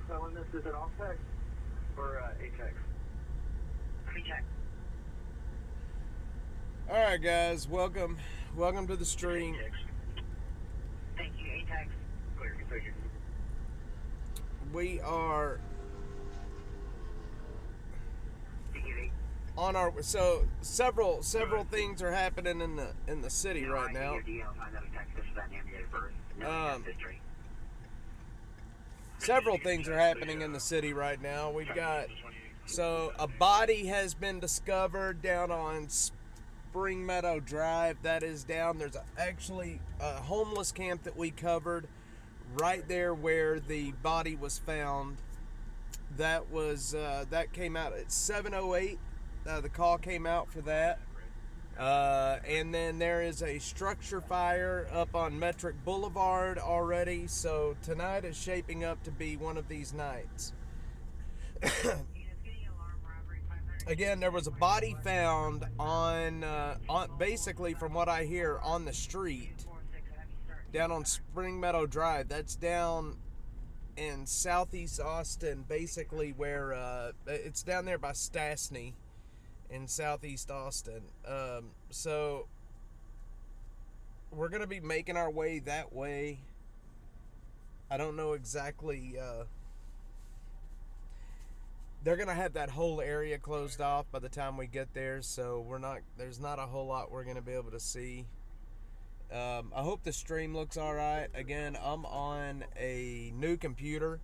telling this, is it all text or A-text? A-text. All right, guys, welcome to the stream. Thank you, A-text. Clear, configure. We are on our several things are happening in the city right now. Several things are happening in the city right now. We've got a body has been discovered down on Spring Meadow Drive. That is down. There's actually a homeless camp that we covered right there where the body was found. That was that came out at 7:08. The call came out for that. And then there is a structure fire up on Metric Boulevard already. So tonight is shaping up to be one of these nights. Again, there was a body found on basically, from what I hear, on the street down on Spring Meadow Drive. That's down in southeast Austin, basically where it's down there by Stastny in southeast Austin. So we're gonna be making our way that way. I don't know exactly. They're gonna have that whole area closed off by the time we get there, so there's not a whole lot we're gonna be able to see. I hope the stream looks all right. Again, I'm on a new computer.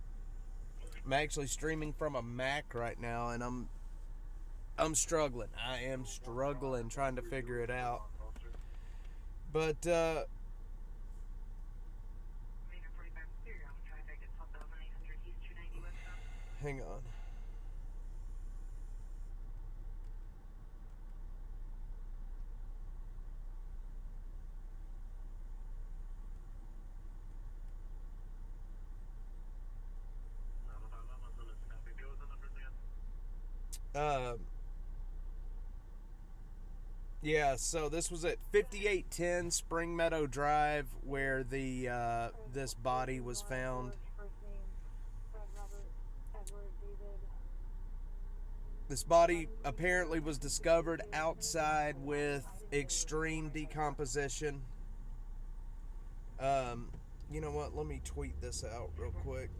I'm actually streaming from a Mac right now, and I'm struggling. I am struggling trying to figure it out. But hang on. Yeah, so this was at 5810 Spring Meadow Drive where the this body was found. This body apparently was discovered outside with extreme decomposition. You know what? Let me tweet this out real quick.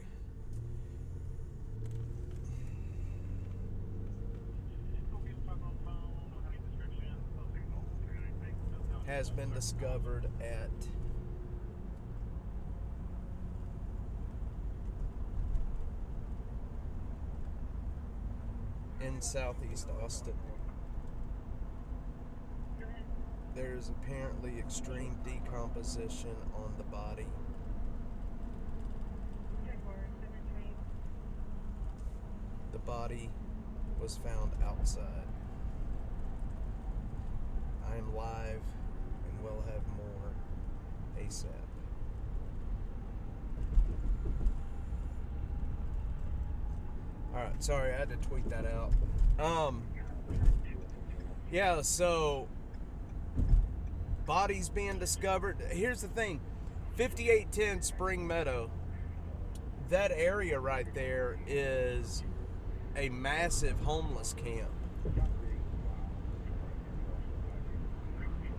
Has been discovered at in southeast Austin. There is apparently extreme decomposition on the body. The body was found outside. I am live and we'll have more ASAP. Alright, sorry, I had to tweet that out. Yeah, so bodies being discovered. Here's the thing. 5810 Spring Meadow. That area right there is a massive homeless camp.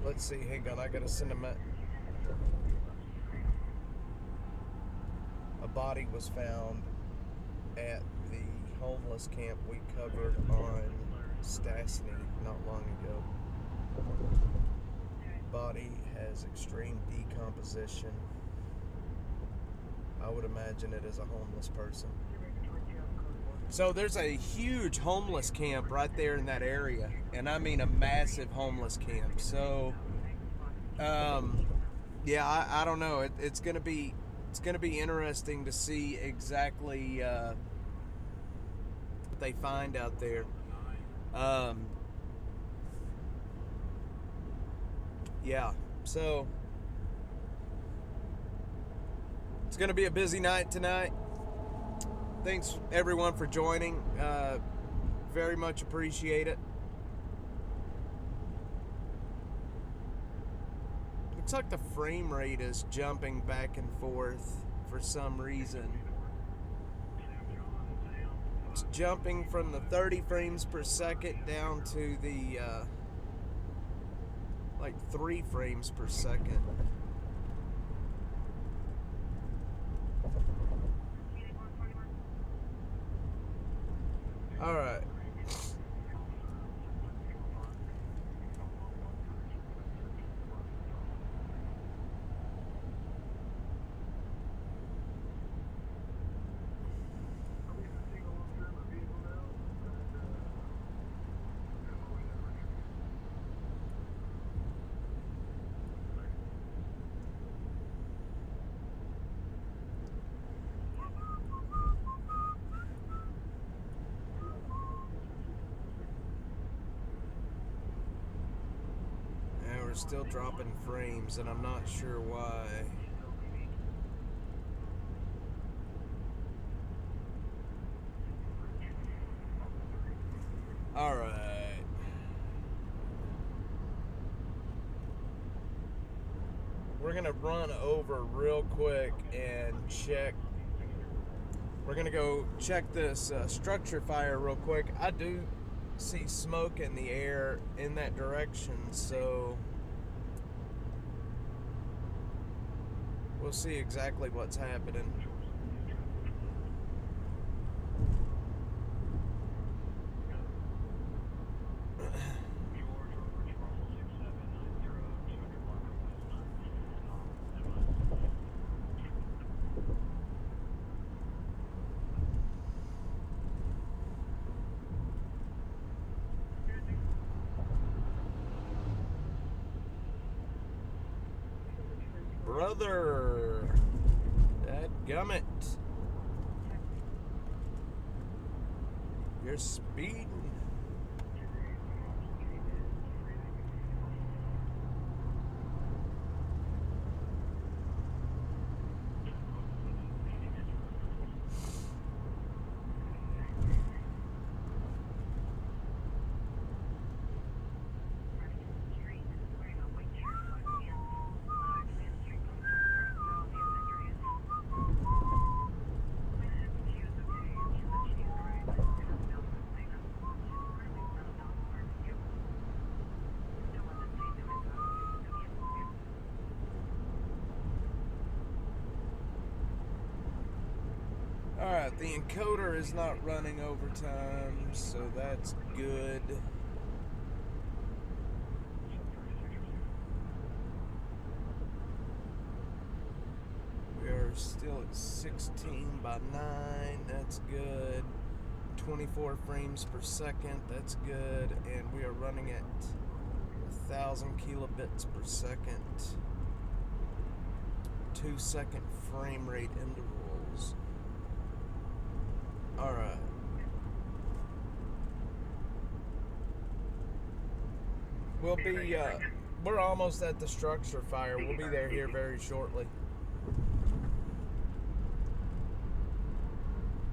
Let's see, hang on, I gotta send him a body was found at the homeless camp we covered on Stastny not long ago. Body has extreme decomposition. I would imagine it is a homeless person. So there's a huge homeless camp right there in that area, and I mean a massive homeless camp. So, yeah, I don't know. It's gonna be interesting to see exactly what they find out there. Yeah, so it's gonna be a busy night tonight. Thanks everyone for joining. Very much appreciate it. Looks like the frame rate is jumping back and forth for some reason. jumping from the 30 frames per second down to the like 3 frames per second. All right. And we're still dropping frames, and I'm not sure why. All right. We're gonna run over real quick and check. We're gonna go check this structure fire real quick. I do see smoke in the air in that direction, so we'll see exactly what's happening. Brother, dadgummit, you're speeding. Alright, the encoder is not running overtime, so that's good. We are still at 16 by 9, that's good. 24 frames per second, that's good. And we are running at 1,000 kilobits per second. 2-second frame rate intervals. Alright. We're almost at the structure fire. We'll be there here very shortly.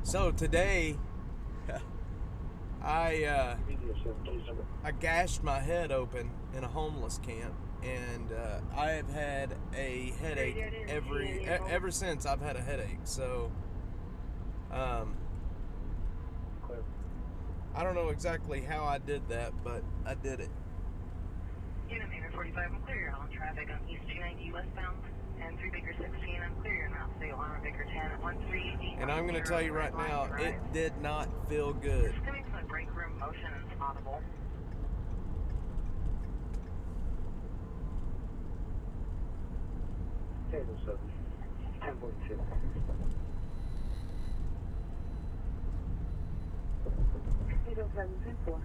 So today, I gashed my head open in a homeless camp, and I have had a headache ever since I've had a headache. So, I don't know exactly how I did that, but I did it. Unit Mayor 45, I'm clear your own traffic on East 290 westbound and 3 Baker 16. I'm clear your mouth. Stay on Baker 10 at 13. And I'm going to tell you right now, it did not feel good. It's coming from the break room motion and it's audible. Table 7, 10.2. Table 7.4.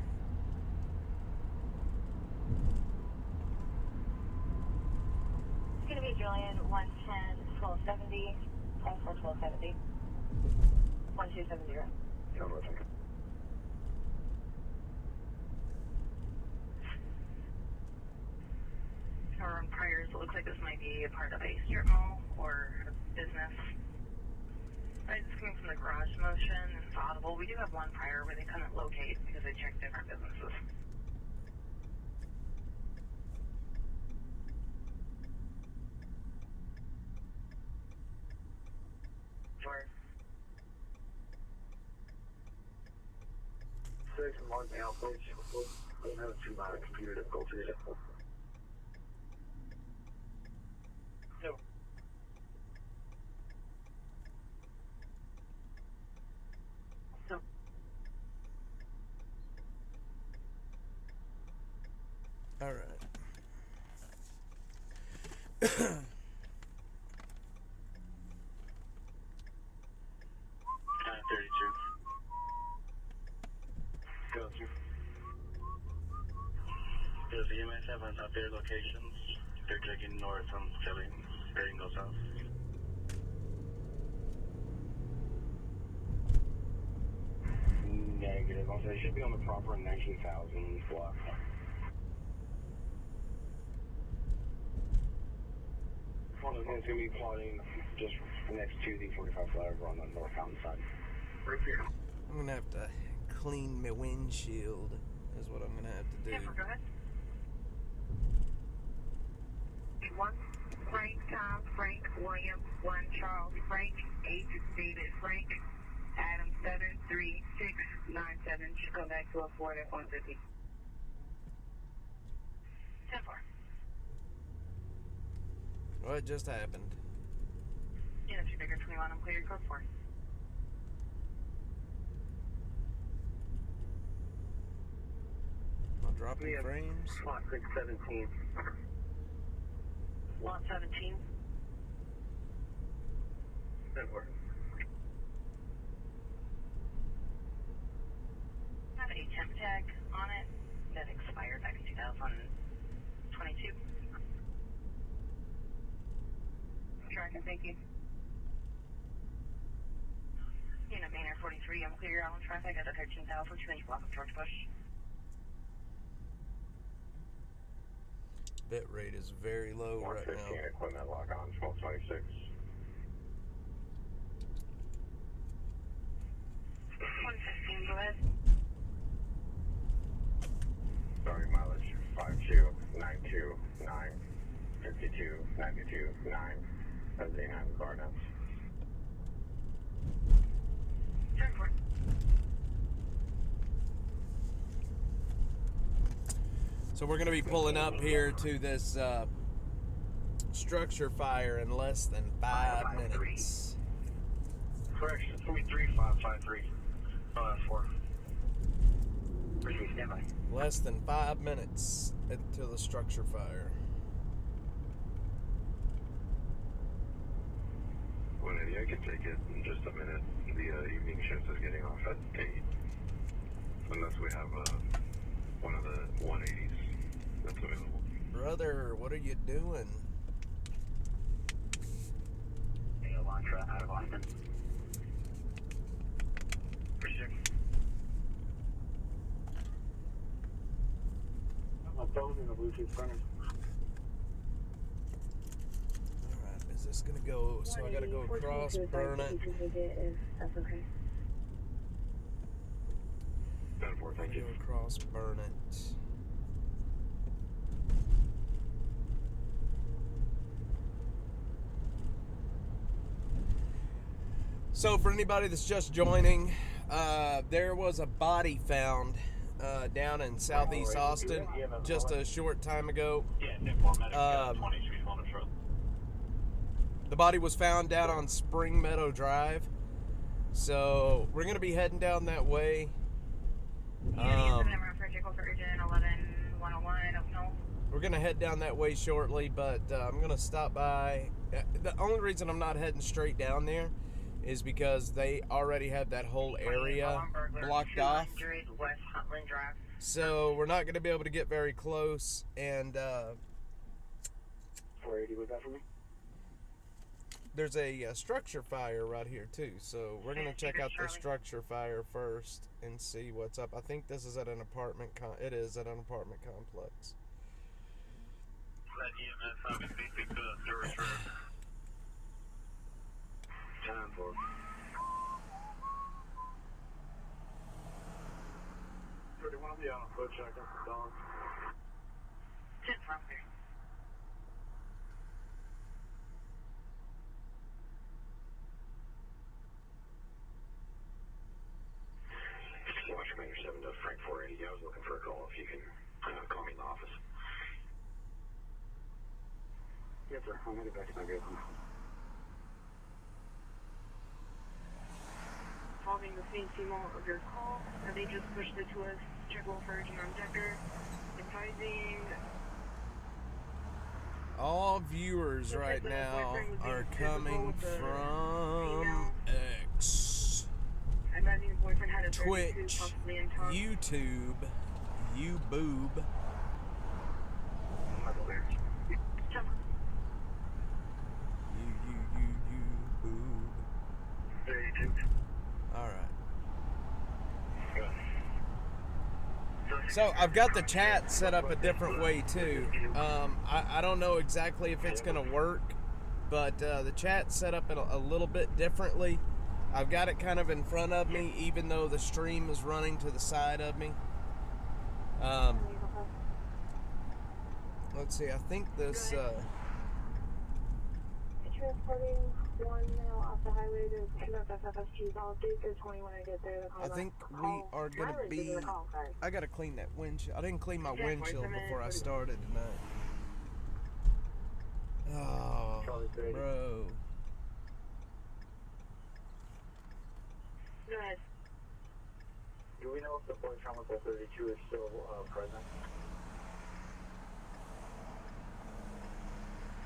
It's going to be Julian 110, 1270, 1270, 1270. Yeah, I'm rotating. Our priors, it looks like this might be a part of a strip mall or a business. It's coming from the garage motion and it's audible. We do have one prior where they couldn't locate because they checked different businesses. Sure. say some log me out, please? I'm having too much computer difficulties. No. No. All right. 932. Go through. Does the EMS have an updated locations? They're checking north from Philly, heading go south. Negative. I'll say it should be on the proper 19,000 block. One of them's going to be plotting just next to the 45 flyover on the northbound side. Right here. I'm gonna have to clean my windshield. Is what I'm gonna have to do. Yeah, go ahead. 1 Frank, Tom, Frank, William, 1 Charles, Frank, 8 David, Frank, Adam, 73697. Should come back to a Ford F-150. 10-4. What just happened? Unit 2 Bigger 21, I'm cleared, code 4. Am I dropping frames? Slot 617. Lot 17. That works. I have a temp tag on it that expired back in 2022. Tracking, thank you. Unit Maynard 43, I'm clear on traffic at the 13,000, 2-inch block of George Bush. Bit rate is very low right 115, now. equipment lock on, 1226. 115, go ahead. Sorry, mileage 52929, 5292.9, 79 Barnett. Turn for it. So we're gonna be pulling up here to this structure fire in less than 5 minutes. Correction, it's going to be 3553. Oh, that's 4. Appreciate standby. Less than 5 minutes into the structure fire. Well, I can take it in just a minute. The evening shift is getting off at 8. Unless we have one of the 180s that's available. Brother, what are you doing? Hey, Elantra out of Austin. Appreciate it. My phone and the Bluetooth running. Alright, is this gonna go? So I gotta go across, burn it. If that's okay. 10-4, thank you. Go across, burn it. So for anybody that's just joining, there was a body found down in southeast Austin just a short time ago. Yeah, 10-4, medic 20 street on the truck. The body was found down on Spring Meadow Drive. So we're going to be heading down that way. We're going to head down that way shortly, but I'm going to stop by. The only reason I'm not heading straight down there is because they already have that whole area blocked off. So we're not going to be able to get very close. And 480 was that for me? there's a structure fire right here too. So we're going to check out the structure fire first and see what's up. I think this is at an apartment. It is at an apartment complex. That EMS obviously picked the service road. 10-4. Pretty well be on a foot check up the dog. 10 from here. Watch Commander 7-5 Frank 480. I was looking for a call. If you can call me in the office. Yes, sir. I'm headed back to my vehicle. Following the same signal of your call, and they just pushed it to us. Check low for urgent on decker. Advising. All viewers right now are coming from X, Twitch, YouTube, YouBoob. You, boob. All right. So I've got the chat set up a different way too. I don't know exactly if it's gonna work, but the chat's set up a little bit differently. I've got it kind of in front of me, even though the stream is running to the side of me. Let's see. I think this. Transporting one now off the highway to FFS2. I'll update this 20 when I get there. I think we are gonna be. I gotta clean that windshield. I didn't clean my windshield before I started tonight. Oh, bro. Go ahead. Do we know if the boy chemical 32 is still present?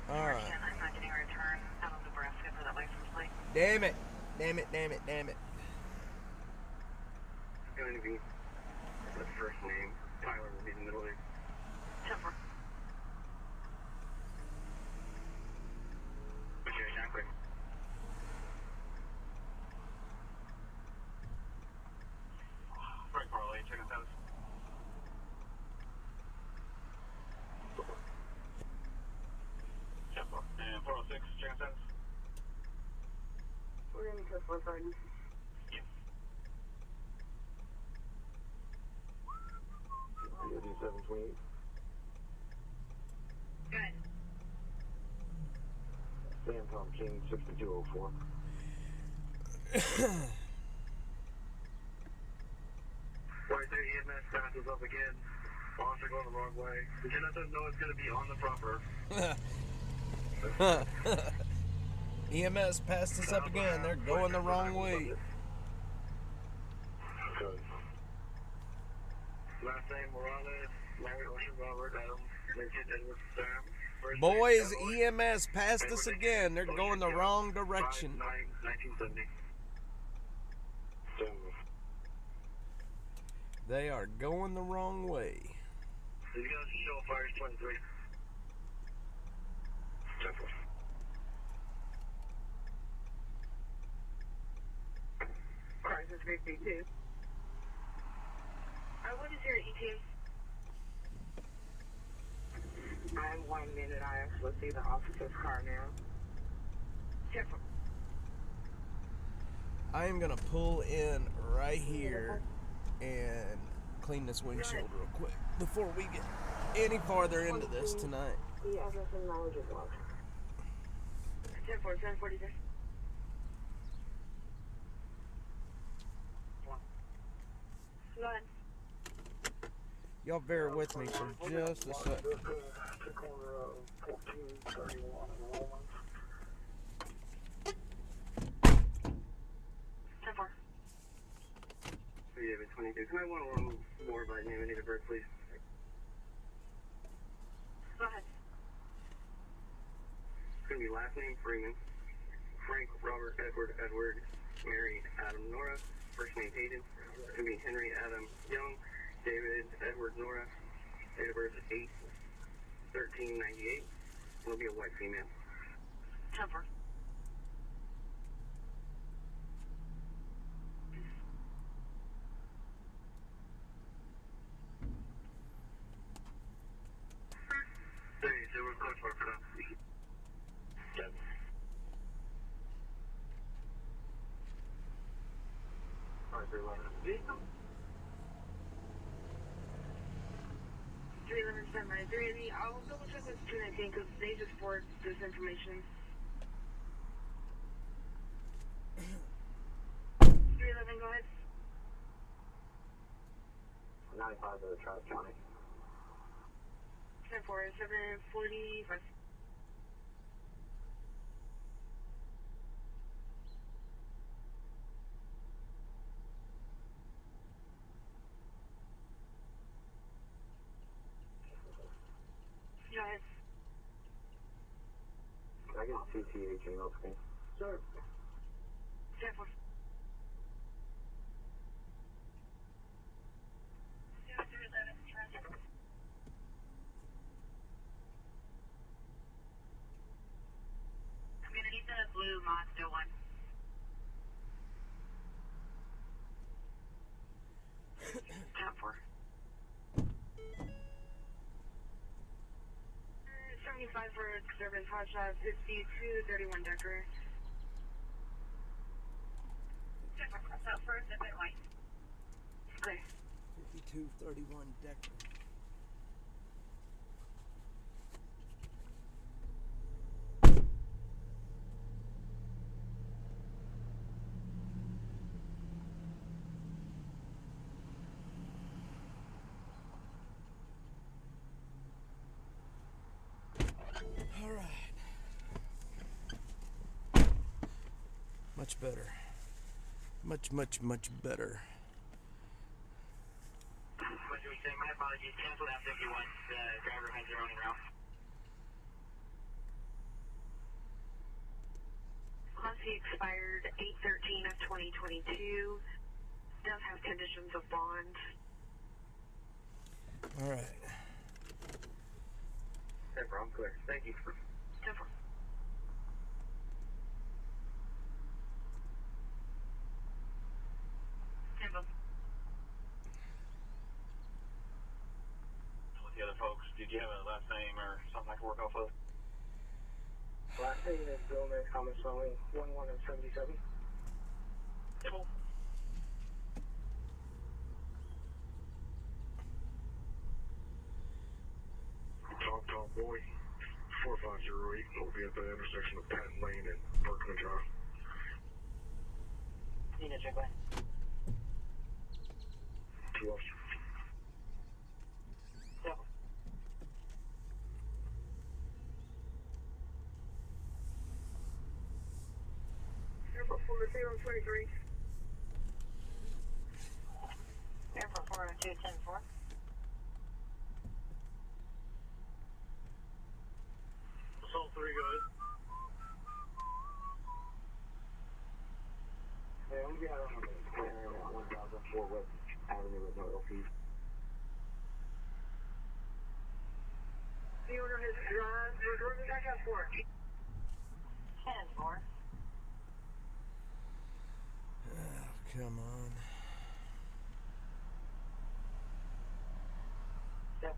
Alright. I'm not getting a return out of Nebraska for that license plate. Damn it. Damn it, damn it, damn it. It's going to be the first name. Tyler will be the middle name. 10-4. Okay, exactly. Frank Farley, check us out. And 406, check us out. We're going to go for Garden. Yeah. 728. Good. Sam Tom King, 6204. Right there, EMS passes up again. Officer going the wrong way. The kid doesn't know it's going to be on the proper. EMS passed us up again. They're going the wrong way. Good. Last name Morales, Larry Ocean Robert, Adam, Lincoln Edward Sam. Boys, EMS passed us again. They're going the wrong direction. 1970. They are going the wrong way. These guys show fires 23. 10-4. Crisis 52. What is your ETA? I'm 1 minute. I actually see the officer's car now. 10-4. I am going to pull in right here and clean this windshield real quick before we get any farther into this tonight. The address and knowledge is logged. 10-4, 1046. Go ahead. Y'all bear with me for just a sec. David 22. Can I want one more by name and date of birth, please? Go ahead. It's going to be last name Freeman, Frank Robert Edward Mary Adam Nora, first name Hayden. It's going to be Henry Adam Young, David Edward Nora, date of birth 8/13/98. It'll be a white female. 10-4. So we're close for now. Yep. Alright, 311. 311 standby. 380. I'll double check with 219 because they just forwarded this information. 311, go ahead. 95 to Travis County. 74745. Go ahead. Can I get a CTH email screen? Sure. 747. I'm gonna need the blue Mazda one. Top 4. 75 for service hotshot 5231 Decker. Cross out first, a bit white. Okay. 5231 Decker. All right. Much better. Much better. What do we say? My apologies. Cancel that 51. The driver has their own route. Policy expired 8/13 of 2022. Does have conditions of bond. All right. No problem. Clear. Thank you. 10-4. With the other folks, did you have a last name or something I can work off of? Last name is Billman, Thomas Swelling, 1177. Cool. Tom Boy, 4508 will be at the intersection of Patton Lane and Berkman Drive. Unit check line. 2 officers. Yep. Airport 4023. Airport 402 10-4. Assault 3, guys. Yeah, I'm going to on the corner at 1004 West Avenue with no LP. The owner has drive. We're driving back at 4. 10-4. Oh, come on. Yep.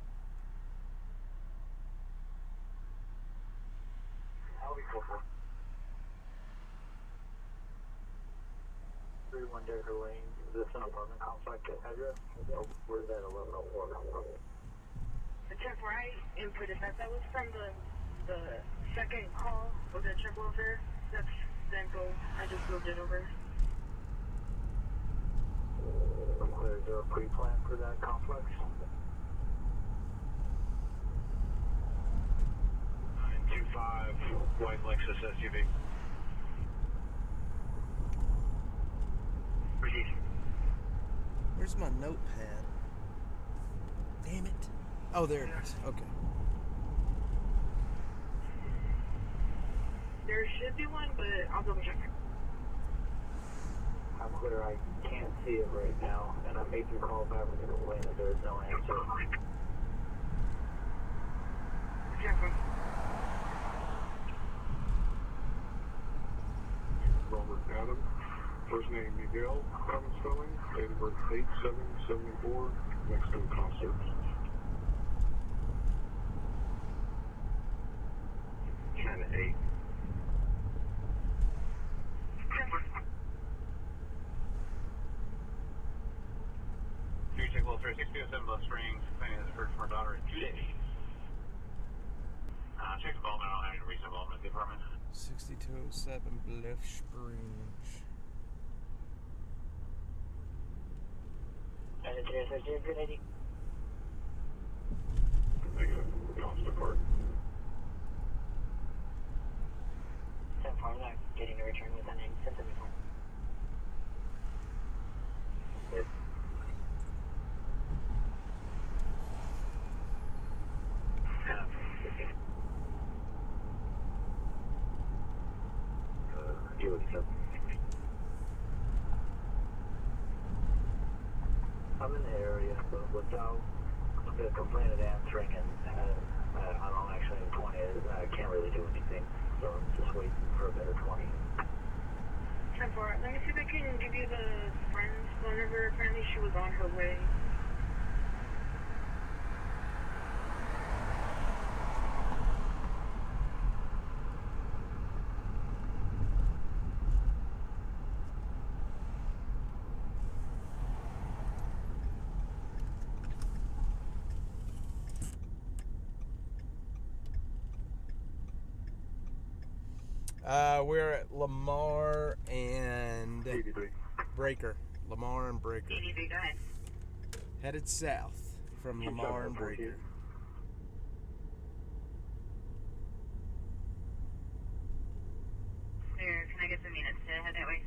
I'll be cool. 31 Decker Lane. Is this an apartment complex address? Where's that 1104 come from? The 10-4 I inputted that was from the second call of the check welfare. That's the info. I just moved it over. I'm clear. Is there a pre-plan for that complex? 925 white Lexus SUV. Proceed. Where's my notepad? Damn it. Oh, there it is. Okay. There should be one, but I'll double check. I'm clear. I can't see it right now, and I made you call back with a complaint that there is no answer. Careful. Robert Adam. First name Miguel, common spelling. Date of birth 8774. Mexican concert. China 8. Check Will 607 Bluff Springs. Planning has heard from our daughter in 2 days. Check involvement. I don't have any recent involvement in the department. 6207 Bluff Springs. Good idea. Negative. Cost apart. 10-4, I'm not getting a return with that name. Send them before. You would accept. I'm in the area, but without the complaint of answering, and I don't actually in 20, I can't really do anything, so I'm just waiting for a better 20. 10-4, let me see if I can give you the friend's phone number. Apparently she was on her way. We're at Lamar and 83. Breaker. Lamar and Breaker. 83, go ahead. Headed south from Lamar and Breaker. There, can I get some units to head that way?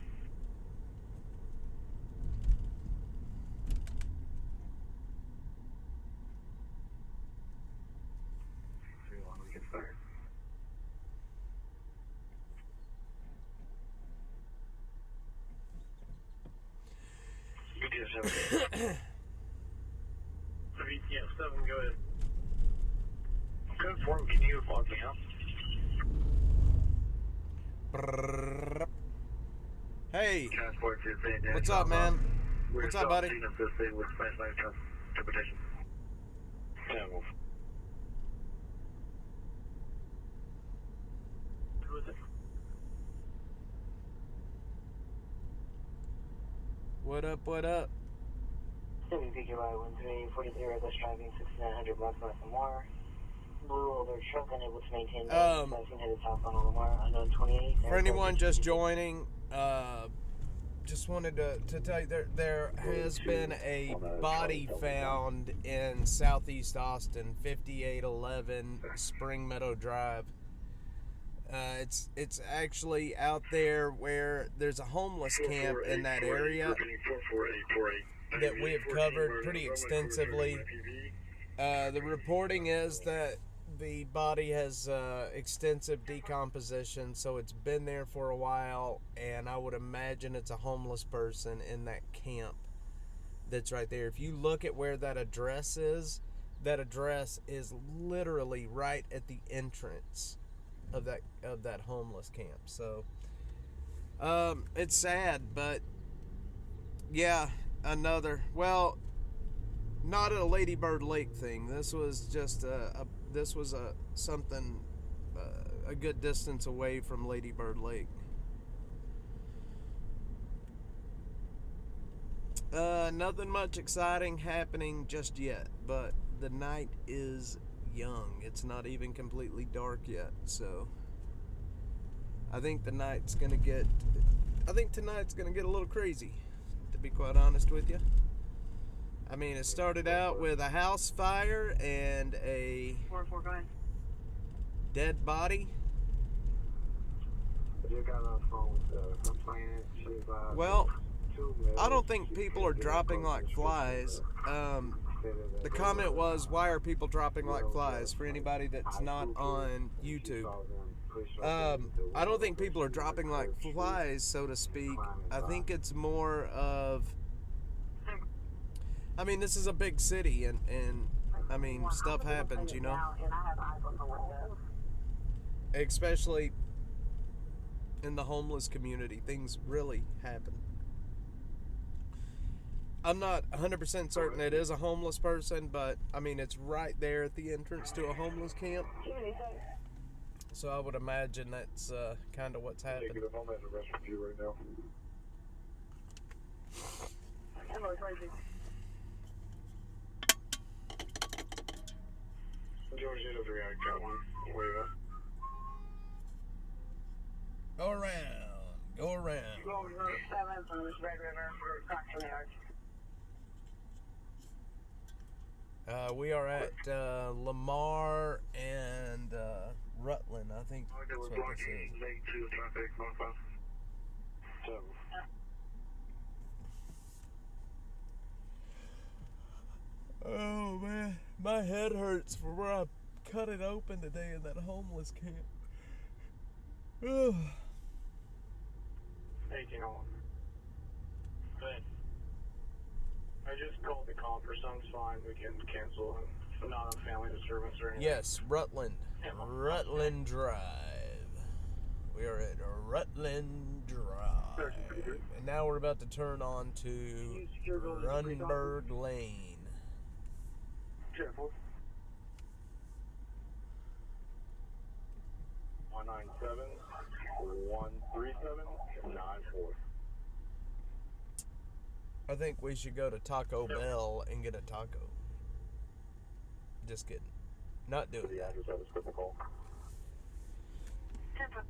We can start. BTS 7, go ahead. Conform, can you log me out? Hey, Transport to St. James. what's up, man? We're What's up, buddy? Assisting with flashlight interpretation. Camel. What up, what up? 7 PQI 1343, reckless driving 6900 block north Lamar. Blue older truck unable to maintain the headed south on Lamar, unknown 28. For anyone just joining, just wanted to tell you there has been a body found in southeast Austin, 5811 Spring Meadow Drive. It's actually out there where there's a homeless camp in that area that we have covered pretty extensively. The reporting is that the body has extensive decomposition, so it's been there for a while, and I would imagine it's a homeless person in that camp that's right there. If you look at where that address is literally right at the entrance of that homeless camp. So it's sad, but yeah, not a Lady Bird Lake thing. This was just a good distance away from Lady Bird Lake. Nothing much exciting happening just yet, but the night is young. It's not even completely dark yet, so I think tonight's gonna get a little crazy, to be quite honest with you. I mean, it started out with a house fire and a 4-4, go ahead. dead body. Well, I don't think people are dropping like flies. The comment was, why are people dropping like flies? For anybody that's not on YouTube. I don't think people are dropping like flies, so to speak. I think it's more of, I mean, this is a big city, and I mean, stuff happens, you know? Especially in the homeless community, things really happen. I'm not 100% certain it is a homeless person, but I mean, it's right there at the entrance to a homeless camp. So I would imagine that's kind of what's happened. Negative, I'm at the restaurant view right now. Hello, crazy. George, you know the react got one. Wave up. Go around. Go over 7 from this Red River for Crossing Yard. We are at Lamar and Rutland, I think that's what this is. Lake 2 traffic, northbound. 7. Oh man, my head hurts from where I cut it open today in that homeless camp. Ugh. 18 on. Good. I just called the call for some's fine. We can cancel and not a family disturbance or anything. Yes, Rutland. Rutland Drive. We are at Rutland Drive. And now we're about to turn on to Runberg Lane. Careful. 197-137-94. I think we should go to Taco Bell and get a taco. Just kidding. Not doing The that. address of the call. 10-4.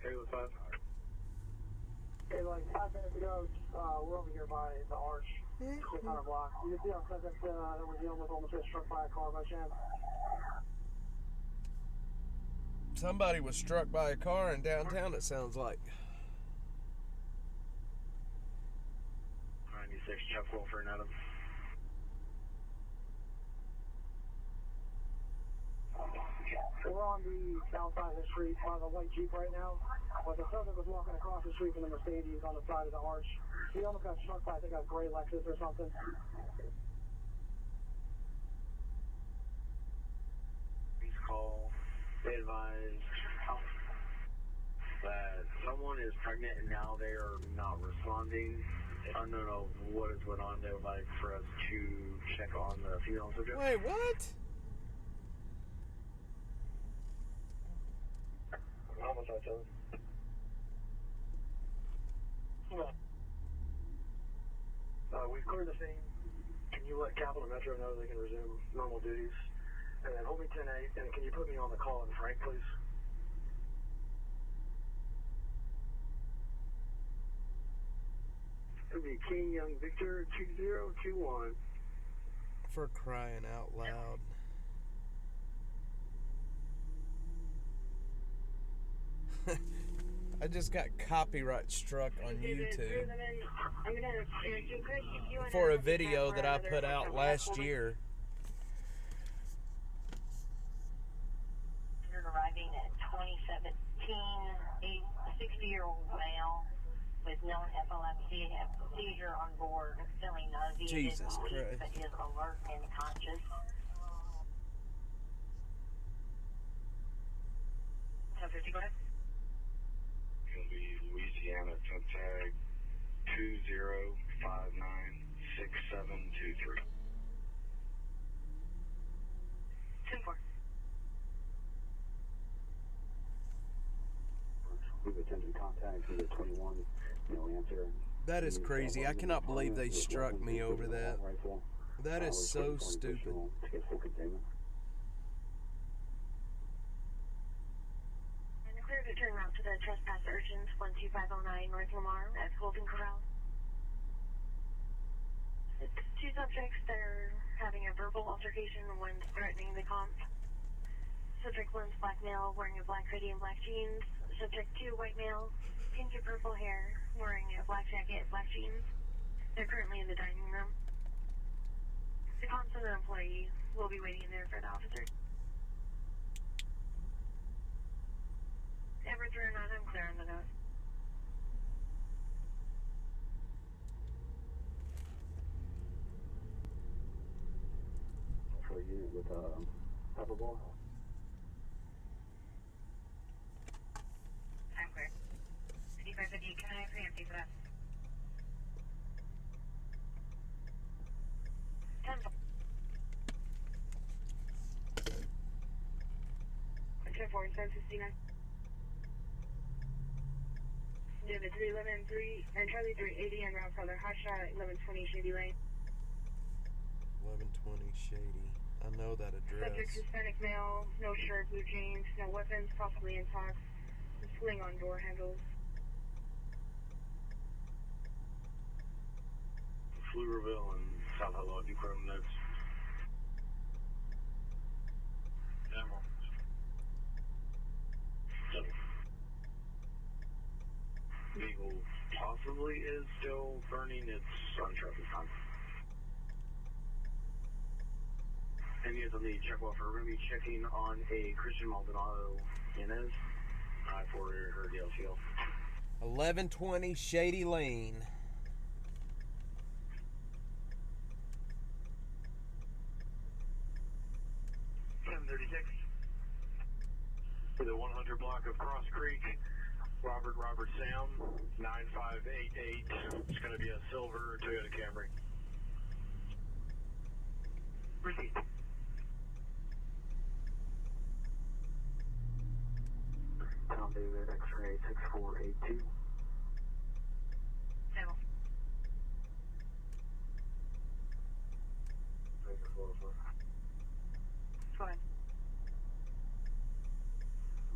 Hey, with 5. Hey, like 5 minutes ago, we're over here by the arch, 600 block. You can see our subject that we're dealing with almost got struck by a car by chance. Somebody was struck by a car in downtown, it sounds like. 96, Chuck Wolfer and Adam. We're on the south side of the street by the white Jeep right now, but the subject was walking across the street from the Mercedes on the side of the arch. He almost got struck by, I think, a gray Lexus or something. Please call. They advise that someone is pregnant and now they are not responding. I don't know what is going on. They would like for us to check on the female subject. Wait, what? Homicide, Charlie. We've cleared the scene. Can you let Capital Metro know they can resume normal duties? And then hold me 10-8, and can you put me on the call in Frank, please? It'll be King Young Victor 2021. For crying out loud. I just got copyright struck on YouTube for a video that I put out last year. Arriving at 2017, a 60-year-old male with known epilepsy, have seizure on board, feeling nauseated, Jesus Christ. but is alert and conscious. 1050, go ahead. It'll be Louisiana tag 20596723. 10-4. We've attempted contact with 21, no answer. That is crazy. I cannot believe they struck me over that. That is so stupid. And clear to turn around to the trespass urgents 12509 North Lamar at Golden Corral. It's 2 subjects that are having a verbal altercation, one's threatening the comp. Subject 1's black male wearing a black hoodie and black jeans. Subject 2, white male, pink or purple hair, wearing a black jacket, black jeans. They're currently in the dining room. The comp's and the employee will be waiting in there for the officers. Edwards or not, I'm clear on the note. For a unit with pepper ball. I'm clear. 5550, can I preempt you for that? 10. 10-4, 769. David 311 and Charlie 380 en route for their hot shot at 1120 Shady Lane. 1120 Shady. I know that address. Subject Hispanic male, no shirt, blue jeans, no weapons, possibly intox, sling on door handles. Pflugerville and South Hello, New Chrome Notes. Venmo. Vehicle possibly is still burning. It's unsure at this time. And you guys will need to check off. We're going to be checking on a Christian Maldonado Inez for her DLCL. 1120 Shady Lane. For the 100 block of Cross Creek, Robert Sam, 9588. It's going to be a silver Toyota Camry. Receipt. Tom David, X-ray 6482. Table. Fine.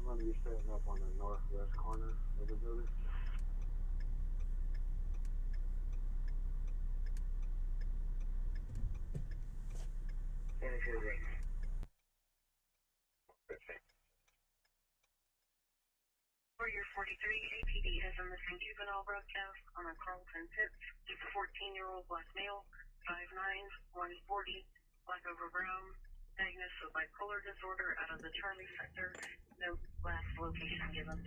I'm going to be setting up on the northwest corner of the building. And if you're ready. For your 43, APD has a missing juvenile broadcast on a Carlton Pitts. He's a 14-year-old black male, 5'9", 140, black over brown, diagnosed with bipolar disorder out of the Charlie sector. No last location given.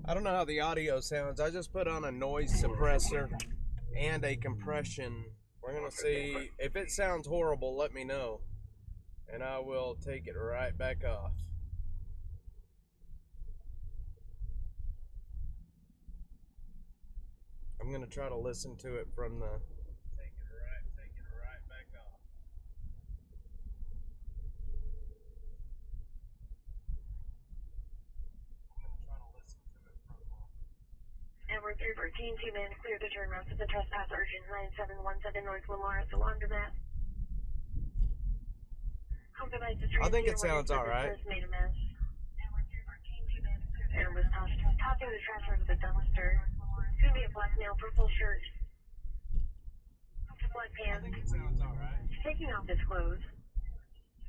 I don't know how the audio sounds. I just put on a noise suppressor and a compression. We're going to see. If it sounds horrible, let me know. And I will take it right back off. I'm going to try to listen to it from the... Take it right back off. I'm going to try to listen to it from the... Edward 314, 2 man, clear the turnaround to the trespass urgent 9717 North Lamar at the laundromat. I think it sounds alright. Made a mess. Edward 314, 2 man, and was tossing the trash out of the dumpster. It's gonna be a black male, purple shirt, black pants. I think it sounds alright. Taking off his clothes,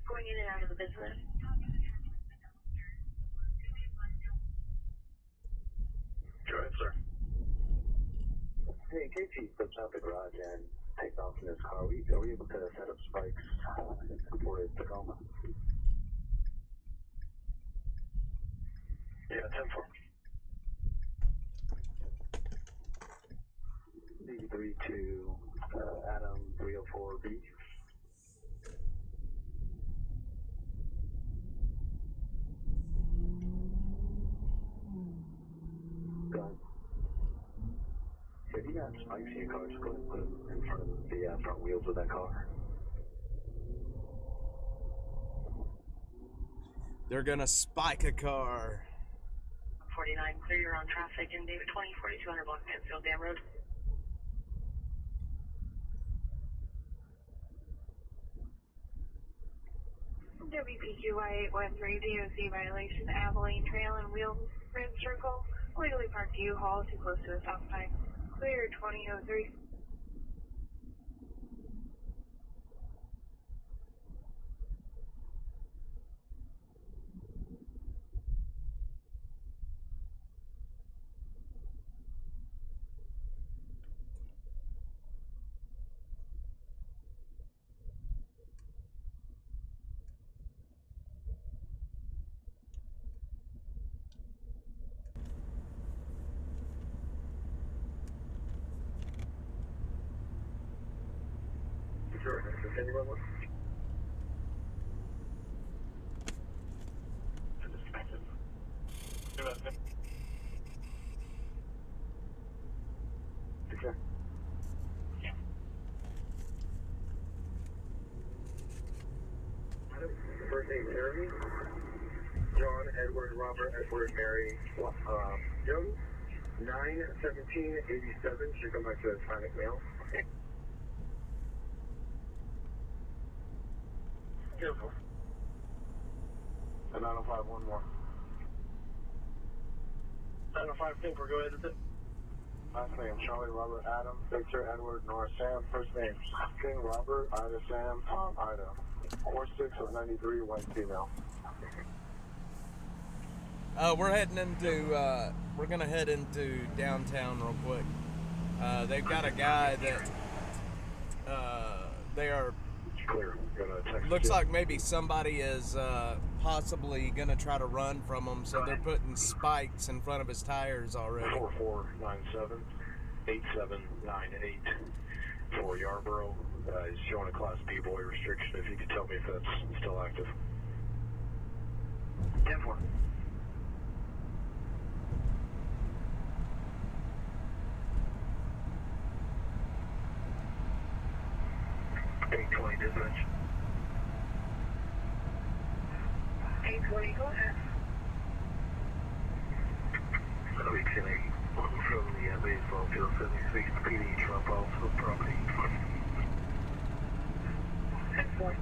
going in and out of the business. Go ahead, sir. Hey, in case he flips out the garage and takes off in his car, are we able to set up spikes for his Tacoma? Yeah, 10-4. 83 to Adam 304B. Done. If you got spikes in your car, just go ahead and put them in front of the front wheels of that car. They're gonna spike a car. 49, clear your own traffic in David 20, 4200 block Mansfield Dam Road. WPQY 813 DOC violation, Abilene Trail and Wheel Rim Circle. Legally parked U-Haul too close to the stop sign. Clear 2003. Sure, continue on. Okay. First name Jeremy, John, Edward, Robert, Edward, Mary, Jones, 91787. Should come back to the Hispanic male. Careful. And 905, one more. 905, Silver, go ahead and sit. 905. Last name Charlie Robert Adam Victor Edward Nora Sam. First name King Robert Ida Sam Tom Ida. 46 of 93 white female. We're heading into, we're going to head into downtown real quick. They've got a guy that, they are, Clear. Gonna text looks you. like maybe somebody is, possibly going to try to run from him, so they're putting spikes in front of his tires already. 4497 8798 for Yarborough. He's showing a Class B boy restriction. If you could tell me if that's still active. 10-4. Dispatch. 820, go ahead. Weekend 8 from the baseball field, 76 PD drop off of property. 10-4.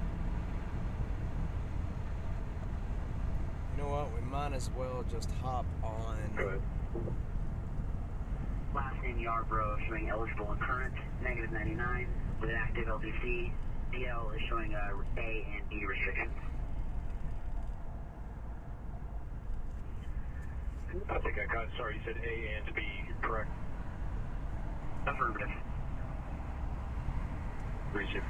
You know what? We might as well just hop on. Go ahead. Last name Yarborough showing eligible and current, negative 99, with an active LDC. DL is showing A and B restrictions. I think I got, sorry, you said A and B, correct? Affirmative. Receive.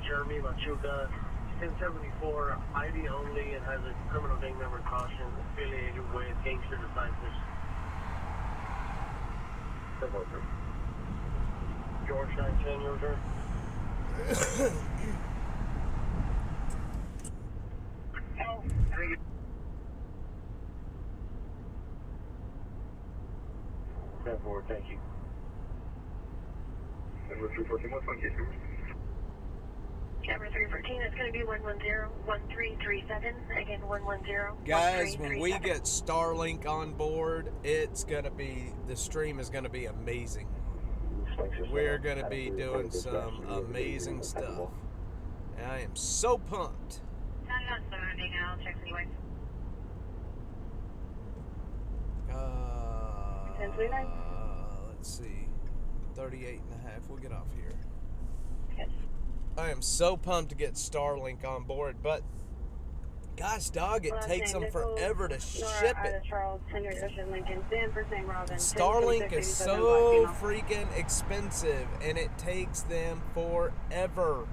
Jeremy Machuca, 1074, ID only, and has a criminal gang member caution affiliated with Gangster Disciples. George 910, your return. Oh, 10-4, thank you. Number 314, what's on case number? Number 314, it's going to be 110-1337. Again, 110-1337. Guys, when we get Starlink on board, it's going to be, the stream is going to be amazing. We're going to be doing some amazing stuff. And I am so pumped. Not surrounding, I'll check anyway. 1029. Let's see. 38 and a half. We'll get off here. Yes. I am so pumped to get Starlink on board, but gosh dog, it takes them forever to ship it. Charles, Henry Ocean, Lincoln, Stanford, St. Robin. Starlink is so freaking expensive, and it takes them forever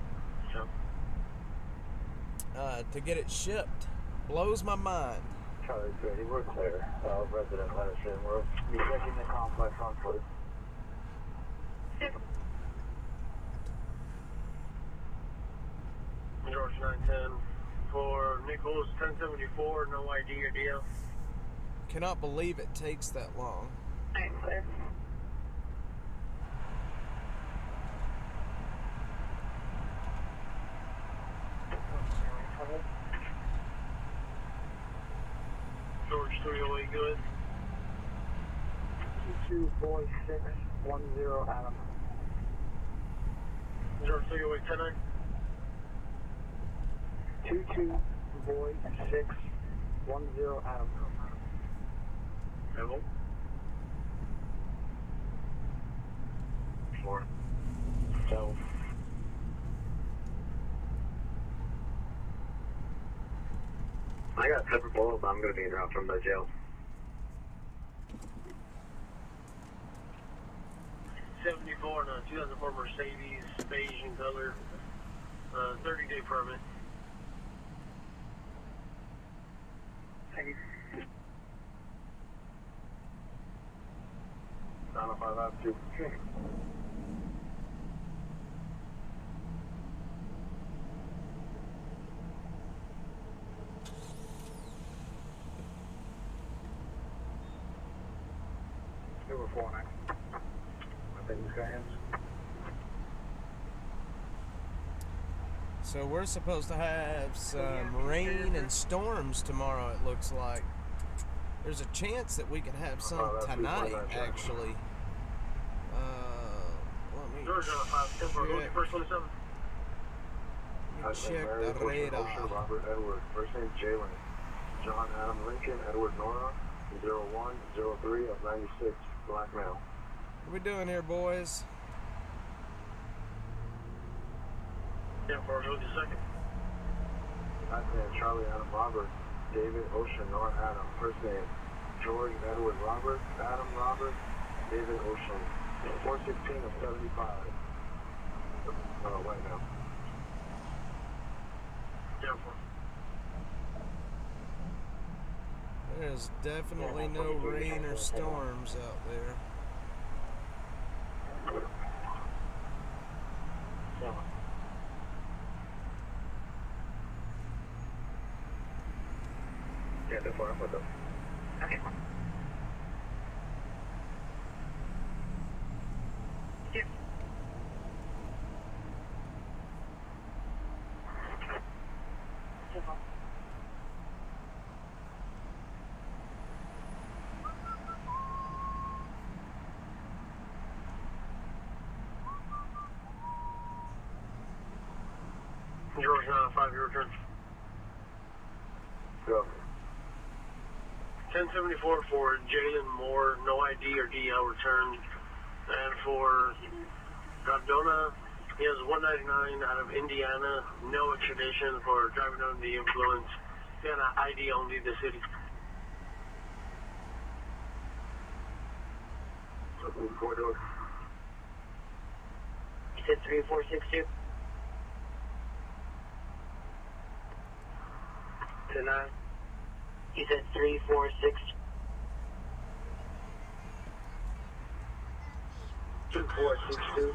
to get it shipped. Blows my mind. Charlie 30, we're clear. Resident Henderson, we'll be checking the complex on foot. George 910, for Nichols 1074, no ID or DL. Cannot believe it takes that long. Alright, clear. George 308, good. 22 boy 610 Adam. George 308, 10-9. 22 boy 610 Adam. Hello? 4. So. I got separate bullet, but I'm going to be dropped from the jail. 74 and a 2004 Mercedes, beige in color, 30-day permit. Thank you. 905 out 2. Number 49. I think this guy ends. So we're supposed to have some rain and storms tomorrow, it looks like. There's a chance that we could have some tonight, actually. Let me George 5, 10 for check, first 27. check the radar. Robert Edward. First name Jalen. John Adam Lincoln. Edward Nora. 0103 of 96, black male. What we doing here, boys? 10-4, hold a second. Last name Charlie Adam Robert, David Ocean Nor Adam. First name George Edward Robert, Adam Robert, David Ocean. 416 of 75. White male. 10-4. There's definitely no rain or storms out there. Yeah, that's what I'm with them. Okay. Yep. Simple. George, 5-year return. Go. 1074 for Jalen Moore, no ID or DL returned. And for Gardona, he has 199 out of Indiana, no extradition for driving under the influence. He had an ID only the city. You said 3462? 10-9. You said 346? 2462.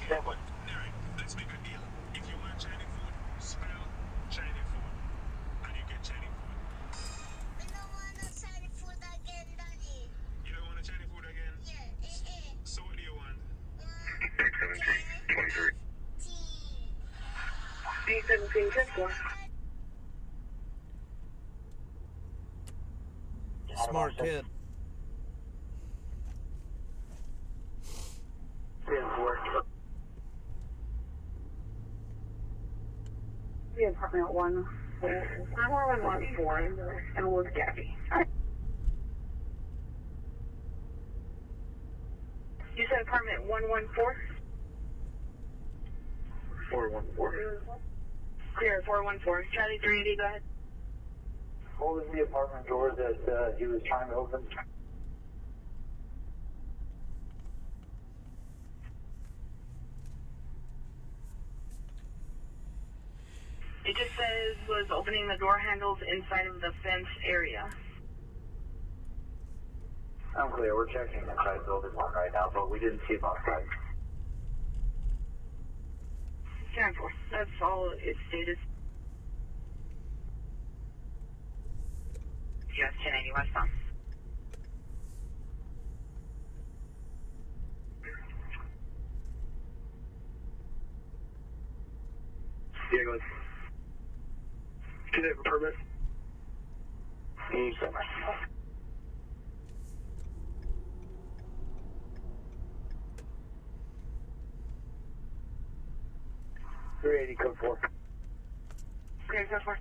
That one. Alright, let's make a deal. If you want Chinese food, spell Chinese food. And you get Chinese food. I don't want no Chinese food again, Daddy. You don't want a Chinese food again? Yeah, So what do you want? 617 23. B17 Smart kid. 10-4. The apartment 114 and was Gabby. You said apartment 114? 414. Clear, 414. Charlie 380, go ahead. Holding the apartment door that he was trying to open. It just says was opening the door handles inside of the fence area. Unclear, we're checking inside building one right now, but we didn't see him outside. 10-4. That's all it stated. Yes, 1080 westbound. Yeah, go ahead. Can I have a permit? So much. 380 code 4. Clear, code 4.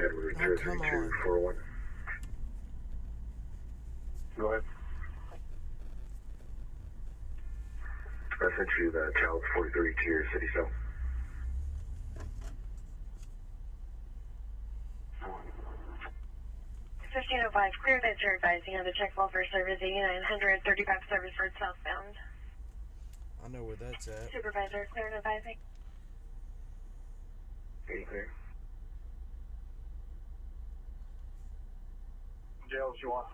Edward, Oh, come on. 0241. Go ahead. I sent you the child 43 to your city cell. Clear that you're advising on the check welfare service 8935 service road southbound. I know where that's at. Supervisor, clear and advising. Are you clear? Jail, what you want?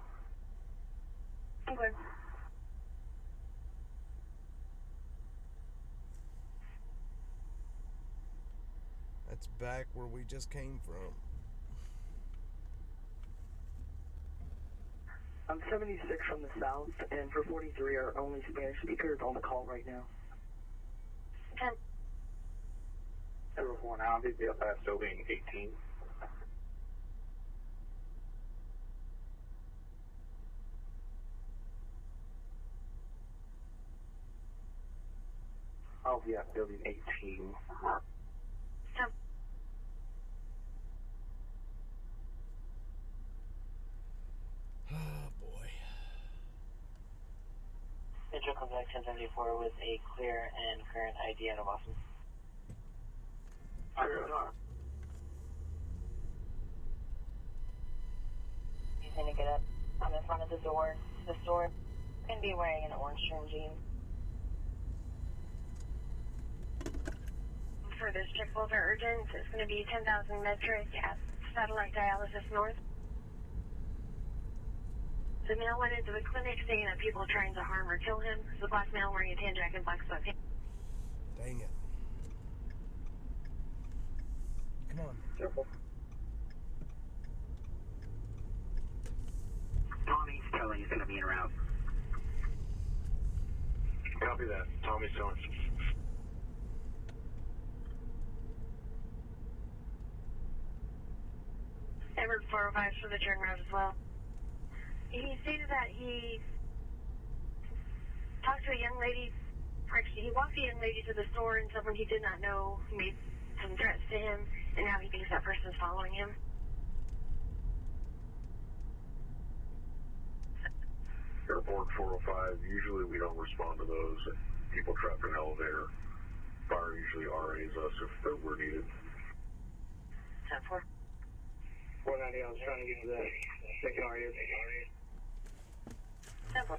I'm good. That's back where we just came from. I'm 76 from the south, and for 43, our only Spanish speaker is on the call right now. 10. Edward 4 now, they'd be up past building 18. Oh, yeah, building 18. 10. Quebec 1074 with a clear and current ID out of Boston. He's going to get up in front of the door. The store can be wearing an orange trim jean. For this check, both are urgent. It's going to be 10,000 metric at Satellite Dialysis North. The male went into the clinic saying that people are trying to harm or kill him. The black male wearing a tan jacket and black sweatpants. Dang it. Come on. Careful. Tommy's telling he's going to be en route. Copy that. Tommy's telling. Edward 405 for the turnaround as well. He stated that he talked to a young lady, or actually he walked the young lady to the store and someone he did not know made some threats to him, and now he thinks that person is following him. Airport 405, usually we don't respond to those. People trapped in an elevator. Fire usually RAs us if we're needed. 10-4. 190, I was trying to get to that second RA. 10-4.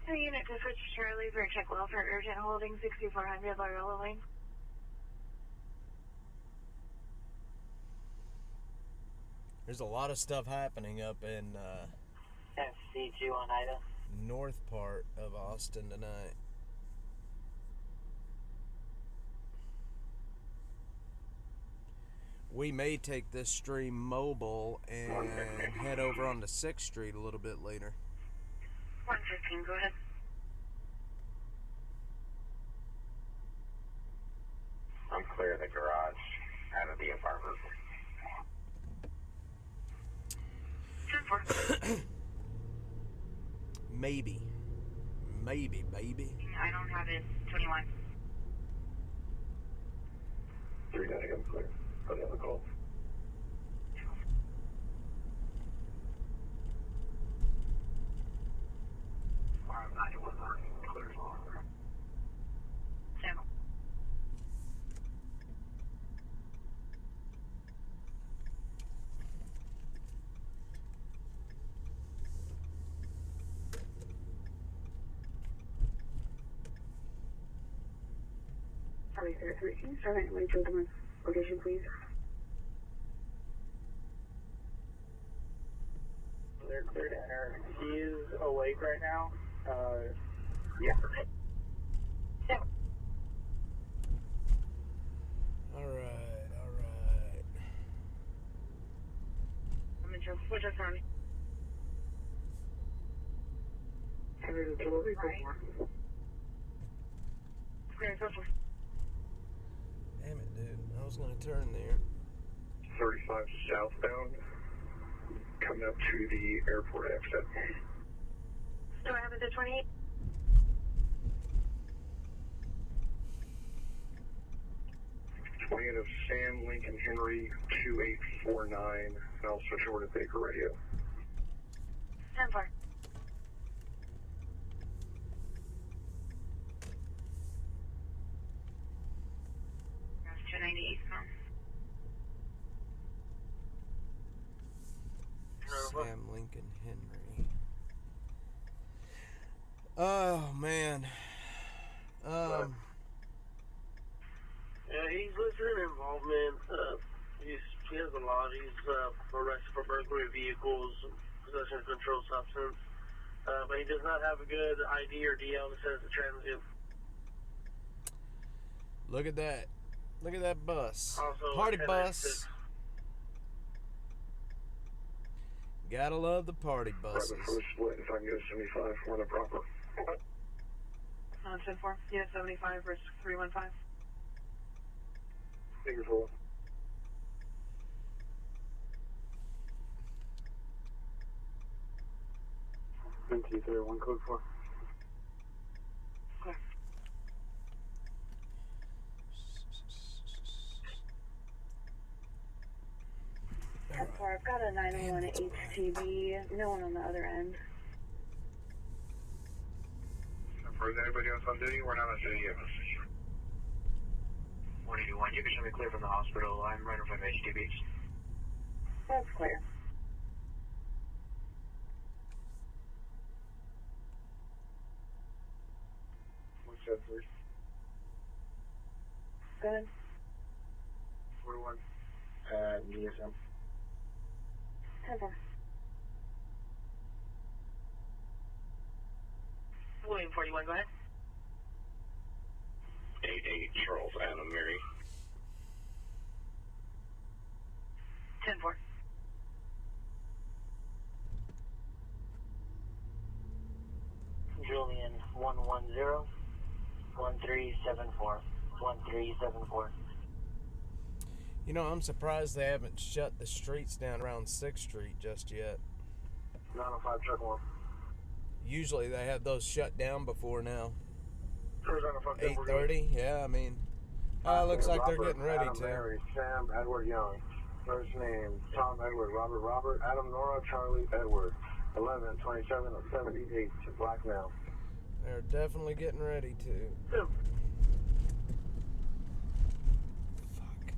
The unit to switch to Charlie for check welfare urgent holding 6400 Loyola Lane. There's a lot of stuff happening up in FC2 on Ida. north part of Austin tonight. We may take this stream mobile and head over onto 6th Street a little bit later. 115, go ahead. I'm clear of the garage out of the apartment. 10-4. Maybe, baby. I don't have it. 21. 390, I'm clear. For the other call. Sam. Charlie 33, can you start at my children's location, please? They're clear to enter. He is awake right now. Yeah. All right. I'm in trouble. What's up, Tommy? There's a delivery for Clear, social. Damn it, dude. I was gonna turn there. 35 southbound. Coming up to the airport exit. Do I have it to 28? Twentieth of Sam Lincoln Henry 2849. And I'll switch over to Baker Radio. 10-4. That's 298, Sam Lincoln Henry. Oh man. Yeah, he's listed in involvement. He has a lot. He's arrested for burglary of vehicles, possession of controlled substance. But he does not have a good ID or DL that says the transit. Look at that. Look at that bus. Also, Party 1096. bus. Gotta love the party buses. Private first split, if I can get a 75, we're in the proper. 10-4. Yeah, 75 versus 315. Figure 4. NT31 code 4. Okay. All right. I've got a 911 HTV. No one on the other end. Is anybody else on duty? We're not on duty yet. 181, you can show me clear from the hospital. I'm right in front of HTV. That's clear. What's that, please? Go ahead. 41. DSM. 10-4. William 41, go ahead. 88 Charles Adam Mary. 10-4. Julian 110 1374 1374. You know, I'm surprised they haven't shut the streets down around 6th Street just yet. 905 check 1. Usually they have those shut down before now. 8:30? Yeah, I mean, looks like they're getting ready Adam to. Mary, Sam Edward Young. First name Tom Edward Robert Adam Nora Charlie Edward. 11/27/78. Black male. They're definitely getting ready to. Yeah. Fuck.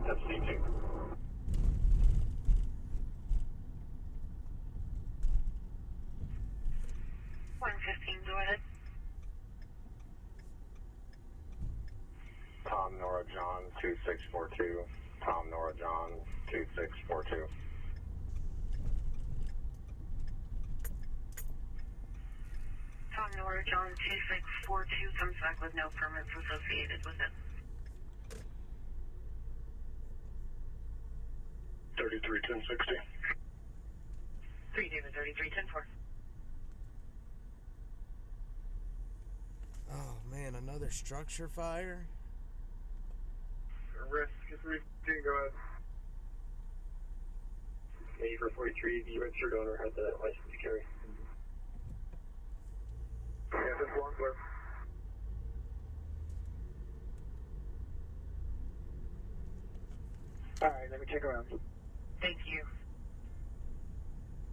That's C2. 115, go ahead. Tom Nora John 2642. Tom Nora John 2642. Tom Nora John 2642 comes back with no permits associated with it. 331060. 3 David 3310-4. Oh man, another structure fire? Risk 315, go ahead. Maybe for 43, the registered owner had the license to carry. Yeah, this long clear. Alright, let me check around. Thank you.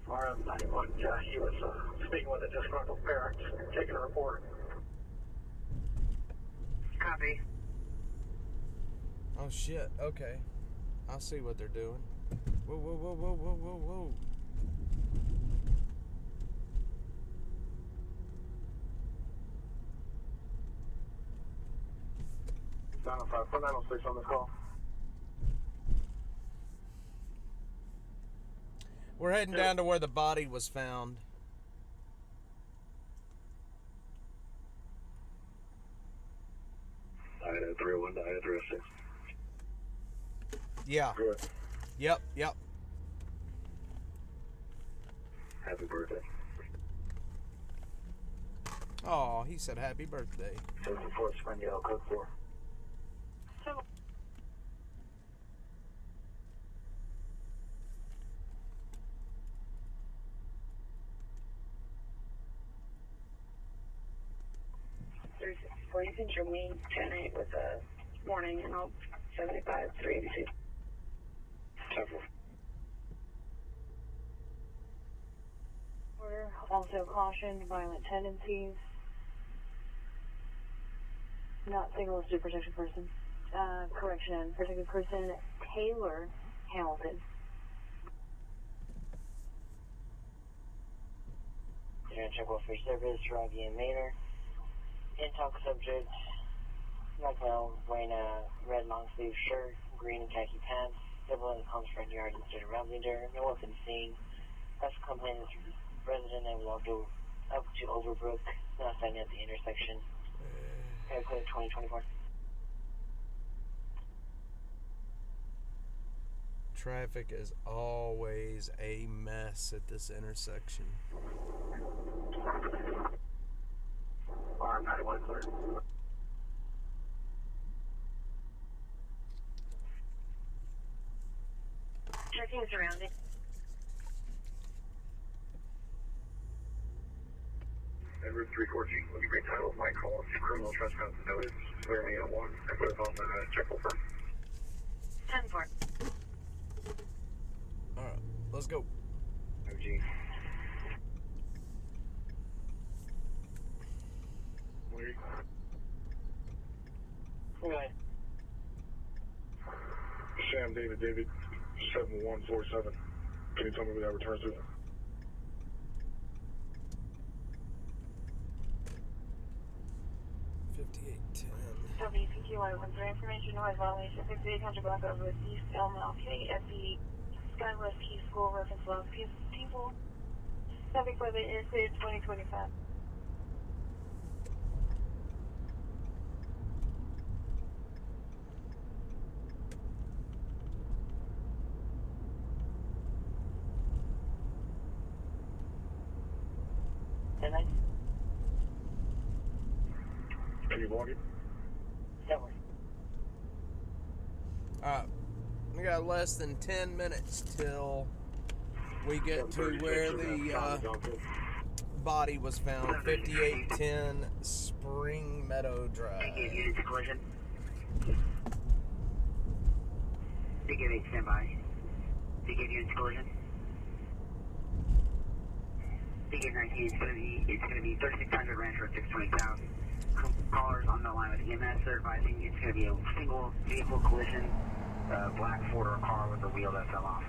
RM91, yeah, he was speaking with a disgruntled parent, taking a report. Copy. Oh shit, okay. I see what they're doing. Whoa, whoa, whoa, whoa, whoa, whoa, whoa. Put 906 on this call. We're heading down to where the body was found. Ida 301 to Ida 306. Yeah. Good. Yep. Happy birthday. Oh, he said happy birthday. 74 Springdale, code 4. You can show me 10-8 with a warning and I'll 75 382. 10-4. Order. Also caution, violent tendencies. Not single listed protected person. Correction, protected person Taylor Hamilton. Check welfare service, Robbie and Maynard. In-talk subject, black male, wearing a red long-sleeve shirt, green and khaki pants, civil in the Palms front yard instead of round leader, no weapon seen. That's complaint is resident and walked up to Overbrook, not standing at the intersection. Clear 2024. Traffic is always a mess at this intersection. RM91 clear. Checking surrounding. Edward 314 would be great title of my call. Criminal trespass notice. Clear me at 1. I put it on the check for 10-4. Alright, let's go. OG. Wait. Okay. Sam, David, 7147. Can you tell me where that returns to? WPQI for information noise violation 6800 block over East MLK at the Skywest Key School reference log people. Traffic for the interstate 2025. Can you walk it? Alright, we got less than 10 minutes till we get to where the body was found. 5810 Spring Meadow Drive. Unit to collision. Ticket 8, stand by. Ticket unit to collision. Ticket 19, it's gonna be 3600 Ranch Road 620,000. Callers on the line with EMS, they're advising it's going to be a single vehicle collision, black Ford or car with a wheel that fell off.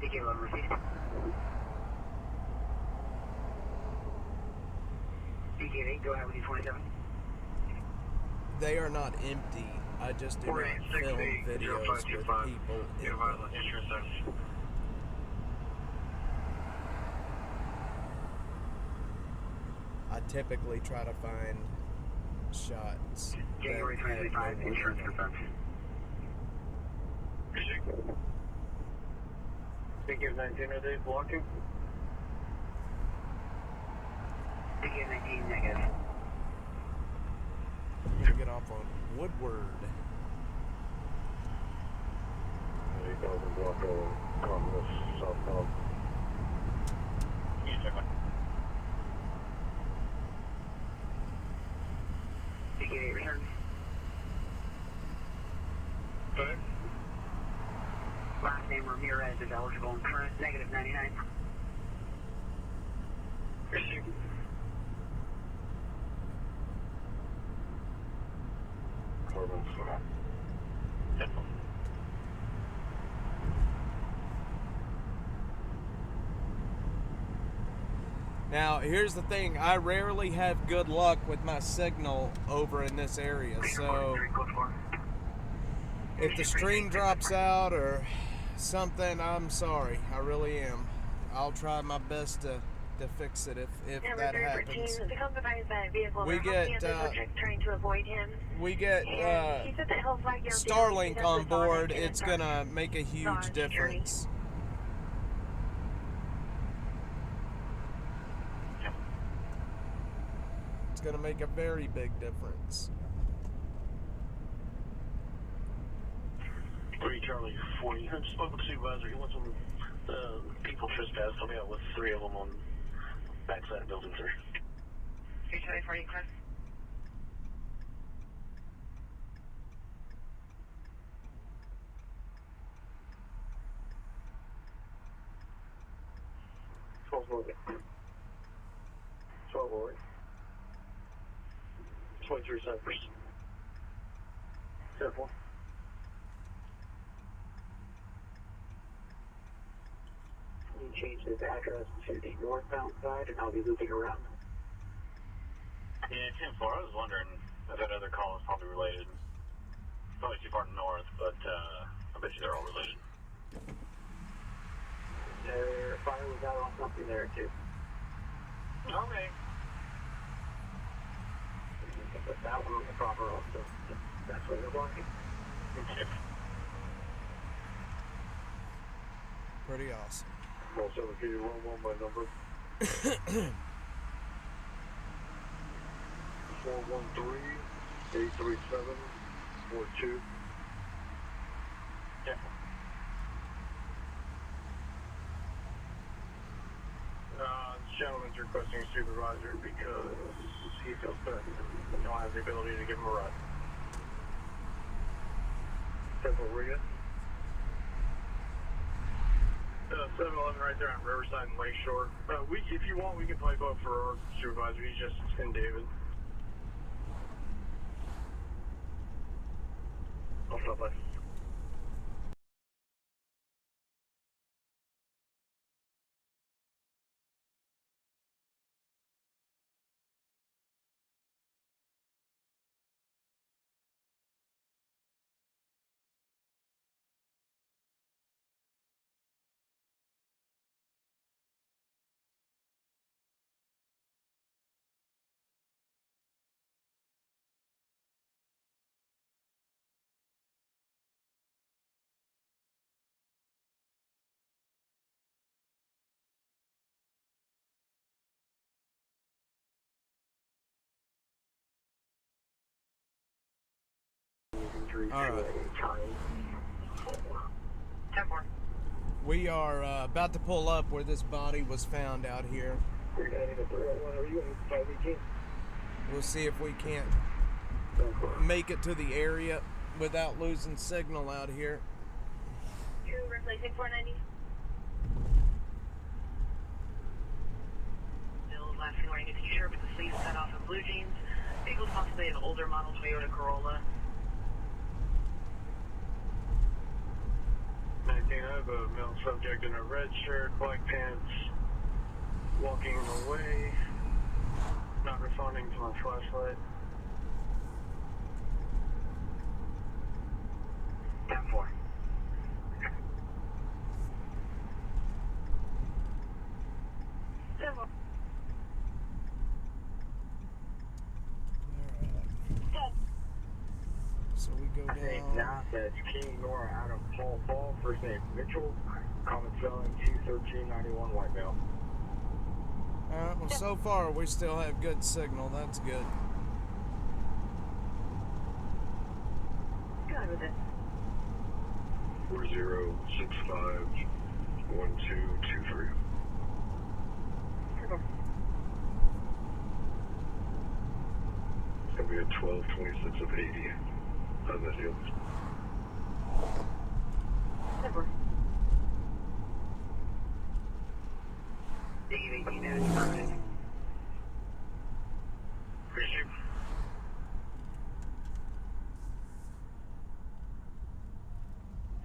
Ticket 11 received. Ticket 8, go ahead with you 27. They are not empty. I just do not film videos with people in them. I typically try to find shots. January 2025, insurance confirmed. Ticket 19, are they blocking? Ticket 19, negative. I'm gonna get off on Woodward. 8,000 block on this southbound. Ticket 8, return. Okay. Last name Ramirez is eligible and current, negative 99. Received. Now, here's the thing. I rarely have good luck with my signal over in this area. So, if the stream drops out or something, I'm sorry. I really am. I'll try my best to fix it if that happens. We get Starlink on board. It's gonna make a huge difference. It's gonna make a very big difference. 3 Charlie 40. I spoke with the supervisor. He wants some people trespassed. I'll be out with 3 of them on backside of building 3. 3 Charlie 40, correct? Forward. 23 Cypress. Careful. You change this address to the northbound side, and I'll be looping around. Yeah, 10-4. I was wondering if that other call is probably related. Probably too far north, but I bet you they're all related. Their fire was out on something there, too. Okay. Put that one on the proper also. That's where they're blocking. Okay. Pretty awesome. Also, can you roll on my number? 413-837-42. Yeah. This gentleman's requesting a supervisor because he feels that we don't have the ability to give him a ride. That's what we're good. 7-Eleven right there on Riverside and Lakeshore. If you want, we can play both for our supervisor. He's just in David. I'll stop by. All right. 10-4. We are about to pull up where this body was found out here. We'll see if we can't make it to the area without losing signal out here. 2 replacing 490. Still last seen wearing a t-shirt with the sleeves cut off and blue jeans. Vehicle's possibly an older model Toyota Corolla. 19, I have a male subject in a red shirt, black pants, walking away, not responding to my flashlight. 10-4. So we go down. That's King Nora Adam Paul Paul, first name Mitchell, common spelling 21391 white male. Alright, well, so far we still have good signal. That's good. Good with it. 40651223. It's gonna be a 1226 of 80. How's that feel? Super. Dave 18 is perfect. Appreciate you.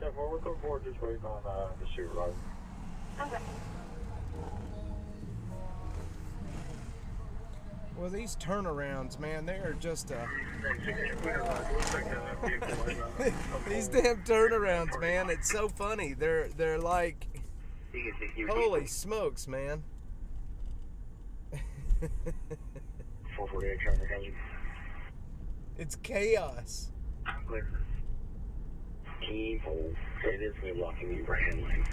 Yeah, we're going forward, just waiting on the supervisor. Okay. Well, these turnarounds, man, they are just these damn turnarounds, man. It's so funny. They're like, holy smokes, man. 448 traffic hazard. It's chaos. I'm clear. Team hold. It is me blocking the right hand lane.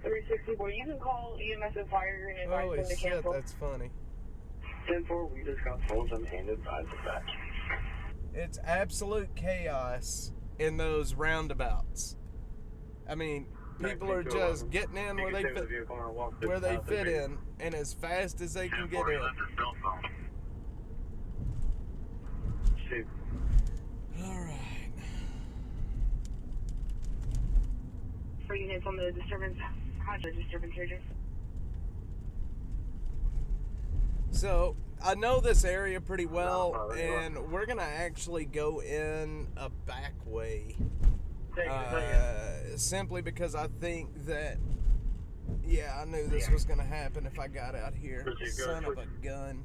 364, you can call EMS and fire and advise Holy them to shit, cancel. that's funny. 10-4, we just got phones unhanded by the back. It's absolute chaos in those roundabouts. I mean, people are just getting in where they fit in, and as fast as they can get in. All right. For units on the disturbance, how's the disturbance radius? So I know this area pretty well, and we're gonna actually go in a back way, simply because I think that, yeah, I knew this was gonna happen if I got out here. Son of a gun.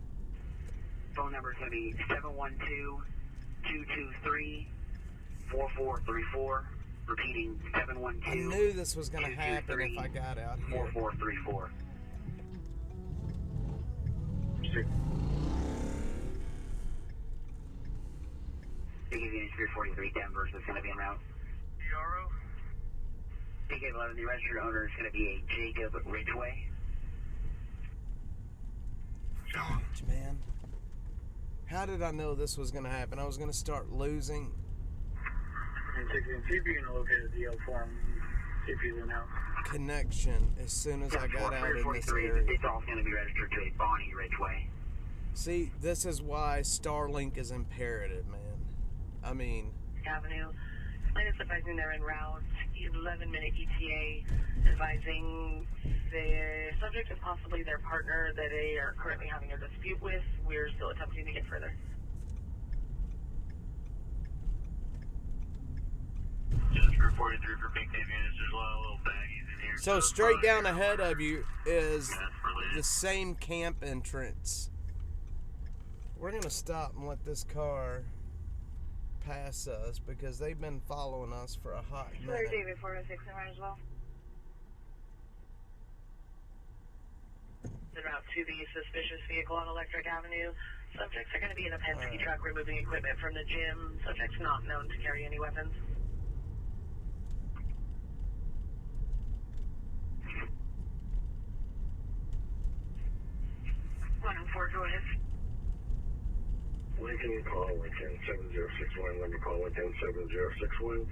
Phone number is going to be 712-223-4434. Repeating 712. I knew this was gonna happen if I got out here. 4434. Big Unit 343 Denver, so it's going to be en route. DRO? PK11, the registered owner is going to be a Jacob Ridgway. Gosh, man. How did I know this was gonna happen? I was gonna start losing. And 16, see if you can locate a DL form, see if he's in house. Connection as soon as I got out in this area. It's all going to be registered to a Bonnie Ridgeway. See, this is why Starlink is imperative, man. I mean, Avenue. Latest advising they're en route. 11-minute ETA. Advising the subject is possibly their partner that they are currently having a dispute with. We're still attempting to get further. Just for 43 for Big Day Units, there's a lot of little baggies in here. so straight down ahead of you is the same camp entrance. We're gonna stop and let this car pass us because they've been following us for a hot minute. David 406 in right as well. En route to the suspicious vehicle on Electric Avenue. Subjects are going to be in a Penske truck removing equipment from the gym. Subjects not known to carry any weapons. Go ahead. Lincoln, call Lincoln 7061. Number call Lincoln 7061.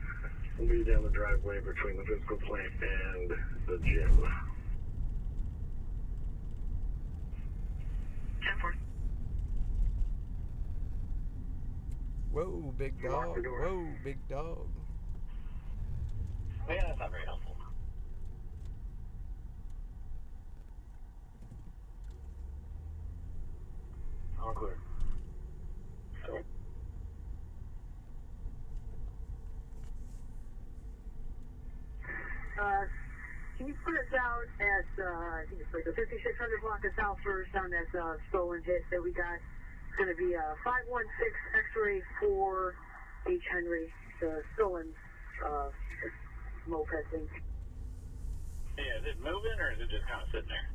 We'll be down the driveway between the physical plant and the gym. 10-4. Whoa, big dog. Whoa, big dog. Yeah, that's not very helpful. All clear. Can you put us out at, I think it's like the 5600 block of South First on that stolen hit that we got? It's going to be 516 X-ray 4 H. Henry, the stolen moped thing. Yeah, is it moving or is it just kind of sitting there?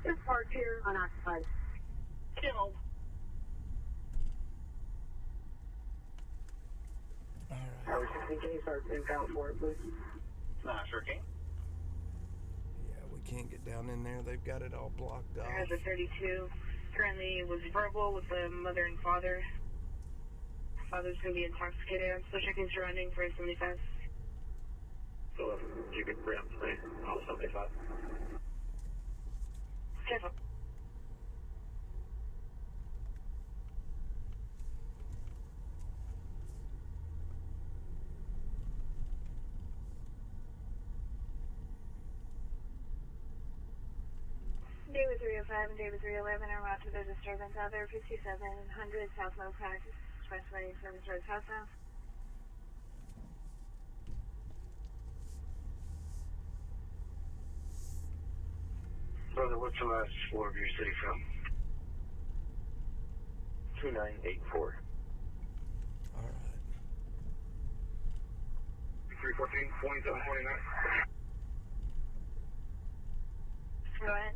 Just parked here, unoccupied. Kill. Power 16, can you start inbound for it, please? Nah, sure can. Yeah, we can't get down in there. They've got it all blocked off. There's a 32. Currently was verbal with the mother and father. Father's going to be intoxicated. I'm still checking surrounding for a 75. So you can bring up today. I'll 75. Careful. David 305 and David 311 are out to the disturbance out there, 5700 South Mopac Expressway, Service Road southbound. Brother, what's the last floor of your city from? 2984. All right. 314, 2729. Go ahead.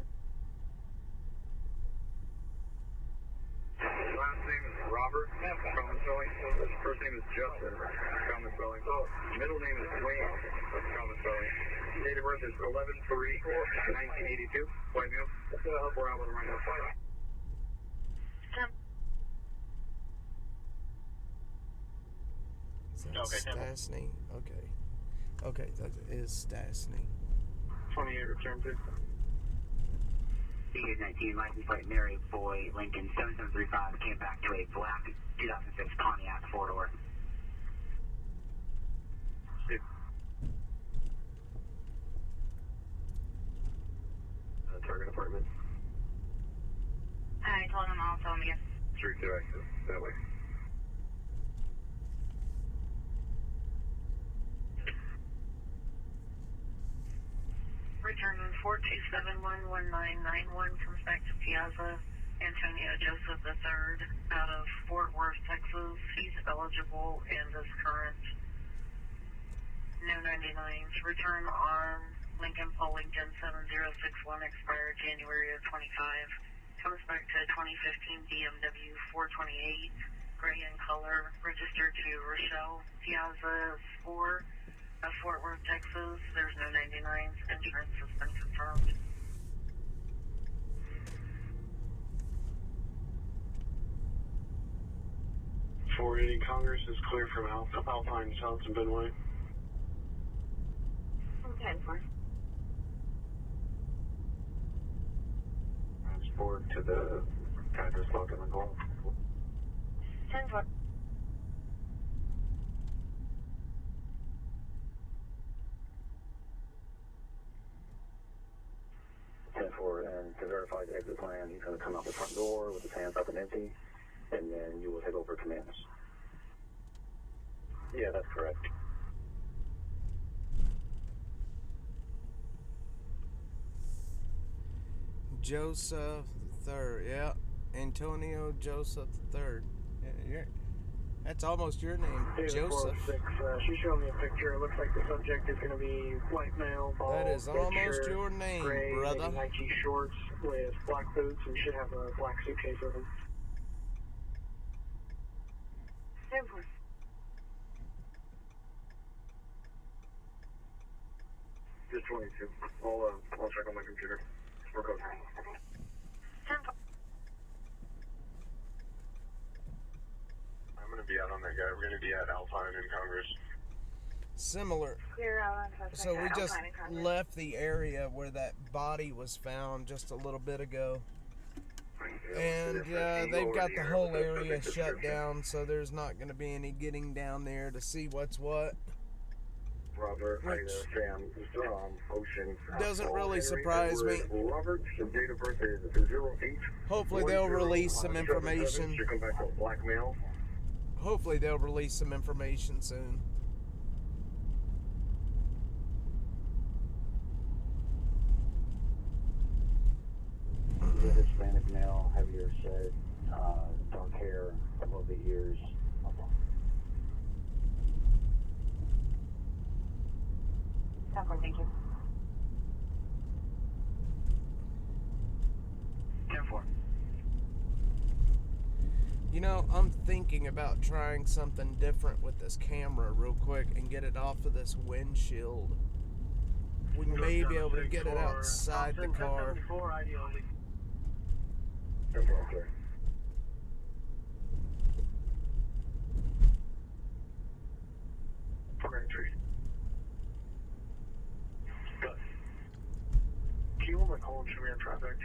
Last name is Robert, common spelling. First name is Justin, common spelling. Middle name is Wayne, common spelling. Date of birth is 11/3/1982. White male. We're out with him right now. Is that Okay, Stasny? Okay. Okay, that is Stasny. 28 return, please. CA-19, license plate Mary Boy, Lincoln 7735, came back to a black 2006 Pontiac 4-door. Target apartment. I told him I'll tell him again. 3-2 exit, that way. Return 427-11991 comes back to Piazza. Antonio Joseph III out of Fort Worth, Texas. He's eligible and is current. No 99s. Return on Lincoln Paul Lincoln 7061 expired January of 25. Comes back to 2015 BMW 428. Gray in color. Registered to Rochelle Piazza 4. Fort Worth, Texas. There's no 99s. Insurance has been confirmed. 10-480 Congress is clear from Alpine South and Benway. 10-4. Transport to the address log in the call. 10-4. 10-4, and to verify the exit plan, he's going to come out the front door with his hands up and empty, and then you will take over commands. Yeah, that's correct. Joseph III, yeah. Antonio Joseph III. Yeah, that's almost your name, Joseph. She's showing me a picture. It looks like the subject is going to be white male, bald, That is red almost shirt, your name, gray, brother. maybe Nike shorts with black boots, and should have a black suitcase with him. 10-4. Just 22. I'll check on my computer. We're good. 10-4. I'm going to be out on that guy. We're going to be at Alpine in Congress. Similar. Clear out on suspect So we at just Alpine and Congress. left the area where that body was found just a little bit ago. And they've got the whole area shut down, so there's not going to be any getting down there to see what's what. Robert, Which Sam, Ocean. doesn't really surprise me. Robert, the date of birth is 08. Hopefully they'll release some information. Should come back to blackmail. Hopefully they'll release some information soon. The Hispanic male, heavier set, dark hair, above the ears. 10-4, thank you. 10-4. You know, I'm thinking about trying something different with this camera real quick and get it off of this windshield. We may be able to get it outside the car. 10-4, ideally. 10-4, clear. Program tree. Good. Can you hold my call and show me on traffic?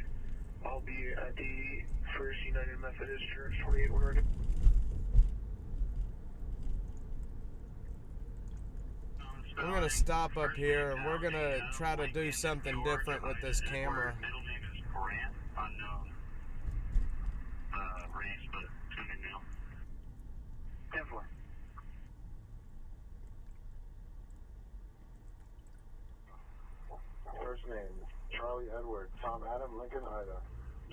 I'll be at the First United Methodist Church, 2800. I'm going to stop up here and we're going to try to do something different with this camera. Middle name is Grant, unknown race, but tune in now. 10-4. First name, Charlie Edward, Tom Adam, Lincoln, Ida.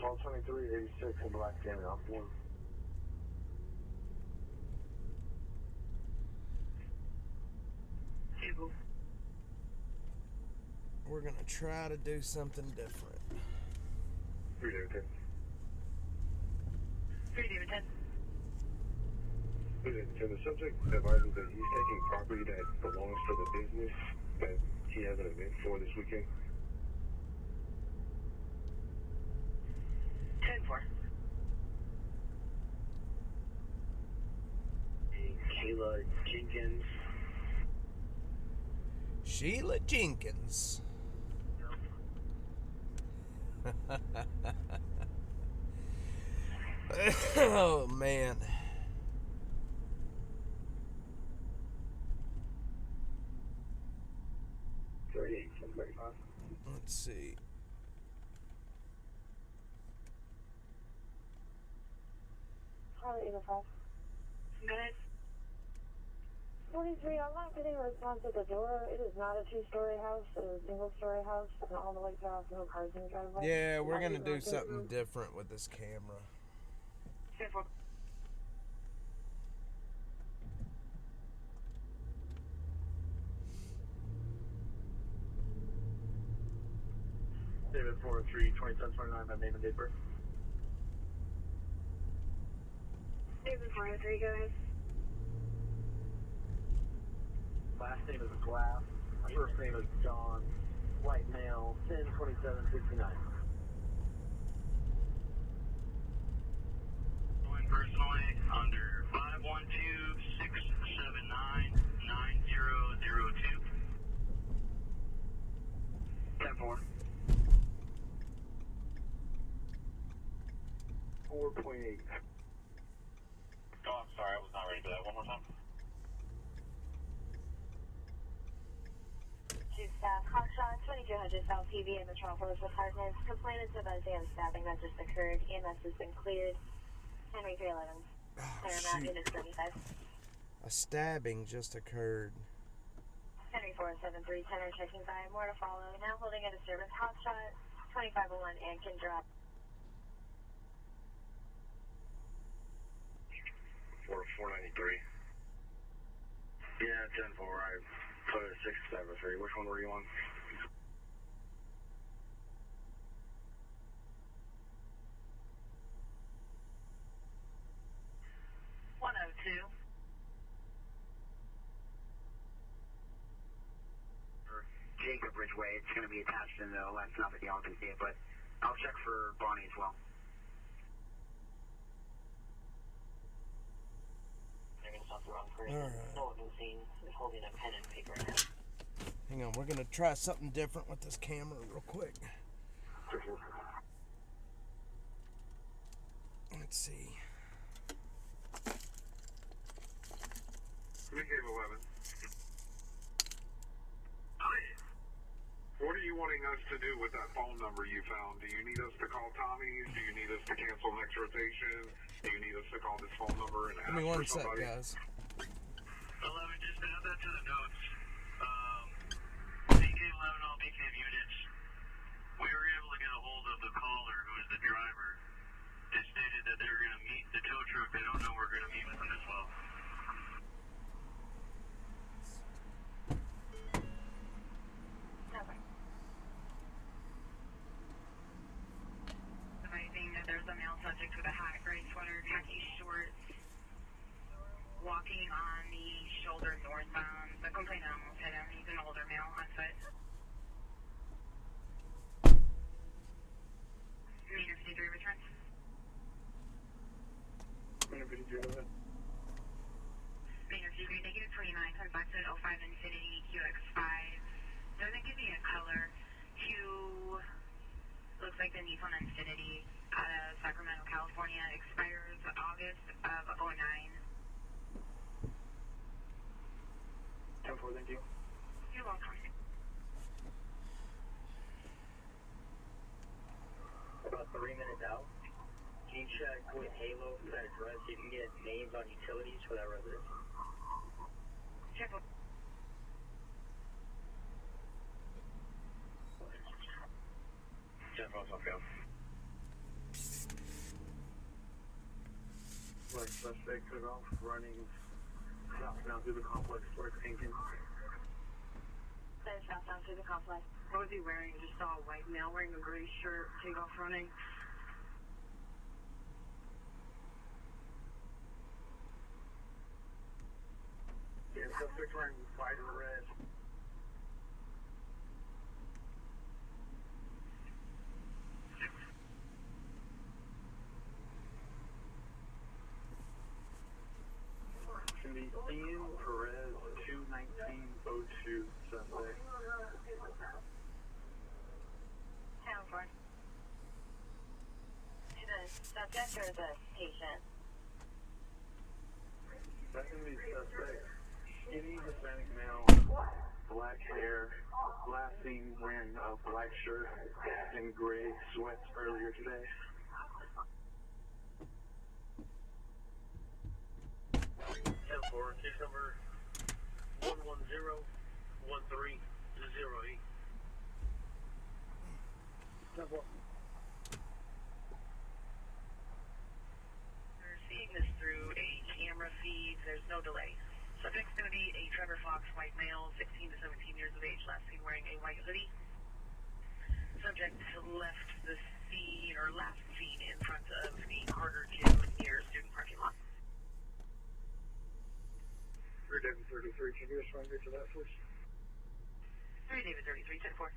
122386 in Black Canyon, off one. We're going to try to do something different. 3 David 10. 3 David 10. 3 David 10. The subject advises that he's taking property that belongs to the business that he has an event for this weekend. 10-4. Sheila Jenkins. Sheila Jenkins. Oh, man. Let's see. Charlie 805. Go ahead. 43, I'm not getting a response at the door. It is not a two-story house. It is a single-story house, and all the lights are off, no cars in the driveway. Yeah, we're going to do something different with this camera. 10-4. David 403, 2729, my name and date of birth. David 403, go ahead. Last name is Glass. First name is John. White male, 102769. Going personally under 512 4.8. Oh, I'm sorry, I was not ready for that. One more time. To staff, Hotshot, 2200 South PV in Metropolis Apartments. Complainants of unsafe stabbing that just occurred. EMS has been cleared. Henry 311. Paramount, unit 35. A stabbing just occurred. Henry 473, tenor checking by. More to follow. Now holding at a service. Hotshot, 2501 and can drop. 493. Yeah, 10-4. I put a 673. Which one were you on? Jacob Ridgeway. It's going to be attached in the lens, not that y'all can see it, but I'll check for Bonnie as well. They're going to stop the wrong person. Alright. No one can see. He's holding a pen and paper in hand. Hang on, we're gonna try something different with this camera real quick. Let's see. Midgame 11. What are you wanting us to do with that phone number you found? Do you need us to call Tommy's? Do you need us to cancel next rotation? Do you need us to call this phone number and ask Give me one for sec, somebody? guys. 11, just add that to the notes. BK11, all BK units. We were able to get a hold of the caller, who is the driver. They stated that they were going to meet the tow truck. They don't know we're going to meet with them as well. Okay. Advising that there's a male subject with a hat, gray sweater, khaki shorts, walking on the shoulder northbound. The complainant almost hit him. He's an older male on foot. Meter 53 returns. Meter 53, go ahead. Meter 53, negative 29, comes back to 05 Infinity QX5. Doesn't give me a color. Q looks like the Nissan Infinity out of Sacramento, California. Expires August of 09. 10-4, thank you. You're welcome. About 3 minutes out. Can you check with Halo for that address? You can get names on utilities for that residence. Check. 10-4, Southfield. Like, suspect took off running southbound through the complex towards Lincoln. They're southbound through the complex. What was he wearing? Just saw a white male wearing a gray shirt, take off running. Yeah, suspect wearing white and red. It's going to be Ian Perez, 21902 suspect. Town for. To the subject or the patient? That's going to be suspect. Skinny Hispanic male, black hair, last seen wearing a black shirt and gray sweats earlier today. For case number 1101308. We're seeing this through a camera feed. There's no delay. Subject's going to be a Trevor Fox white male, 16 to 17 years of age, last seen wearing a white hoodie. Subject left the scene, or last seen in front of the Carter Gym near student parking lot. David 33, can you respond to that, please? 3 David 33, 10-4.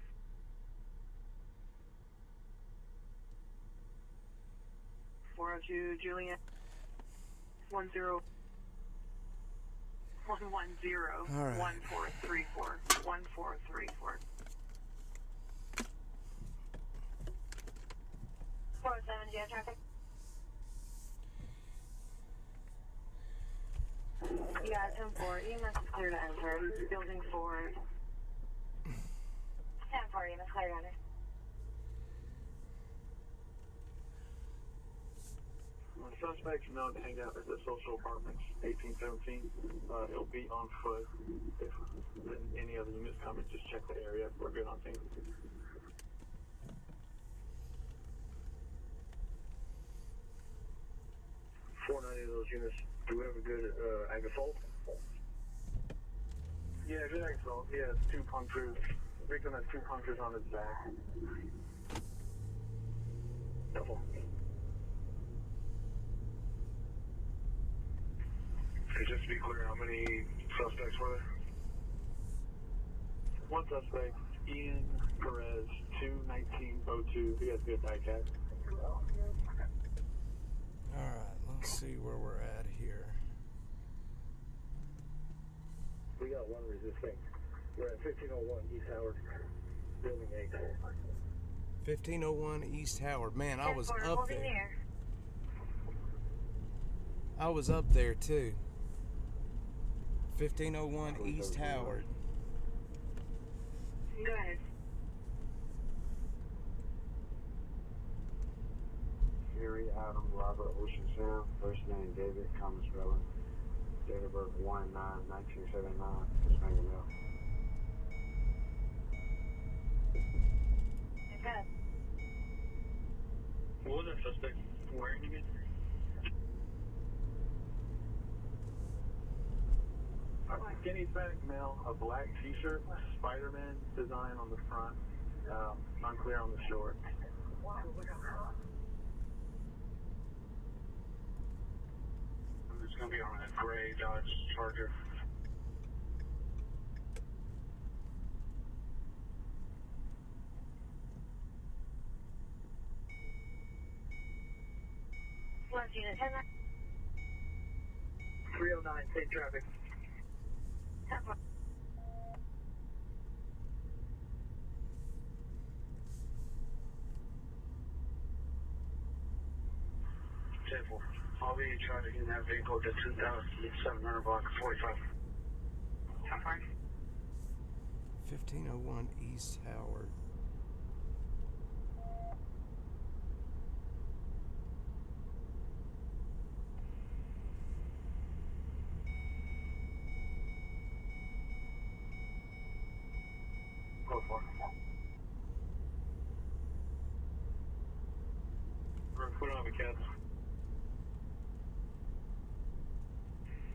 Julian 10 110 All right. 1434 1434. 407, do you have traffic? Yeah, 10-4. EMS is clear to enter. Building 4. 10-4, EMS clear to enter. The suspect's known to hang out at the social apartments, 1817. He'll be on foot. If any other units come in, just check the area. We're good on scene. 490 of those units, do we have a good active assault? Yeah, good assault. He has 2 punctures. Victim has 2 punctures on his back. Double. Okay, just to be clear, how many suspects were there? 1 suspect, Ian Perez, 21902. He has good DICAT. Alright, let's see where we're at here. We got 1 resisting. We're at 1501 East Howard, building 8. 1501 East Howard. Man, I was up there. I was up there too. 1501 East Howard. Go ahead. Henry Adam Robert Ocean Sam, first name David, common spelling, date of birth 1/9/1979, Hispanic male. Okay. What was that suspect wearing again? Skinny Hispanic male, a black t-shirt, Spider-Man design on the front, unclear on the short. It's going to be on a gray Dodge Charger. Last unit, 10 309, safe traffic. 10-4. I'll be trying to get that vehicle to 2,700 block 45. 10-4. 1501 East Howard. Go for it. We're putting on the cats.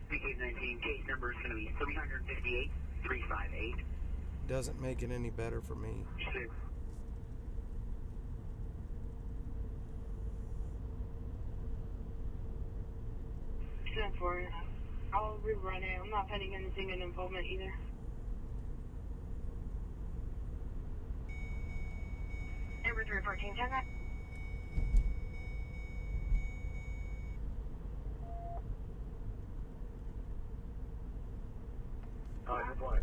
PK-19, case number is going to be 358-358. Doesn't make it any better for me. 6. For it. I'll rerun it. I'm not pending anything in involvement either. Number 314, 10 that. That's why.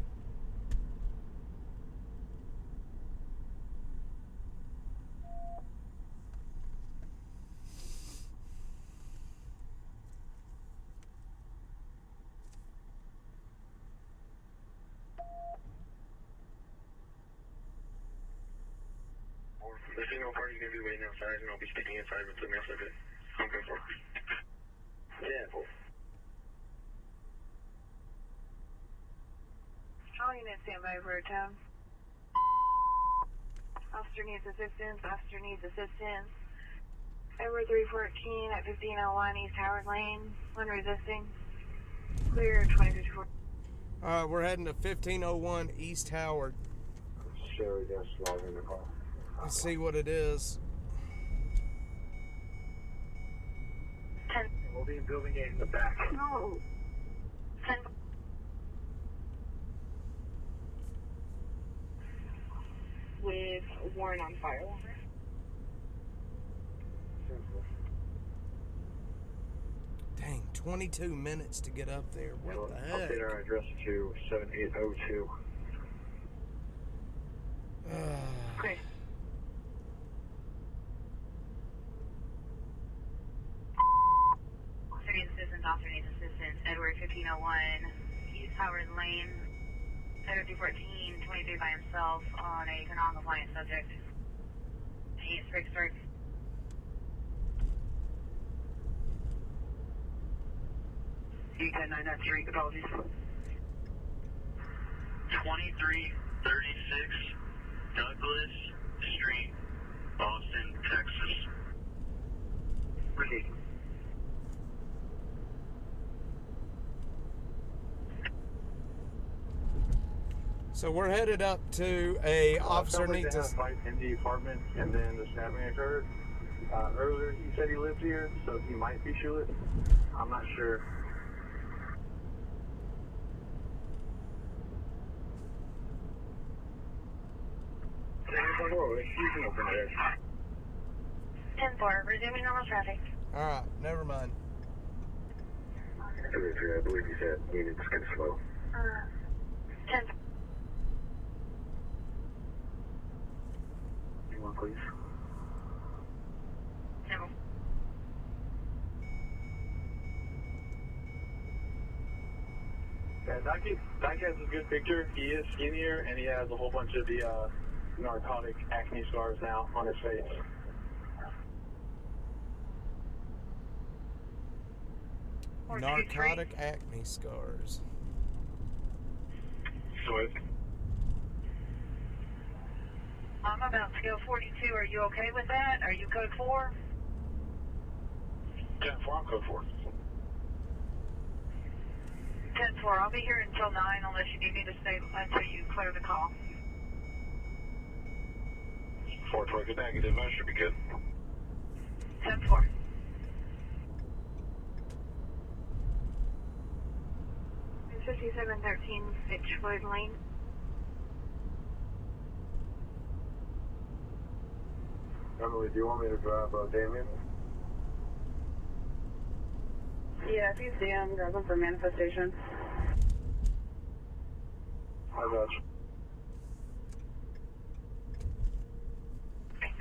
The female party's going to be waiting outside, and I'll be sticking inside with the male subject. I'm good for it. Yeah, cool. All units stand by for a town. Officer needs assistance. Officer needs assistance. Over 314 at 1501 East Howard Lane. One resisting. Clear 2054. Alright, we're heading to 1501 East Howard. Sherry just logged in the car. Let's see what it is. 10. We'll be in building 8 in the back. No. 10. With warrant on file. Dang, 22 minutes to get up there. What the heck? Update our address to 7802. Okay. City assistance officer needs assistance. Edward 1501, East Howard Lane. Edward 314, 23 by himself on a non-compliant subject. He is Vicksburg. E10993, apologies. 2336 Douglas Street, Austin, Texas. Proceed. So we're headed up to a officer Sounds like needs they had a us. fight in the apartment, and then the stabbing occurred. Earlier, he said he lived here, so he might be shoeless. I'm not sure. You can open it. 10-4, resuming normal traffic. All right, never mind. I believe he said unit's kind of slow. 10. One, please. No. Yeah, Dyke has a good picture. He is skinnier, and he has a whole bunch of the narcotic acne scars now on his face. Narcotic acne scars. Swift. I'm about to go 42. Are you okay with that? Are you code 4? 10-4, I'm code 4. 10-4. I'll be here until 9 unless you need me to stay until you clear the call. 4-4, good negative. I should be good. 10-4. It's 5713 Fitchwood Lane. Emily, do you want me to drive Damien? Yeah, if you see him, grab him for manifestation. I got you.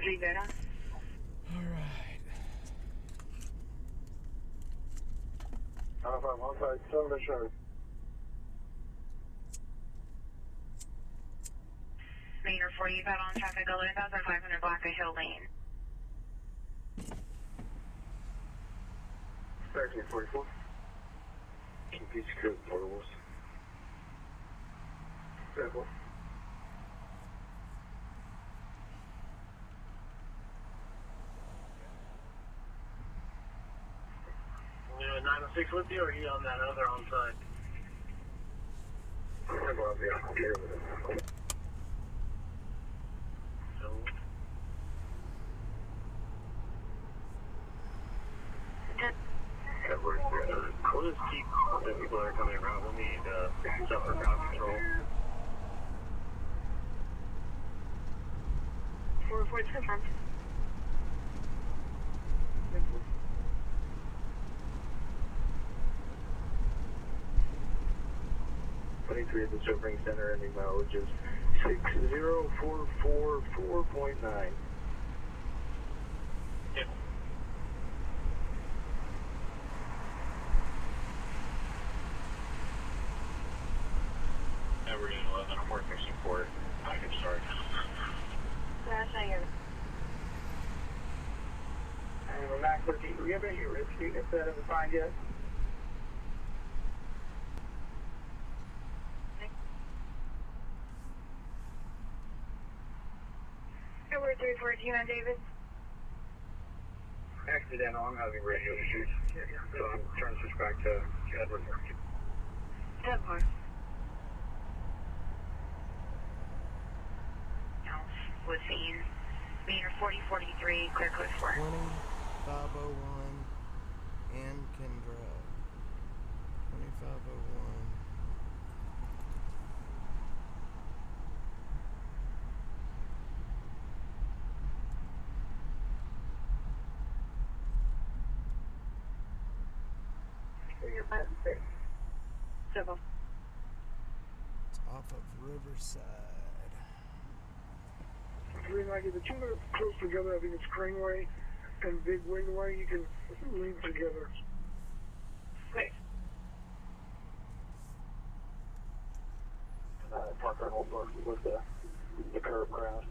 Rivera. All right. I'm sorry, 7 to show. Meter 4, you've got on traffic 11,500 Blacker Hill Lane. 1344. Keep each code portables. 7-4. Yeah, 906 with you, or are you on that other on side? I'm on the clear with him. We'll just keep the people that are coming around. We'll need stuff for crowd control. 4-4, it's confirmed. Three at the Sobering Center, and the mileage is 60444.9. Yeah. Never in 11. I'm working support. I can start. That's not your. And we're back 13. We have any risk units that haven't signed yet? Edward 314 on David. Accidental, I'm having radio issues. So I'm trying to switch back to Edward. 10-4. Was seen. Meter 4043, clear code 4. 2501 and Kendra. 2501. Civil. It's off of Riverside. The reason I get the two are close together, I think it's Craneway and Big Wingway. You can lean together. Great. Parker Holbrook with the curb crash.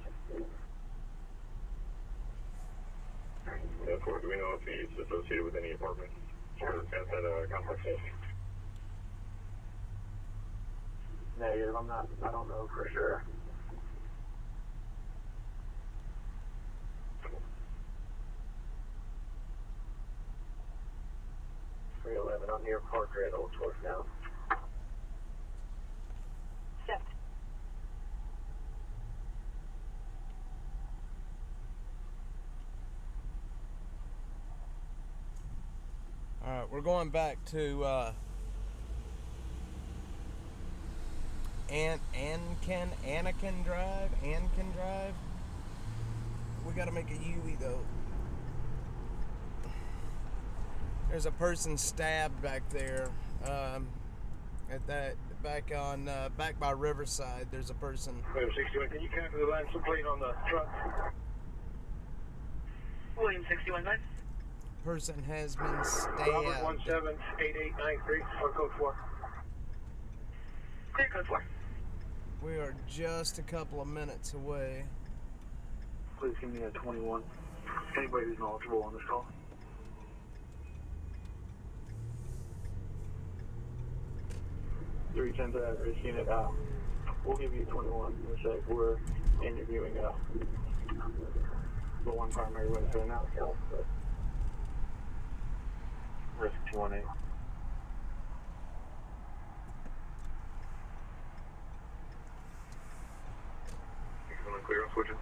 That's what, do we know if he's associated with any apartments or at that complex? Negative, I don't know for sure. I'm near Parker at Old Torque now. 7. All right, we're going back to Anakin Drive. We gotta make a U though. There's a person stabbed back there. At that back by Riverside. There's a person. William 61, can you capture the license plate on the truck? William 61, bud. Person has been stabbed. Robert 178893 for code 4. Clear code 4. We are just a couple of minutes away. Please give me a 21. Anybody who's knowledgeable on this call. Three times average unit out. We'll give you 21 in a sec. We're interviewing the one primary witness right now. Risk 218. You want to clear on switching?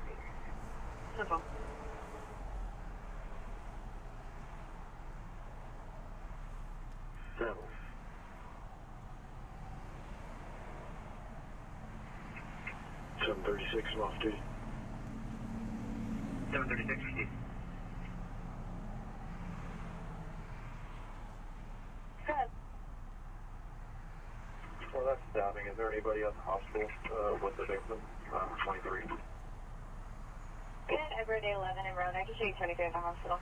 No problem. Seven. 736 off duty. 736 received. Good. Well, that's stabbing. Is there anybody at the hospital with the victim? 23. Good. Everett 11 and round. I can show you 23 at the hospital.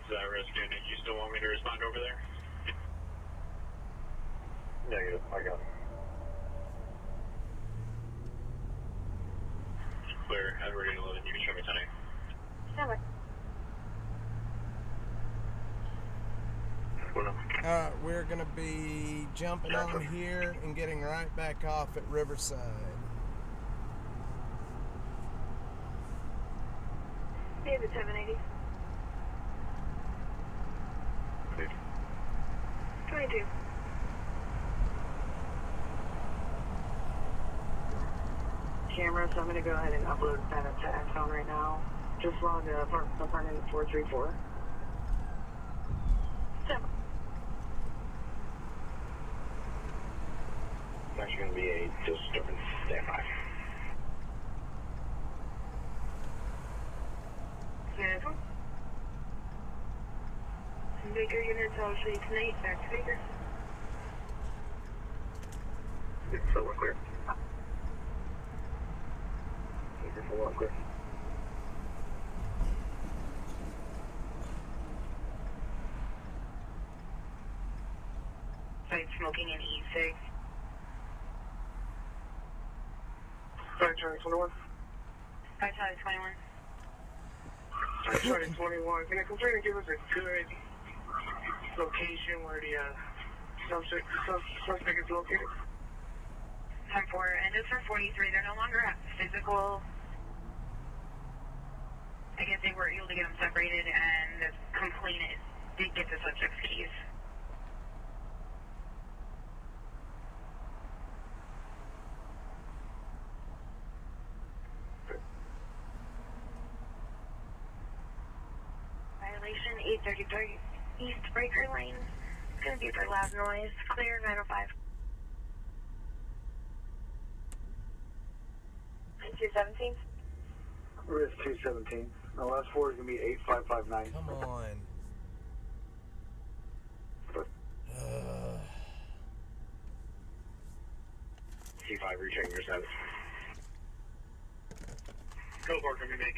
Rescue unit, you still want me to respond over there? Negative. I got it. Clear. Edward 811, you can show me tonight. Never. Alright, we're gonna be jumping on here and getting right back off at Riverside. David 780. 22. Camera, so I'm going to go ahead and upload that to Axon right now. Just log apartment 434. 7. It's actually going to be a disturbance standby. Yes. Baker units, I'll show you tonight. Back to Baker. So we're clear. Baker full on clear. Site smoking and e-cig. Sorry, Charlie 21. Hi, Charlie 21. Sorry, Charlie 21. Can I confirm and give us a good location where the suspect is located? 10-4, and just for 43, they're no longer at physical. I guess they were able to get them separated, and the complainant did get the subject's keys. Violation 833 East Breaker Lane. It's going to be for loud noise. Clear 905. 217. Risk 217. The last four is going to be 8559. Come on. C5, rechecking your status. Go for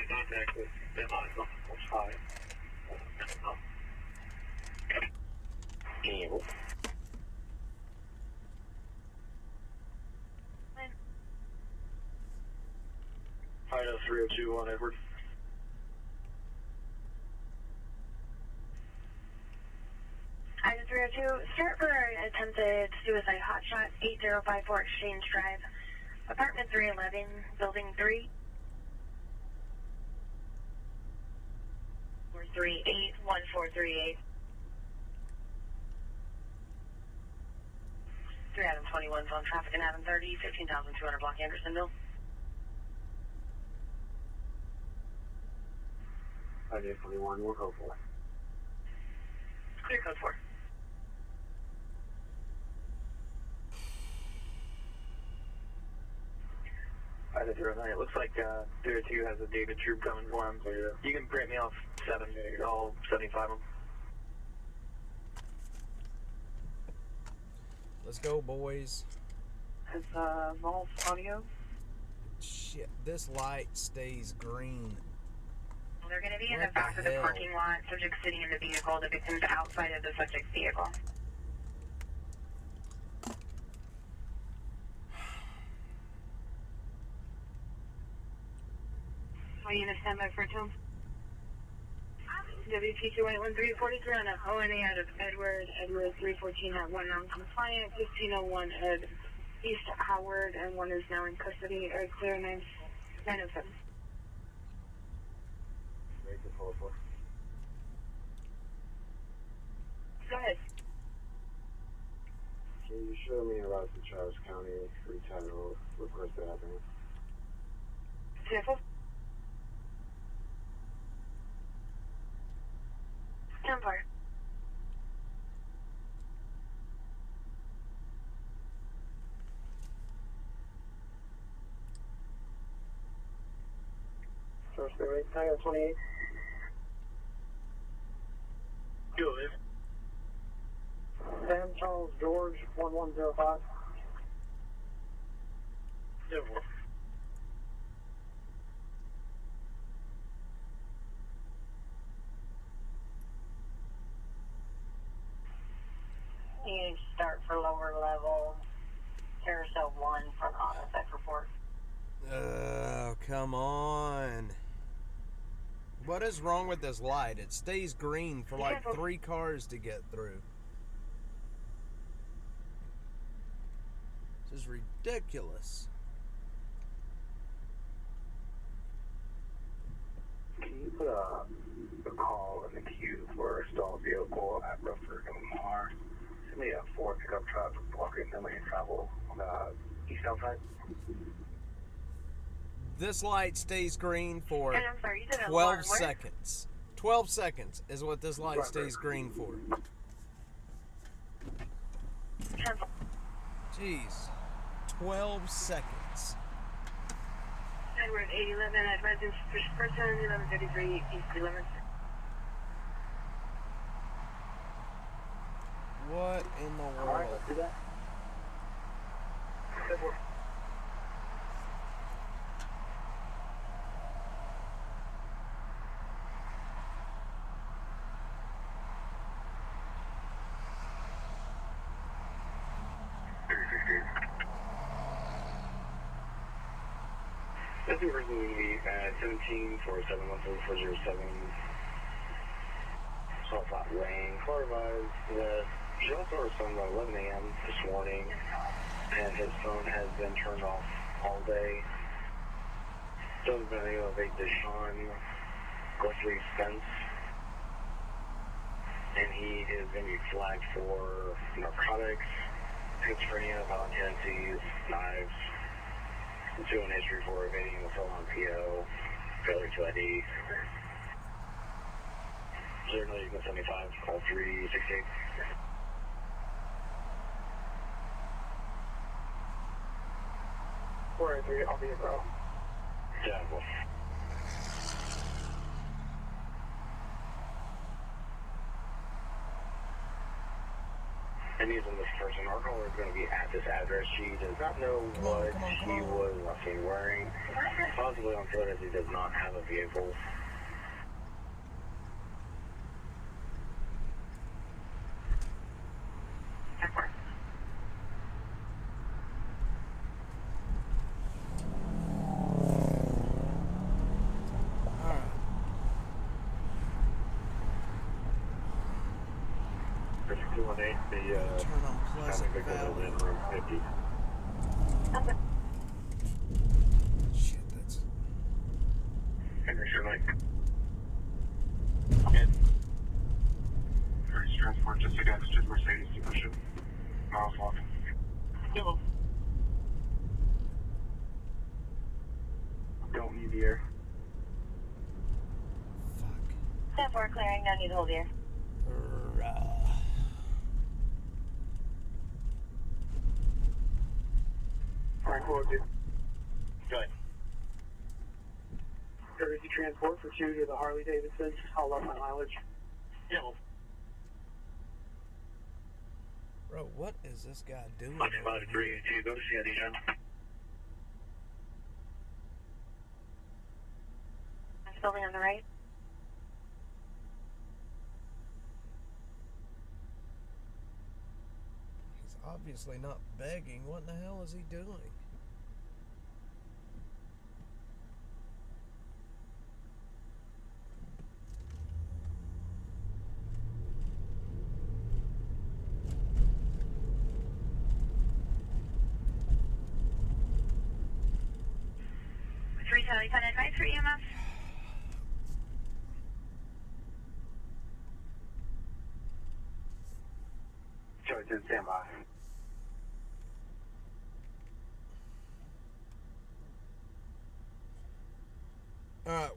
contact with Venmo. That's fine. Evil. Idaho 302 on Edward. Item 302, start for an attempted suicide hotshot, 8054 Exchange Drive, apartment 311, building 3. 438-1438. 3 Adam 21 on traffic and Adam 30, 15,200 block Andersonville. Idea 21, we'll go for it. Clear code 4. Item 09, it looks like 02 has a David Troop coming for him. You can print me off 7, all 75 of them. Let's go, boys. Has Volf audio? Shit, this light stays green. They're going to be in What the back the of the hell? parking lot, subject sitting in the vehicle. The victim's outside of the subject's vehicle. Are you going to stand by for a tone? WP21343 on a ONA out of Edward 314 at 1 non-compliant, 1501 at East Howard, and 1 is now in custody. Clear 907. Make the call for. Go ahead. Can you show me around to Charles County, retitle, request that happening? Careful. 10-4. First Bay, Tiger 28. Go ahead. Sam Charles George 1105. Edward. You start for lower level. Carousel 1 for auto theft report. Oh, come on. What is wrong with this light? It stays green for like 3 cars to get through. This is ridiculous. Can you put a call in the queue for a stalled vehicle at Rufford and Lamar? Send me a 4 pickup truck blocking the lane travel on the eastbound side. This light stays green for And I'm sorry, you said 12 Alarm, where? seconds. 12 seconds is what this light stays green for. 10-4. Jeez. 12 seconds. Edward 811, advising first person, 1133 East 11th. What in the Alright, world? let's do that. Edward. This is person will be at 17 for 714-407. Salt Flat Lane. Car advised that she also responded about 11 a.m. this morning, and his phone has been turned off all day. Still been able to Deshaun Guthrie Spence, and he is going to be flagged for narcotics, schizophrenia, violent tendencies, knives, to an history for evading the full-on PO, failure to ID. 075, call 368. 483, I'll be a bro. Yeah, well. and using this person. Our caller is going to be at this address. She does not know what he was seen wearing. Possibly on foot, as he does not have a vehicle. Turn on Pleasant Valley. Room 50. Shit, that's... Henry, sure, Mike. First transport, just against just Mercedes dealership. Miles walking. Don't need the air. Step 4 clearing, no need to hold here. Frank, what would you? Good. Courtesy transport for 2 to the Harley Davidson. I'll up my mileage. Yeah. Bro, what is this guy doing? Much about 382. Go to CID, John. Next building on the right. He's obviously not begging. What in the hell is he doing? Charlie 10 advice for EMS. Charlie 10, stand by.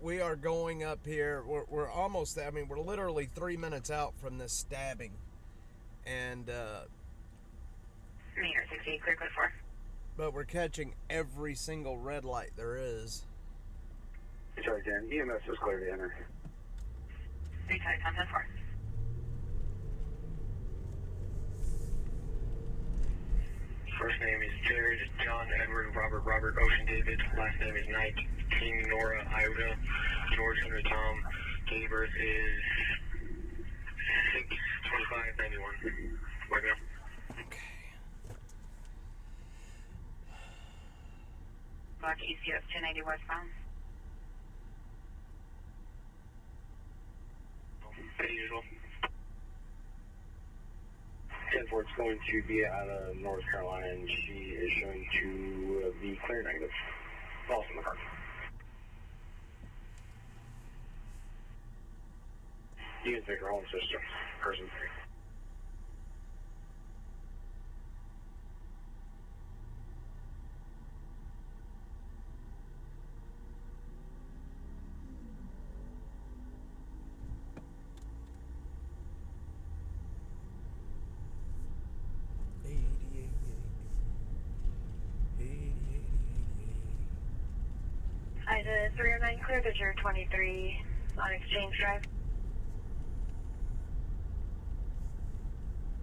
We are going up here. We're almost there. I mean, we're literally 3 minutes out from this stabbing. And, Meter 68, clear code 4. but we're catching every single red light there is. Charlie 10, EMS is clear to enter. 3 Charlie 10 4. First name is Jared, John, Edward, Robert, Ocean, David. Last name is Knight, King, Nora, Iota, George, Henry, Tom. Date of birth is 6/25/91. Right now. Okay. Block ECS 290 westbound. As usual. 10-4 is going to be out of North Carolina, and she is showing to be clear negative. False in the car. You can take her home, sister. Person. Ida 309 clear to Juror 23 on Exchange Drive.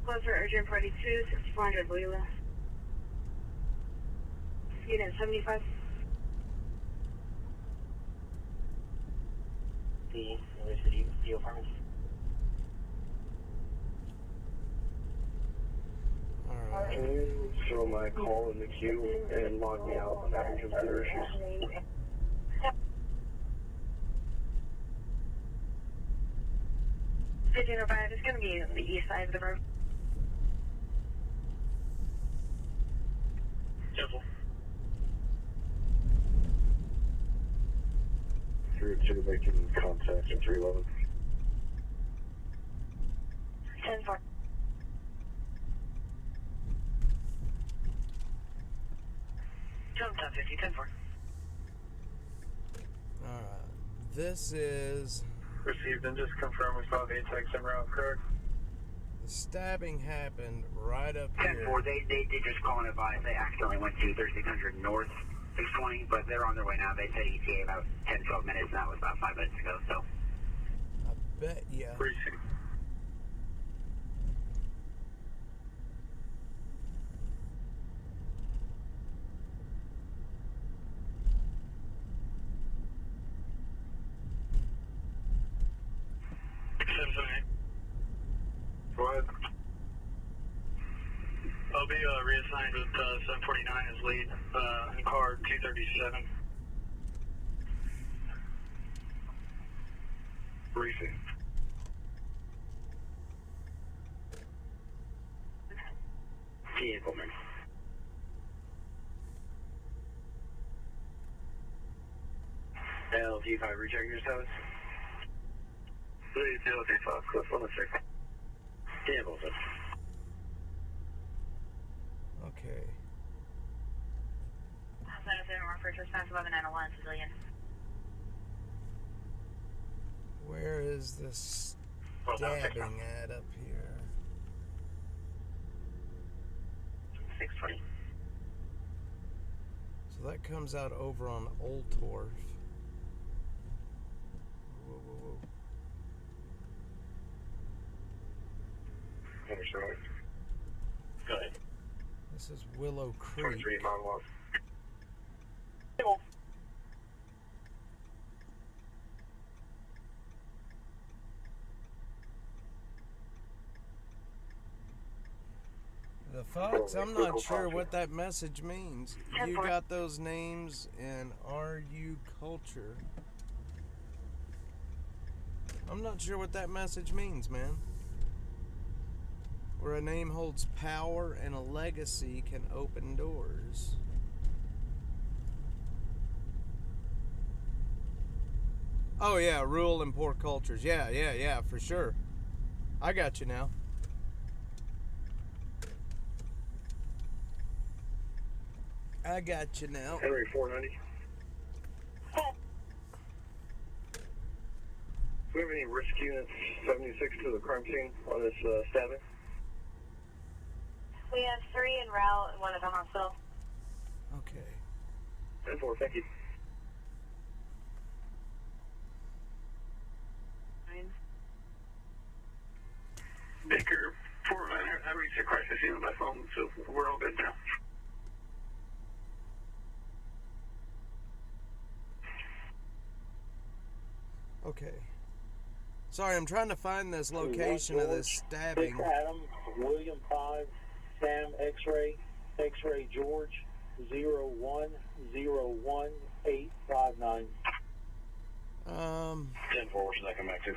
Close for urgent 42, 6400 Louisville. Unit 75. The University Steel Apartments. Alright. Can you throw my call in the queue and log me out of having computer issues? 1505 is going to be on the east side of the road. Careful. 302 making contact at 311. 10-4. Jump top 50, 10-4. Alright. This is... Received and just confirm we saw the attack en route, correct? The stabbing happened right up 10-4, here. they did just call and advise they accidentally went to 3600 North 620, but they're on their way now. They said ETA about 10-12 minutes, and that was about 5 minutes ago, so. I bet ya. Precinct. signed with 749 as lead in car 237. Briefing. Key implement. LG5, rechecking your status. 3005, Cliff 106. Key implement. Okay. Outside of the for trespass 11901 civilian. Where is this stabbing at up here? 620. So that comes out over on Old Torf. Whoa, whoa, whoa. Understood. Go ahead. This is Willow Creek. 23 mile walk. The Fox, I'm not sure what that message means. You got those names in RU Culture. I'm not sure what that message means, man. Where a name holds power and a legacy can open doors. Oh yeah, rule and poor cultures. Yeah, for sure. I got you now. I got you now. Henry 490. Do we have any risk units 76 to the crime scene on this stabbing? We have 3 en route and 1 at the hospital. Okay. 10-4, thank you. Baker 409, I reached a crisis scene on my phone, so we're all good now. Okay. Sorry, I'm trying to find this location of this stabbing. 6 Adam, William 5, Sam X-ray, X-ray George, 0101859. 10-4, what should I come back to?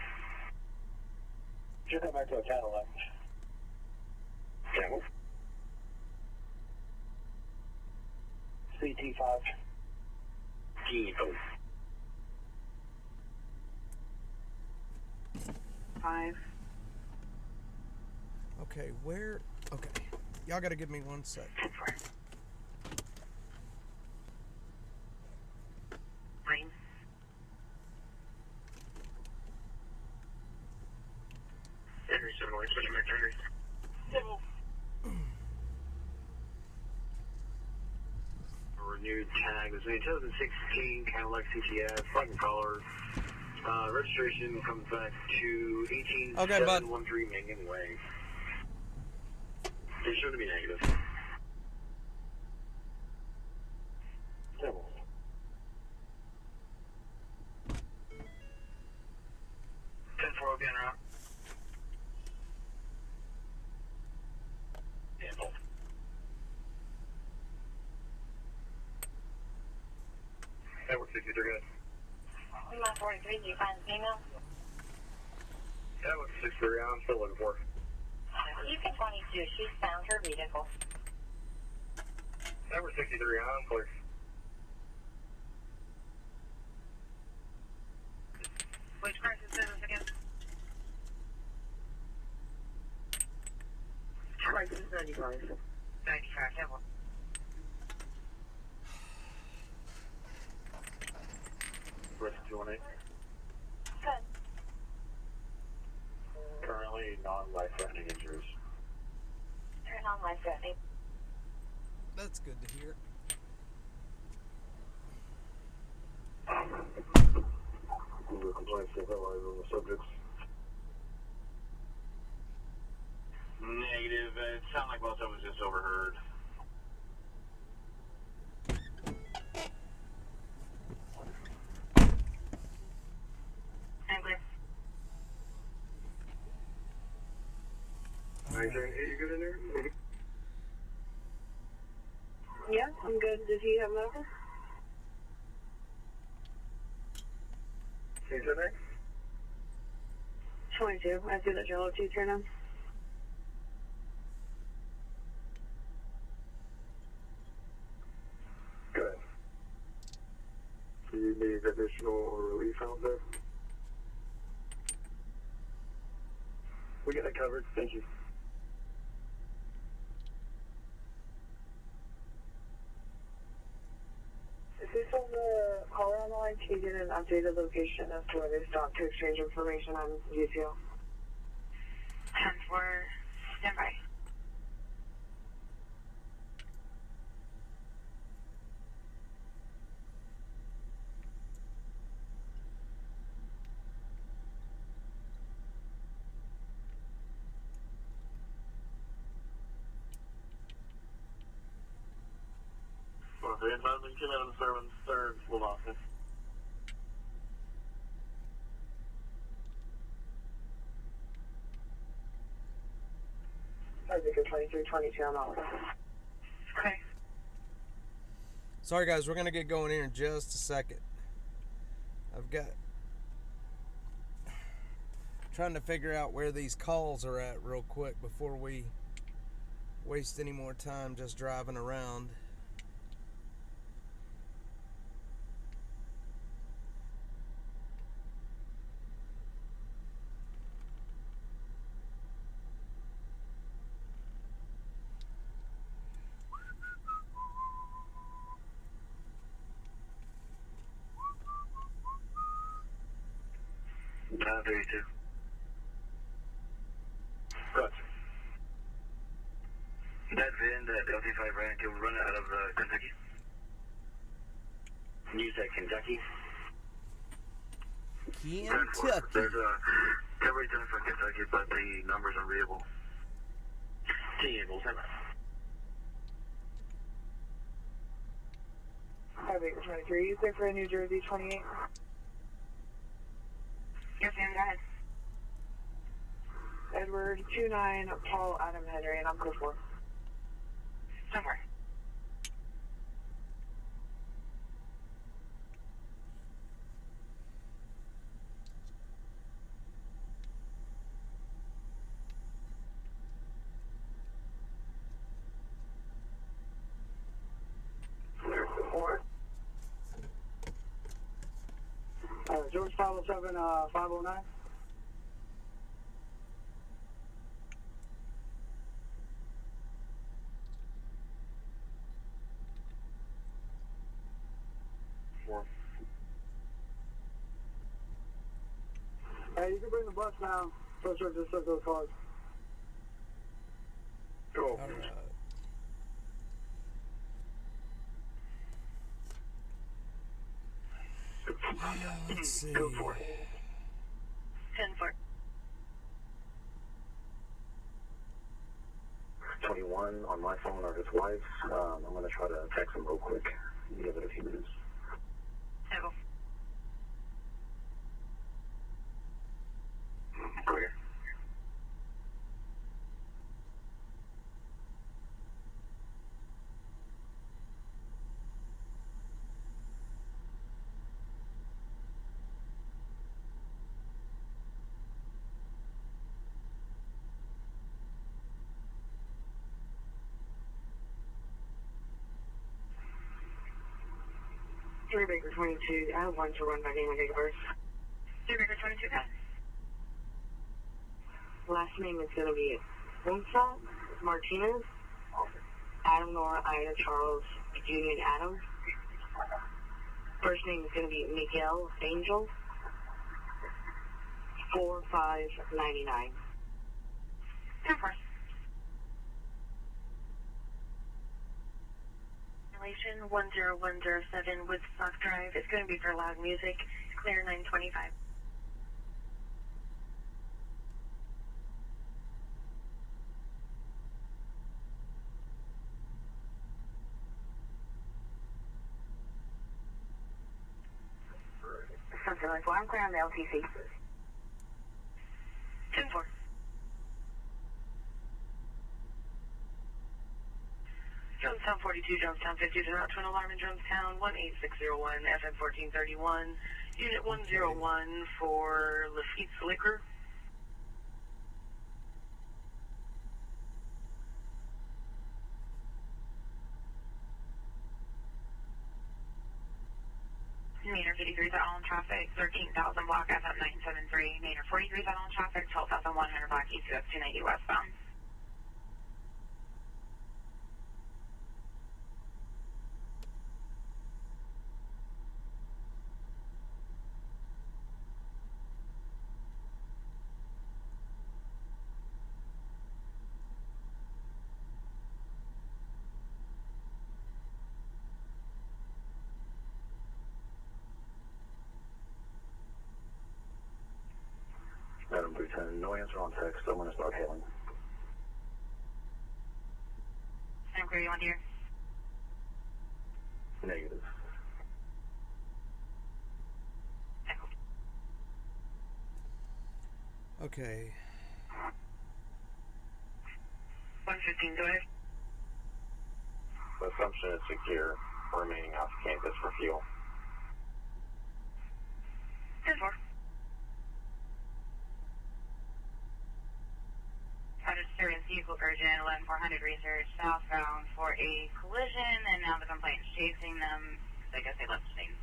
Should come back to a Cadillac. Camel. CT5. Kilo. 5. Okay, where? Okay. Y'all gotta give me 1 sec. Fine. Henry 701, switching back to Henry. Renewed tag. This is a 2016 Cadillac CTS, fucking color. Registration comes back to 18713 Mangan Way. It's shown to be negative. 10-4 again, route. Handle. Edward 63, good. Lima 43, do you find the female? Edward 63, I'm still looking for her. You can 22, she's found her vehicle. Edward 63, I'm clear. Which crisis is this again? Crisis 95. 95, have one. Risk 218. Good. Currently non-life-threatening injuries. Turn on life threatening. That's good to hear. Google complaints still headlines on the subjects. Negative. It sounded like most of it was just overheard. I'm clear. Are you good in there? does he have a number? Who's your name? 22. I see that yellow T-turn on. Good. Do you need additional relief out there? We got it covered. Thank you. Is this on the caller on the line? Can you get an updated location as to where they stopped to exchange information on GCL? 10-4, stand by. Well, the advisement came out of the servant's third full office. I think it's 2322 on all. Okay. Sorry guys, we're gonna get going here in just a second. I've got trying to figure out where these calls are at real quick before we waste any more time just driving around. Nine 32. Gotcha. That VIN that LT5 ran into, run out of Kentucky. You said Kentucky? Kentucky. There's a coverage done for Kentucky, but the numbers are readable. T-Able, 7. I think it's 23. You say for New Jersey 28? Yes, ma'am, go ahead. Edward 29, Paul Adam Henry, and I'm code 4. Somewhere. George 507, 509. Hey, you can bring the bus now. So sure, just took those cars. Cool. Let's see. Go for it. 10-4. 21 on my phone or his wife's. I'm going to try to text him real quick. Give it a few minutes. Table. Clear. Three Baker 22. I have one to run by name and date of birth. 3 Baker 22, go ahead. Last name is going to be Winston Martinez, Adam Nora Ida Charles Union Adam. First name is going to be Miguel Angel. 4599. 10-4. Relation 10107 Woodstock Drive. It's going to be for loud music. Clear 925. Something like that. I'm clear on the LTC. 10-4. Jones Jonestown 42, Jonestown 50, the route twin alarm in Jonestown, 18601, FM 1431, Unit 101 for Lafitte's Liquor. Meter 53 on traffic, 13,000 block FM 973. Meter 43 on traffic, 12,100 block east US 290 westbound. Adam 310, no answer on text. I'm going to start hailing. Sam Clear, you want to hear? Negative. Okay. 115, go ahead. The assumption is secure, remaining off campus for fuel. 10-4. Service vehicle urgent 11400 research southbound for a collision, and now the complaint's chasing them. I guess they left the scene.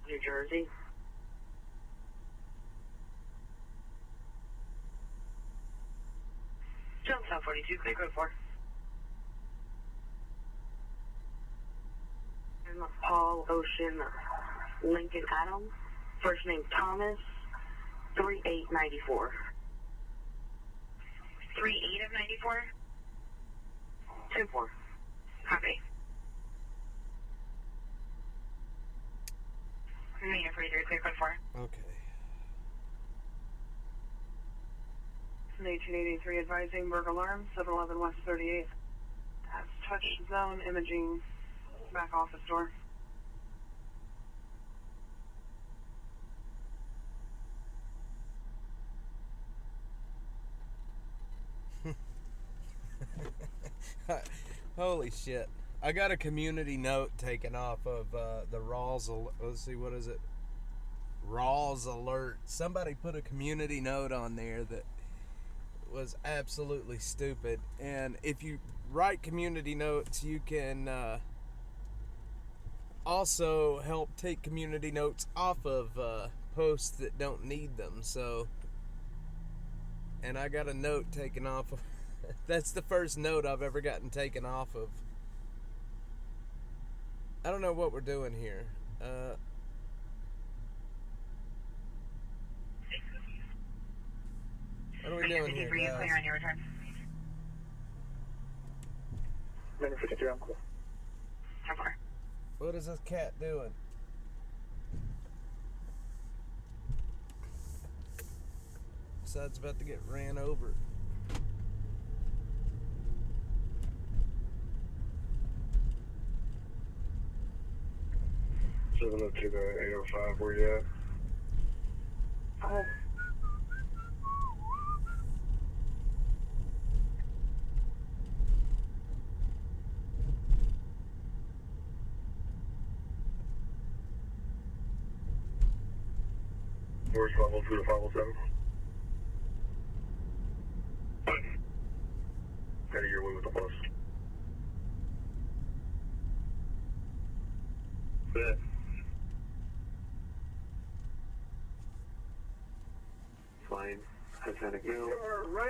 New Jersey. Jonestown 42, clear code 4. Paul Ocean Lincoln Adams. First name Thomas. 3894. 38 of 94? 10-4. Copy. Meter 43, clear code 4. Okay. 1883 advising Berg Alarm, 711 West 38. Has touch zone imaging back office door. Holy shit. I got a community note taken off of the Rawls. Let's see, what is it? Rawls alert. Somebody put a community note on there that was absolutely stupid. And if you write community notes, you can also help take community notes off of posts that don't need them. So, and I got a note taken off of. That's the first note I've ever gotten taken off of. I don't know what we're doing here. What are we doing here, guys? Clear on your return. Minute 53, I'm cool. 10-4. What is this cat doing? Besides about to get ran over. Seven up to the 805, where you at? Oh. Where's 502 to 507? Out of your way with the bus. Yeah. Fine. Titanic Mill.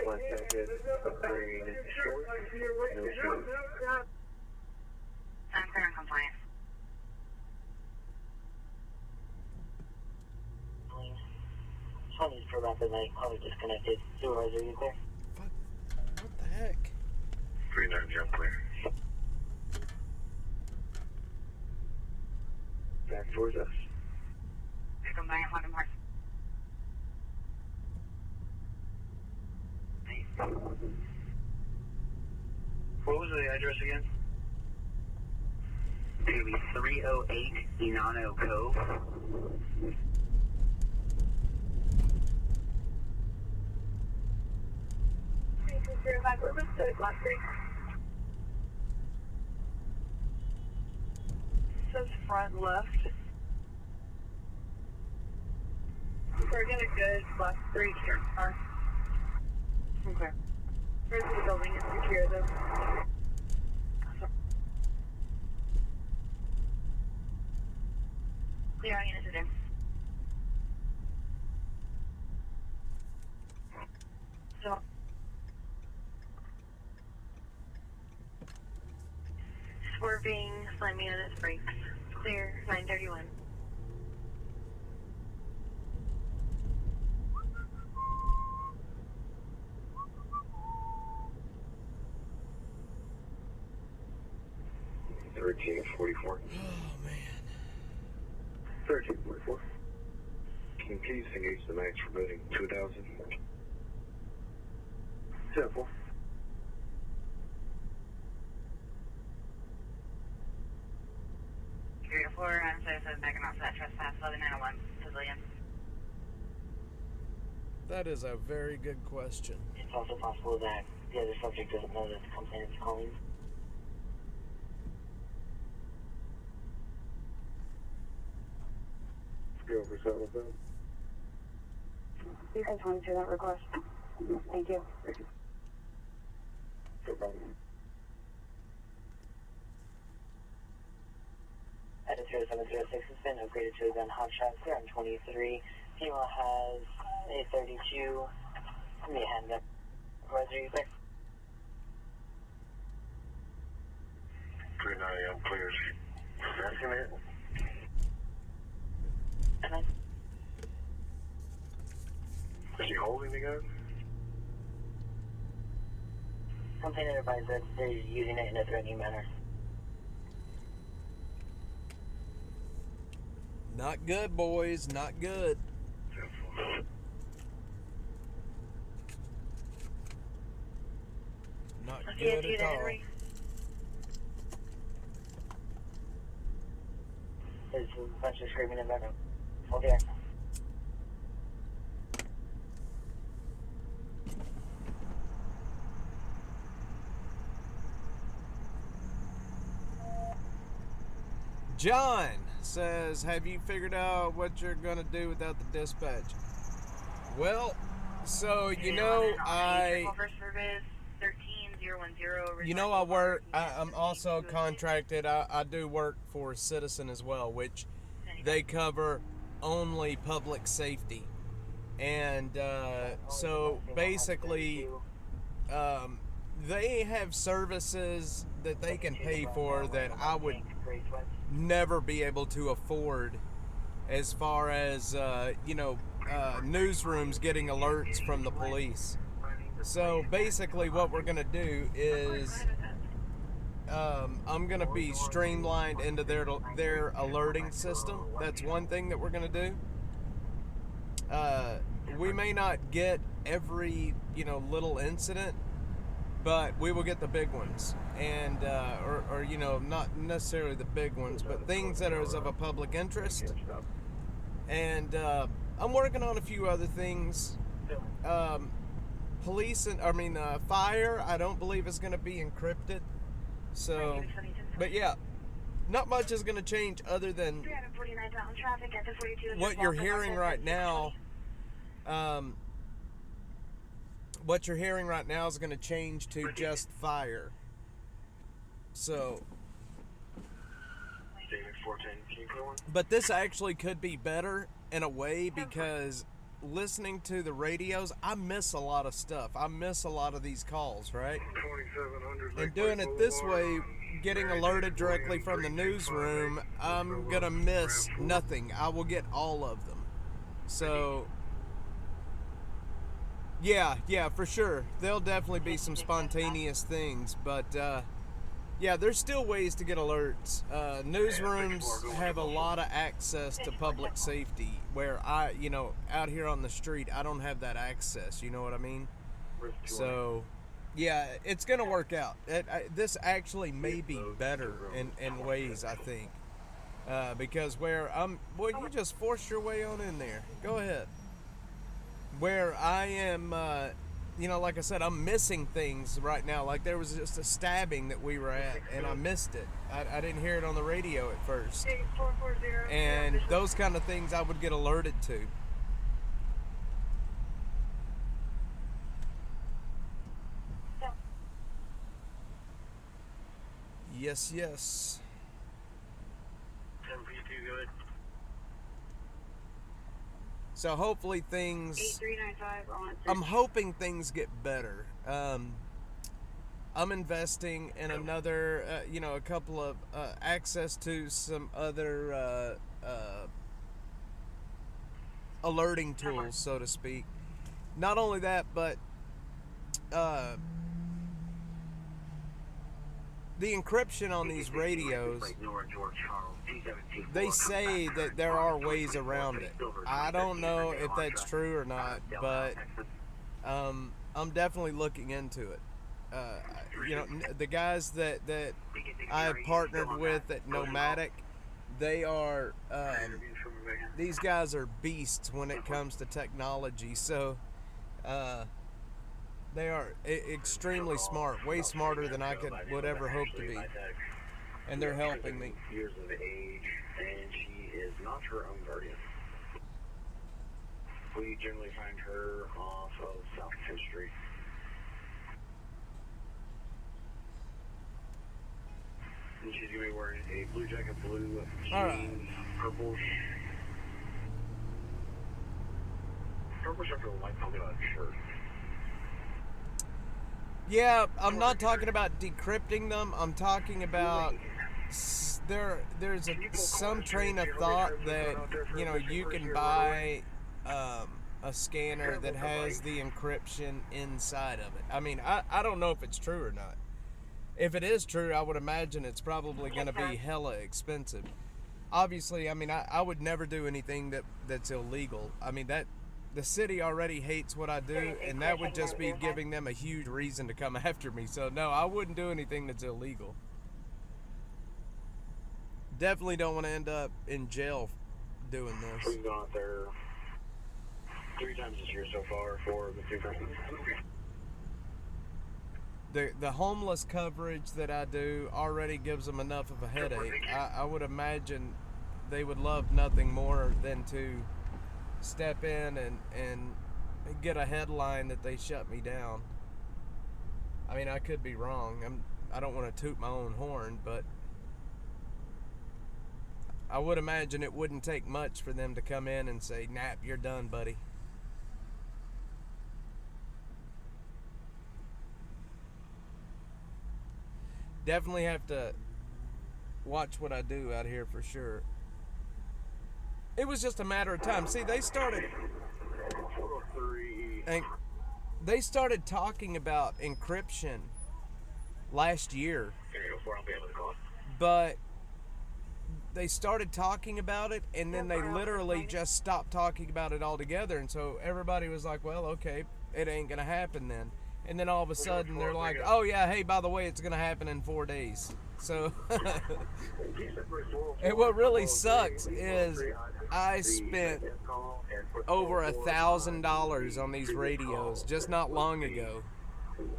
Black jacket. Upgrade. Short. No shoes. I'm clear and compliant. Funny for about the night, probably disconnected. Supervisor, you there? What the heck? 390, I'm clear. Back towards us. Compliant, welcome back. What was the address again? It's going to be 308 Inano Cove. 505 Purpose, to Block 3. Says front left. We're gonna go Block 3 here. Okay. Rest of the building is secure though. Clear on unit today. So. Swerving, slamming on its brakes. Clear, 931. Thirteen 44. Oh man. 1344. Can you please engage the max for building 2000? 10-4. Area 4, I'm sorry for backing off that trespass, 11901, Pavilion. That is a very good question. It's also possible that the other subject doesn't know that the complainant is calling. Go over 707. You can 22 that request. Thank you. No problem. At 0706 has been upgraded to a gun hotshot. Clear on 23. Female has a 32. Give me a handgun. Roger, you there? Good night, I'm clear. Asking it. Is he holding the gun? Complainant advised that they're using it in a threatening manner. Not good, boys. Not good. Not good at all. There's a bunch of screaming in the background. Hold there. John says, have you figured out what you're going to do without the dispatch? Well, so, you know, I'm also contracted. I do work for Citizen as well, which they cover only public safety. And so basically, they have services that they can pay for that I would never be able to afford, as far as newsrooms getting alerts from the police. So basically what we're going to do is I'm going to be streamlined into their alerting system. That's one thing that we're going to do. We may not get every little incident, but we will get the big ones, and or not necessarily the big ones, but things that are of a public interest. And I'm working on a few other things. Fire, I don't believe is going to be encrypted. So, but yeah, not much is going to change other than what you're hearing right now. What you're hearing right now is going to change to just fire. So, but this actually could be better in a way, because listening to the radios, I miss a lot of stuff. I miss a lot of these calls, right? And doing it this way, getting alerted directly from the newsroom, I'm gonna miss nothing. I will get all of them. So yeah, for sure. There'll definitely be some spontaneous things, but yeah, there's still ways to get alerts. Newsrooms have a lot of access to public safety, where out here on the street, I don't have that access. You know what I mean? So, yeah, it's going to work out. This actually may be better in ways, I think. Because you just forced your way on in there. Go ahead. Where I am you know, like I said, I'm missing things right now. Like there was just a stabbing that we were at, and I missed it. I didn't hear it on the radio at first. And those kind of things I would get alerted to. Yes, yes. 10P2 good. So hopefully things... 8395 on. I'm hoping things get better. I'm investing in another, you know, a couple of access to some other alerting tools, so to speak. Not only that, but the encryption on these radios, they say that there are ways around it. I don't know if that's true or not, but I'm definitely looking into it. You know, the guys that I have partnered with at Nomadic, they are, these guys are beasts when it comes to technology. So they are extremely smart, way smarter than I would ever hope to be. And they're helping me. Years of age, and she is not her own guardian. We generally find her off of South 10th Street. And she's going to be wearing a blue jacket, blue jeans, purple. Purple shirt with a white polka dot shirt. Yeah, I'm not talking about decrypting them. I'm talking about there's some train of thought that, you know, you can buy a scanner that has the encryption inside of it. I mean, I don't know if it's true or not. If it is true, I would imagine it's probably going to be hella expensive. Obviously, I mean, I would never do anything that's illegal. I mean, the city already hates what I do, and that would just be giving them a huge reason to come after me. So, no, I wouldn't do anything that's illegal. Definitely don't want to end up in jail doing this. We've gone out there 3 times this year so far for the 2 persons. The homeless coverage that I do already gives them enough of a headache. I would imagine they would love nothing more than to step in and get a headline that they shut me down. I mean, I could be wrong. I don't want to toot my own horn, but I would imagine it wouldn't take much for them to come in and say, "Nap, you're done, buddy." Definitely have to watch what I do out here for sure. It was just a matter of time. See, they started talking about encryption last year, but they started talking about it, and then they literally just stopped talking about it altogether. And so everybody was like, well, okay, it ain't gonna happen then. And then all of a sudden they're like, oh yeah, hey, by the way, it's gonna happen in 4 days. So and what really sucks is I spent over $1,000 on these radios just not long ago,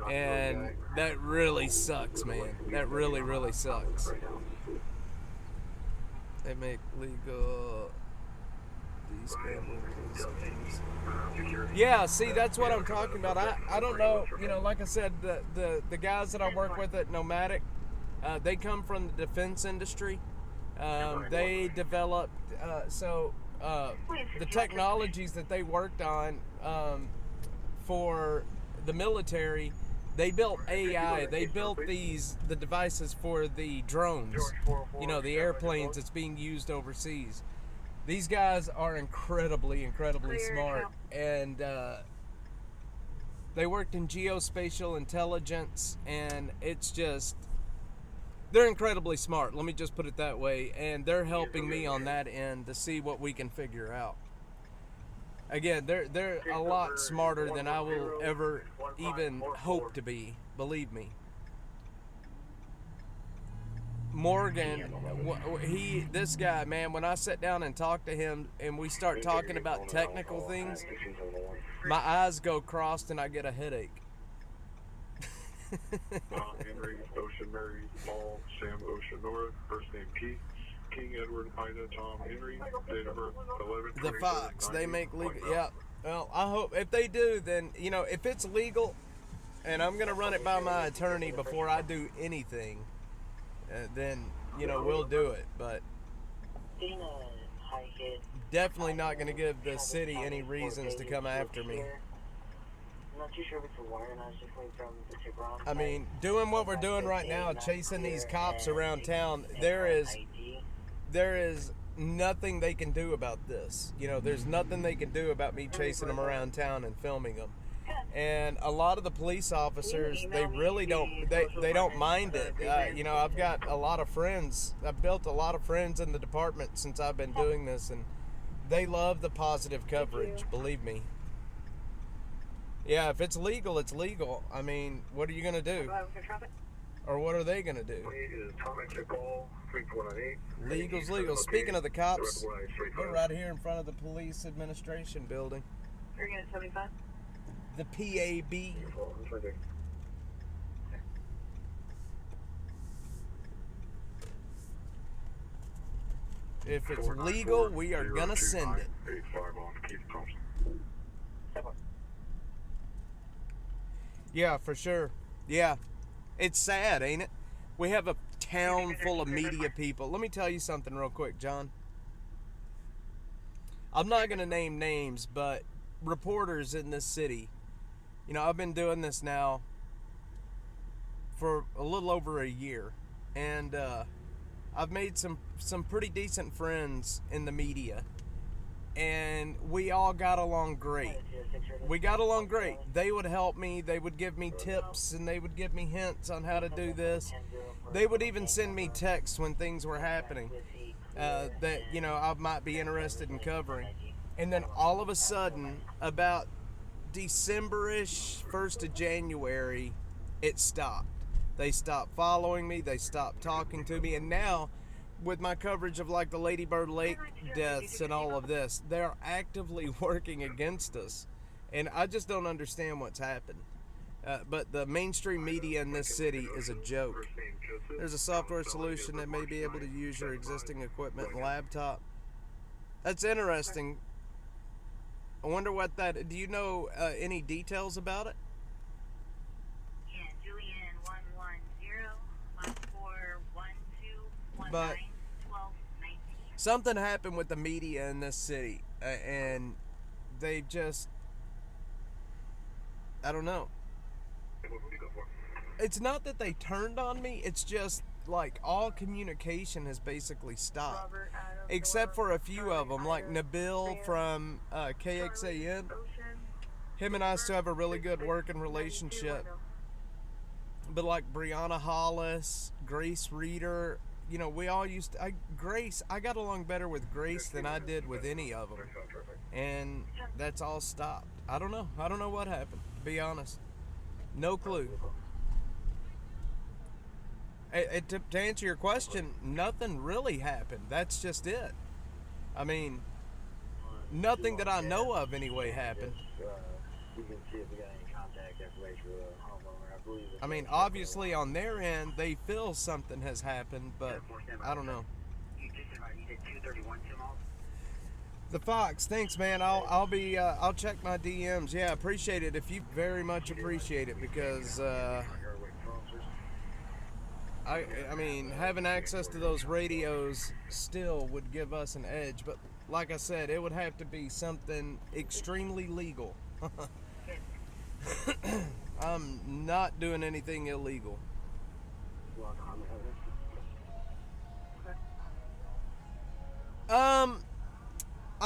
and that really sucks, man. That really, really sucks. They make legal these scramblers. Yeah, see, that's what I'm talking about. I don't know, you know, like I said, the guys that I work with at Nomadic, they come from the defense industry. They developed, the technologies that they worked on for the military, they built AI. They built the devices for the drones, you know, the airplanes that's being used overseas. These guys are incredibly, incredibly smart, and they worked in geospatial intelligence, and it's just, they're incredibly smart. Let me just put it that way, and they're helping me on that end to see what we can figure out. Again, they're a lot smarter than I will ever even hope to be, believe me. Morgan, this guy, man, when I sit down and talk to him and we start talking about technical things, my eyes go crossed and I get a headache. Henry, Ocean Mary, Paul, Sam, Ocean Nora, first name Keith, King Edward, Ida, Tom, Henry, date of birth 11. The Fox, they make legal. Yeah. Well, I hope if they do, then if it's legal, and I'm gonna run it by my attorney before I do anything, then we'll do it. But definitely not gonna give the city any reasons to come after me. I'm not too sure if it's a warrant. I was just coming from the Tiburon. I mean, doing what we're doing right now, chasing these cops around town, there is nothing they can do about this. There's nothing they can do about me chasing them around town and filming them. And a lot of the police officers, they really don't, they don't mind it. I've got a lot of friends. I've built a lot of friends in the department since I've been doing this, and they love the positive coverage, believe me. Yeah, if it's legal, it's legal. I mean, what are you going to do? Or what are they going to do? Legal's legal. Speaking of the cops, we're right here in front of the police administration building. You're going to 75? The PAB. If it's legal, we are going to send it. Yeah, for sure. Yeah. It's sad, ain't it? We have a town full of media people. Let me tell you something real quick, John. I'm not going to name names, but reporters in this city. I've been doing this now for a little over a year. And I've made some pretty decent friends in the media. And we all got along great. They would help me. They would give me tips, and they would give me hints on how to do this. They would even send me texts when things were happening that I might be interested in covering. And then all of a sudden, about December-ish, 1st of January, it stopped. They stopped following me. They stopped talking to me. And now, with my coverage of like the Lady Bird Lake deaths and all of this, they're actively working against us. And I just don't understand what's happened. But the mainstream media in this city is a joke. There's a software solution that may be able to use your existing equipment and laptop. That's interesting. I wonder what that... Do you know any details about it? Yeah, Julian 110-1412-19. But something happened with the media in this city, and they just... I don't know. It's not that they turned on me, it's just like all communication has basically stopped. Except for a few of them, like Nabil from KXAN. Him and I still have a really good working relationship. But like Brianna Hollis, Grace Reeder, we all used to... Grace, I got along better with Grace than I did with any of them. And that's all stopped. I don't know. I don't know what happened, to be honest. No clue. To answer your question, nothing really happened. That's just it. I mean, nothing that I know of anyway happened. I mean, obviously on their end, they feel something has happened, but I don't know. The Fox, thanks, man. I'll check my DMs. Yeah, appreciate it. If you very much appreciate it, because I mean, having access to those radios still would give us an edge. But like I said, it would have to be something extremely legal. I'm not doing anything illegal. I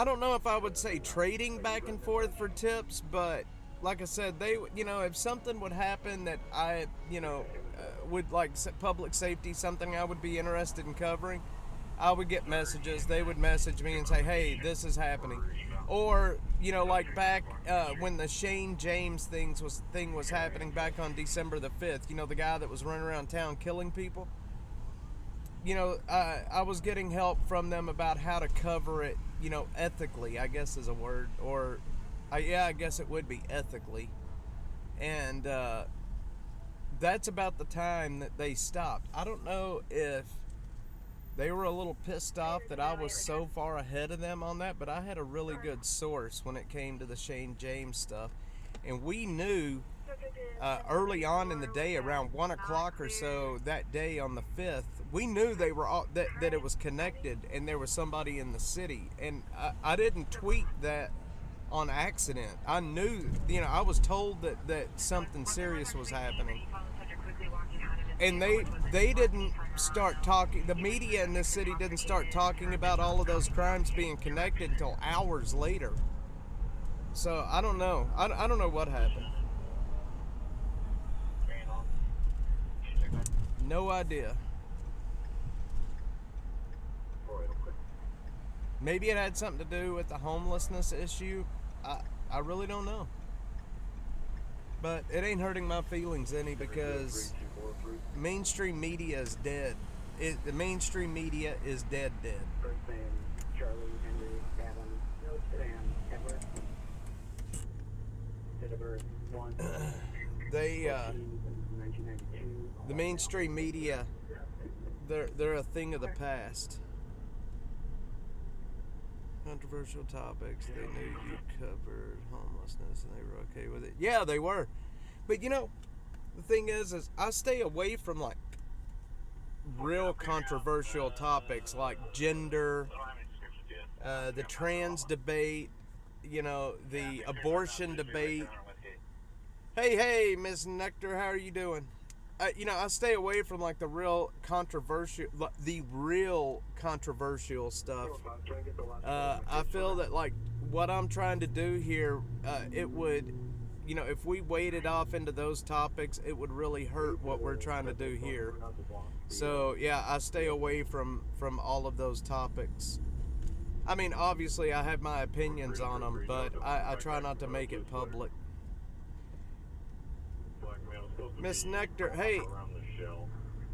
don't know if I would say trading back and forth for tips, but like I said, they, if something would happen that I, would like public safety, something I would be interested in covering, I would get messages. They would message me and say, hey, this is happening. Or, like back when the Shane James thing was happening back on December the 5th, the guy that was running around town killing people. I was getting help from them about how to cover it, ethically, I guess is a word, or, I guess it would be ethically. And that's about the time that they stopped. I don't know if they were a little pissed off that I was so far ahead of them on that, but I had a really good source when it came to the Shane James stuff. And we knew early on in the day, around 1 o'clock or so that day on the 5th, we knew they were all, that it was connected and there was somebody in the city. And I didn't tweet that on accident. I knew, I was told that something serious was happening. And they didn't start talking, the media in this city didn't start talking about all of those crimes being connected until hours later. So I don't know. I don't know what happened. No idea. Maybe it had something to do with the homelessness issue. I really don't know. But it ain't hurting my feelings any, because mainstream media is dead. The mainstream media is dead. First name Charlie, Henry, Adam, Sam, Edward. Date of birth 1. The mainstream media, they're a thing of the past. Controversial topics, they knew you covered homelessness and they were okay with it. Yeah, they were. But the thing is I stay away from like real controversial topics like gender, the trans debate, the abortion debate. Hey, Miss Nectar, how are you doing? I stay away from like the real controversial stuff. I feel that like what I'm trying to do here, it would, if we waded off into those topics, it would really hurt what we're trying to do here. So yeah, I stay away from all of those topics. I mean, obviously I have my opinions on them, but I try not to make it public. Miss Nectar, hey,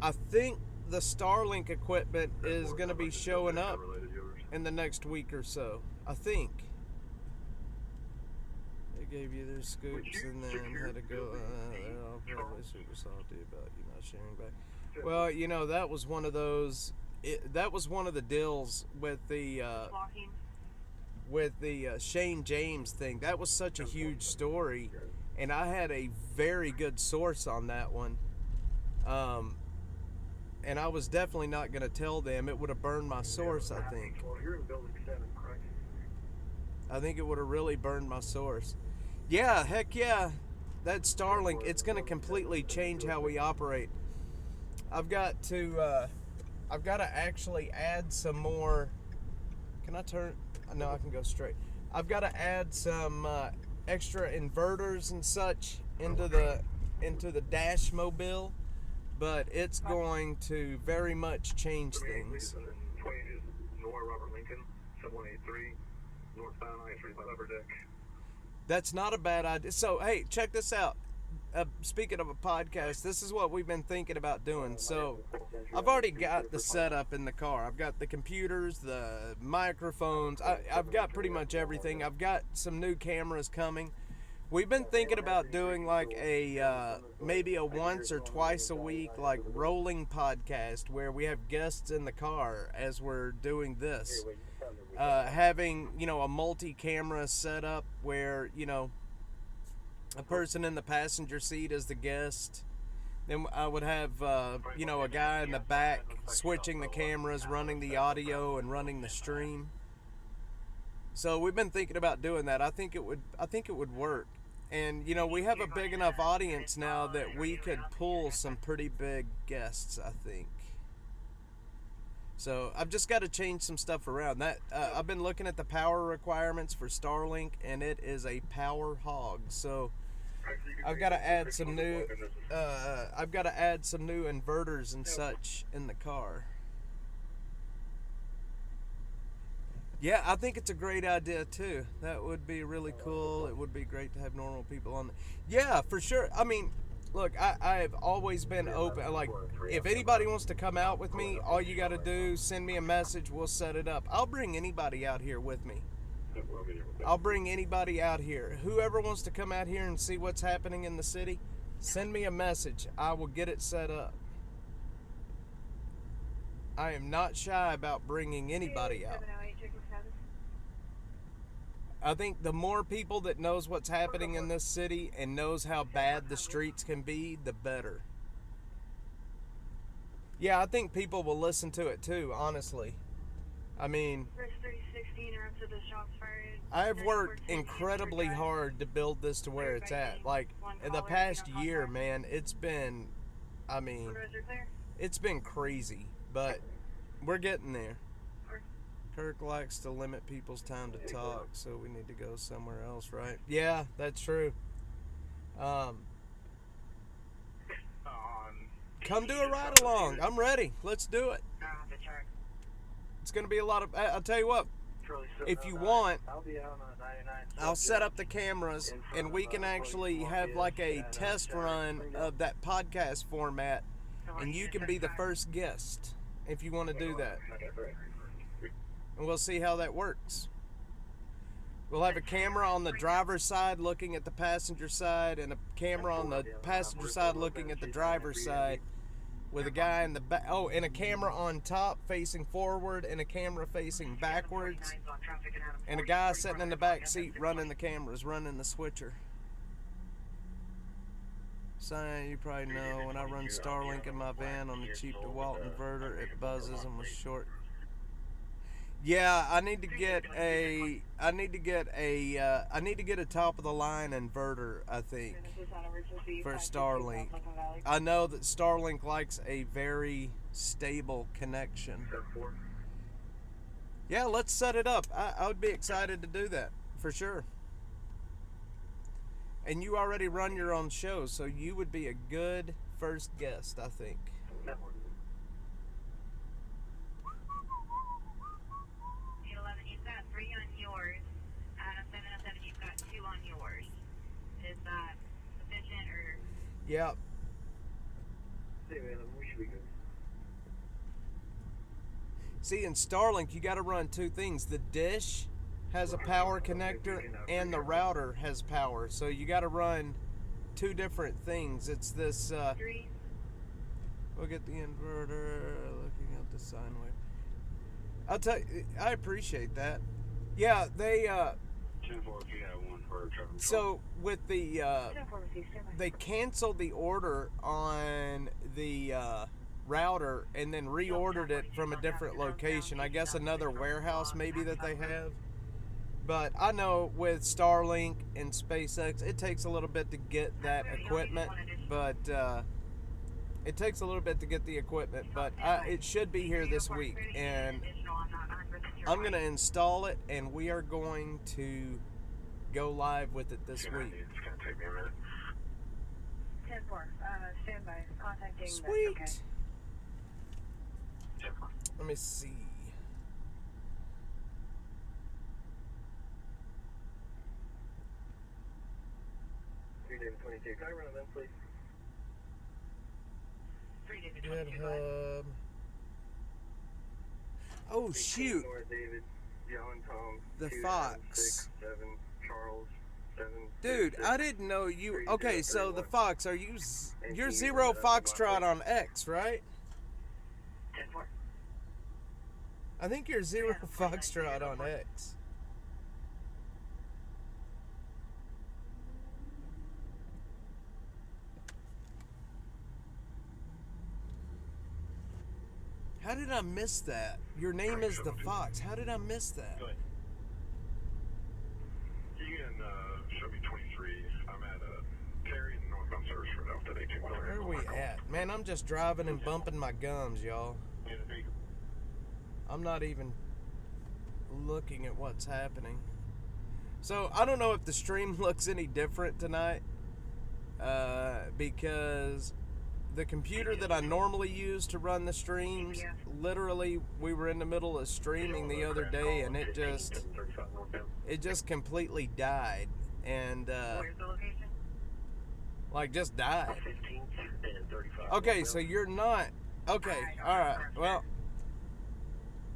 I think the Starlink equipment is going to be showing up in the next week or so. I think. They gave you their scoops and then had to go, they're all probably super salty about you not sharing back. Well, that was one of those, that was one of the deals with the Shane James thing. That was such a huge story. And I had a very good source on that one. And I was definitely not going to tell them. It would have burned my source, I think. I think it would have really burned my source. Yeah, heck yeah. That Starlink, it's going to completely change how we operate. I've got to actually add some more. Can I turn? No, I can go straight. I've got to add some extra inverters and such into the Dash Mobile, but it's going to very much change things. Robert Lincoln, 7183, northbound I-35 upper deck. That's not a bad idea. So hey, check this out. Speaking of a podcast, this is what we've been thinking about doing. So I've already got the setup in the car. I've got the computers, the microphones. I've got pretty much everything. I've got some new cameras coming. We've been thinking about doing like a maybe a once or twice a week like rolling podcast where we have guests in the car as we're doing this. Having, a multi-camera setup where, a person in the passenger seat is the guest. Then I would have, a guy in the back switching the cameras, running the audio and running the stream. So we've been thinking about doing that. I think it would work. And, we have a big enough audience now that we could pull some pretty big guests, I think. So I've just got to change some stuff around. I've been looking at the power requirements for Starlink, and it is a power hog. So I've got to add some new. I've got to add some new inverters and such in the car. Yeah, I think it's a great idea too. That would be really cool. It would be great to have normal people on. Yeah, for sure. I mean, look, I have always been open. Like, if anybody wants to come out with me, all you got to do, send me a message. We'll set it up. I'll bring anybody out here with me. I'll bring anybody out here. Whoever wants to come out here and see what's happening in the city, send me a message. I will get it set up. I am not shy about bringing anybody out. I think the more people that knows what's happening in this city and knows how bad the streets can be, the better. Yeah, I think people will listen to it too, honestly. I mean, I have worked incredibly hard to build this to where it's at. Like, in the past year, man, it's been, I mean, it's been crazy, but we're getting there. Kirk likes to limit people's time to talk, so we need to go somewhere else, right? Yeah, that's true. Come do a ride along. I'm ready. Let's do it. It's going to be a lot of... I'll tell you what. If you want, I'll set up the cameras, and we can actually have like a test run of that podcast format, and you can be the first guest if you want to do that. And we'll see how that works. We'll have a camera on the driver's side looking at the passenger side, and a camera on the passenger side looking at the driver's side, with a guy in the back. Oh, and a camera on top facing forward, and a camera facing backwards, and a guy sitting in the back seat running the cameras, running the switcher. So you probably know, when I run Starlink in my van on the cheap DeWalt inverter, it buzzes and was short. Yeah, I need to get a top of the line inverter, I think, for Starlink. I know that Starlink likes a very stable connection. Yeah, let's set it up. I would be excited to do that, for sure. And you already run your own show, so you would be a good first guest, I think. 3 on yours. 707, you've got 2 on yours. Is that sufficient or? Yeah. See, in Starlink, you got to run 2 things. The dish has a power connector, and the router has power. So you got to run 2 different things. It's this. We'll get the inverter. Looking at the sine wave. I'll tell you, I appreciate that. Yeah, they, so with the, they canceled the order on the router and then reordered it from a different location. I guess another warehouse maybe that they have. But I know with Starlink and SpaceX, it takes a little bit to get that equipment, but it takes a little bit to get the equipment, but it should be here this week, and I'm going to install it, and we are going to go live with it this week. It's going to take me a minute. 10-4, stand by, contacting. Sweet. Okay. Let me see. Can I run them, please? GitHub. Oh shoot! David, John, Tom, The 2, Fox. 6, 7, Charles, 7. Dude, 6, I didn't know you. Okay, so the Fox, are you? You're 18, Zero Foxtrot on X, right? 10-4. I think you're Zero Foxtrot on X. How did I miss that? Your name is the Fox. How did I miss that? You can show me 23. I'm at Terry in northbound service for Delta 18. Where are we at? Man, I'm just driving and bumping my gums, y'all. I'm not even looking at what's happening. So, I don't know if the stream looks any different tonight. Because the computer that I normally use to run the streams, literally, we were in the middle of streaming the other day, and it just completely died. And Where's the location? Like, just died. 15th and 35. Okay, so you're not. Okay, alright. Well,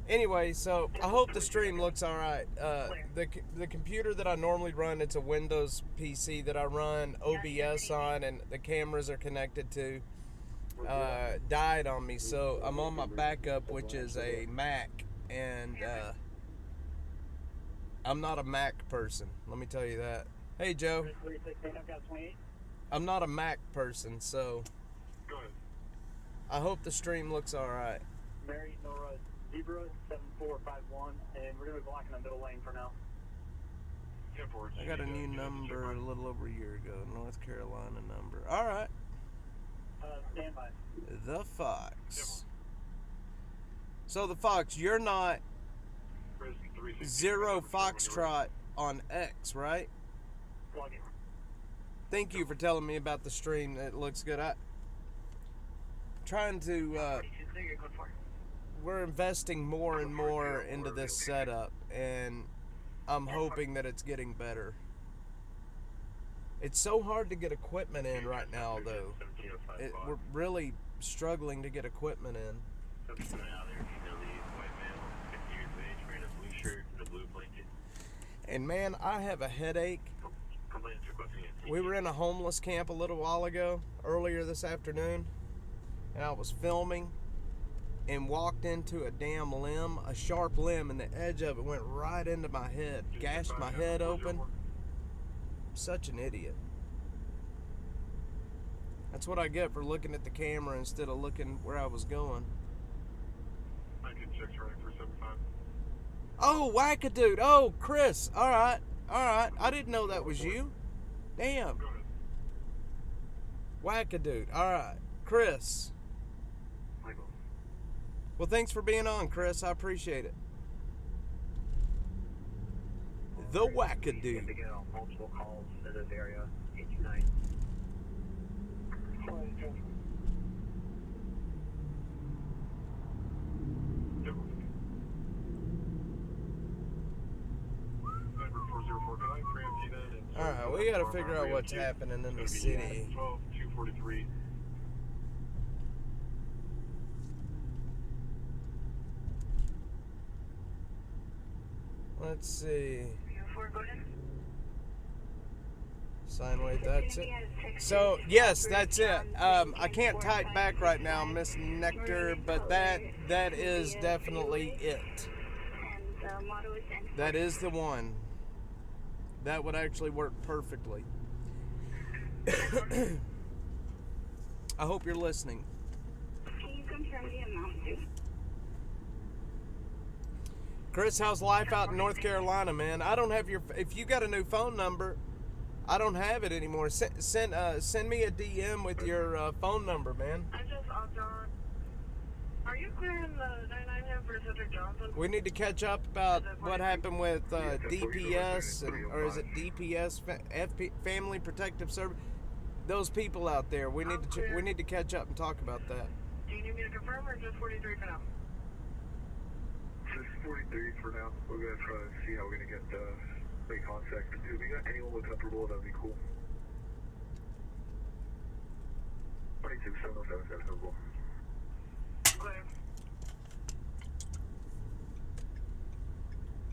anyway, so I hope the stream looks alright. The computer that I normally run, it's a Windows PC that I run OBS on, and the cameras are connected to, died on me. So I'm on my backup, which is a Mac, and I'm not a Mac person. Let me tell you that. Hey, Joe. I'm not a Mac person, so I hope the stream looks alright. Mary Nora Zebra 7451, and we're going to be blocking the middle lane for now. I got a new number a little over a year ago, North Carolina number. Alright. Stand by. The Fox. So the Fox, you're not Zero Foxtrot on X, right? Thank you for telling me about the stream. It looks good. I'm trying to, we're investing more and more into this setup, and I'm hoping that it's getting better. It's so hard to get equipment in right now, though. We're really struggling to get equipment in. And man, I have a headache. We were in a homeless camp a little while ago, earlier this afternoon, and I was filming and walked into a damn limb, a sharp limb, and the edge of it went right into my head, gashed my head open. I'm such an idiot. That's what I get for looking at the camera instead of looking where I was going. Oh, Wackadude. Oh, Chris. All right. I didn't know that was you. Damn. Wackadude. All right. Chris. Well, thanks for being on, Chris. I appreciate it. The Wackadude. Multiple calls in this area. 89. Alright, we gotta figure out what's happening in the city. 243. Let's see. Sign wait, that's it. So, yes, that's it. I can't type back right now, Miss Nectar, but that is definitely it. That is the one. That would actually work perfectly. I hope you're listening. Can you confirm the amount due? Chris, how's life out in North Carolina, man? I don't have your... If you got a new phone number, I don't have it anymore. Send me a DM with your phone number, man. I just logged on. Are you clearing the 999 for Cedric Johnson? We need to catch up about what happened with DPS, or is it DPS, Family Protective Service? Those people out there. We need to catch up and talk about that. Do you need me to confirm or just 43 for now? Just 43 for now. We're going to try to see how we're going to get make contact. If we got anyone with comfortable, that'd be cool. 22707, that's comfortable. Clear.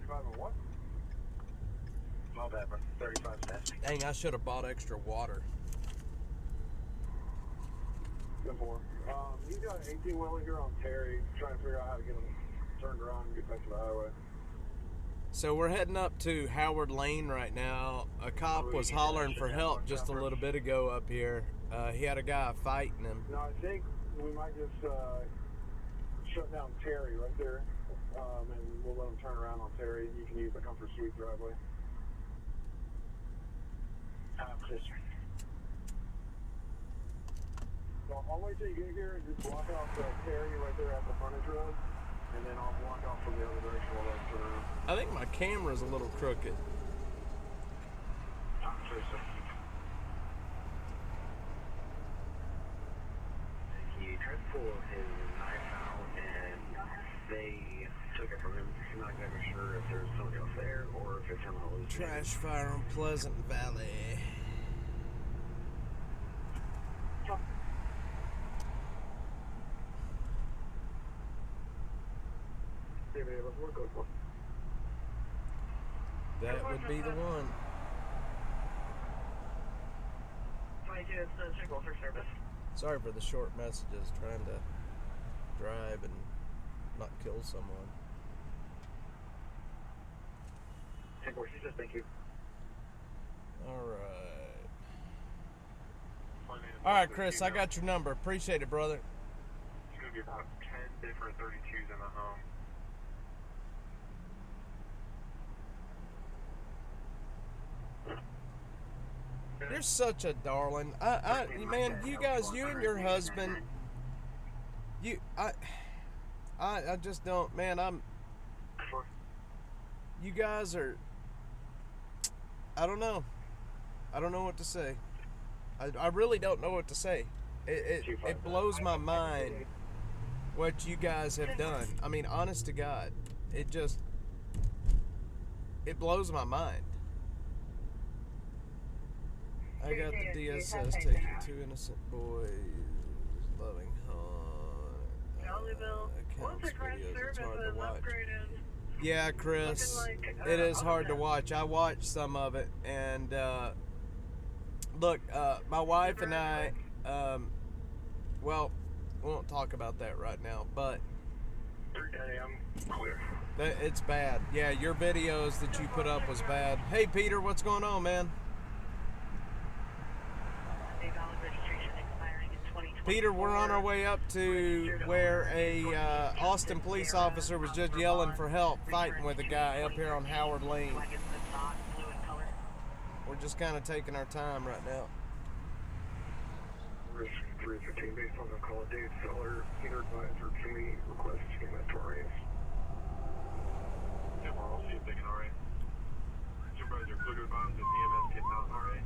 501? My bad, bro. 35 cents. Dang, I should have bought extra water. 10-4. He's got an 18-wheeler here on Terry, trying to figure out how to get him turned around and get back to the highway. So we're heading up to Howard Lane right now. A cop was hollering for help just a little bit ago up here. He had a guy fighting him. No, I think we might just shut down Terry right there, and we'll let him turn around on Terry. You can use the Comfort Suite driveway. So I'll wait till you get here and just block off Terry right there at the frontage road, and then I'll block off from the other direction while I turn around. I think my camera's a little crooked. He tried to pull his knife out, and they took it from him. I'm not exactly sure if there's somebody else there or if it's him hallucinating. Trash fire on Pleasant Valley. David 804, code 4. That would be the one. 22 is the signal for service. Sorry for the short messages, trying to drive and not kill someone. 10-4, she says thank you. Alright. Alright, Chris, I got your number. Appreciate it, brother. It's going to be about 10 different 32s in the home. You're such a darling. Man, you guys, you and your husband, I just don't, man, you guys are, I don't know what to say. I really don't know what to say. It blows my mind what you guys have done. I mean, honest to God, it blows my mind. I got the DSS taking 2 innocent boys, loving accounts videos. It's hard to watch. Yeah, Chris, it is hard to watch. I watched some of it, and look, my wife and I, well, we won't talk about that right now, but it's bad. Yeah, your videos that you put up was bad. Hey, Peter, what's going on, man? Peter, we're on our way up to where a Austin police officer was just yelling for help, fighting with a guy up here on Howard Lane. We're just kind of taking our time right now. Risk 315 based on the call of Dave Seller, senior advisor, can we request schema to RAs? Yeah, I'll see if they can RA. Supervisor, clear to advise if EMS gets out RA.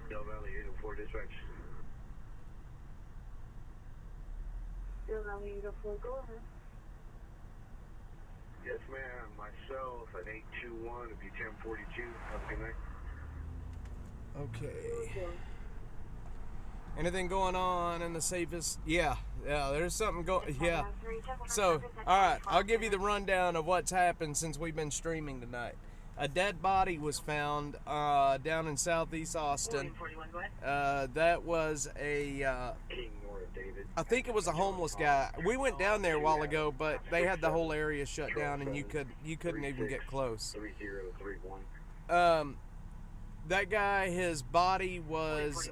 Del Valley 804 dispatch. Del Valley 804, go ahead. Yes, ma'am. Myself at 821 would be 1042. Have a good night. Okay. Anything going on in the safest? Yeah, there's something going. Yeah. So, all right, I'll give you the rundown of what's happened since we've been streaming tonight. A dead body was found down in southeast Austin. That was I think it was a homeless guy. We went down there a while ago, but they had the whole area shut down, and you couldn't even get close. 3031. That guy, his body was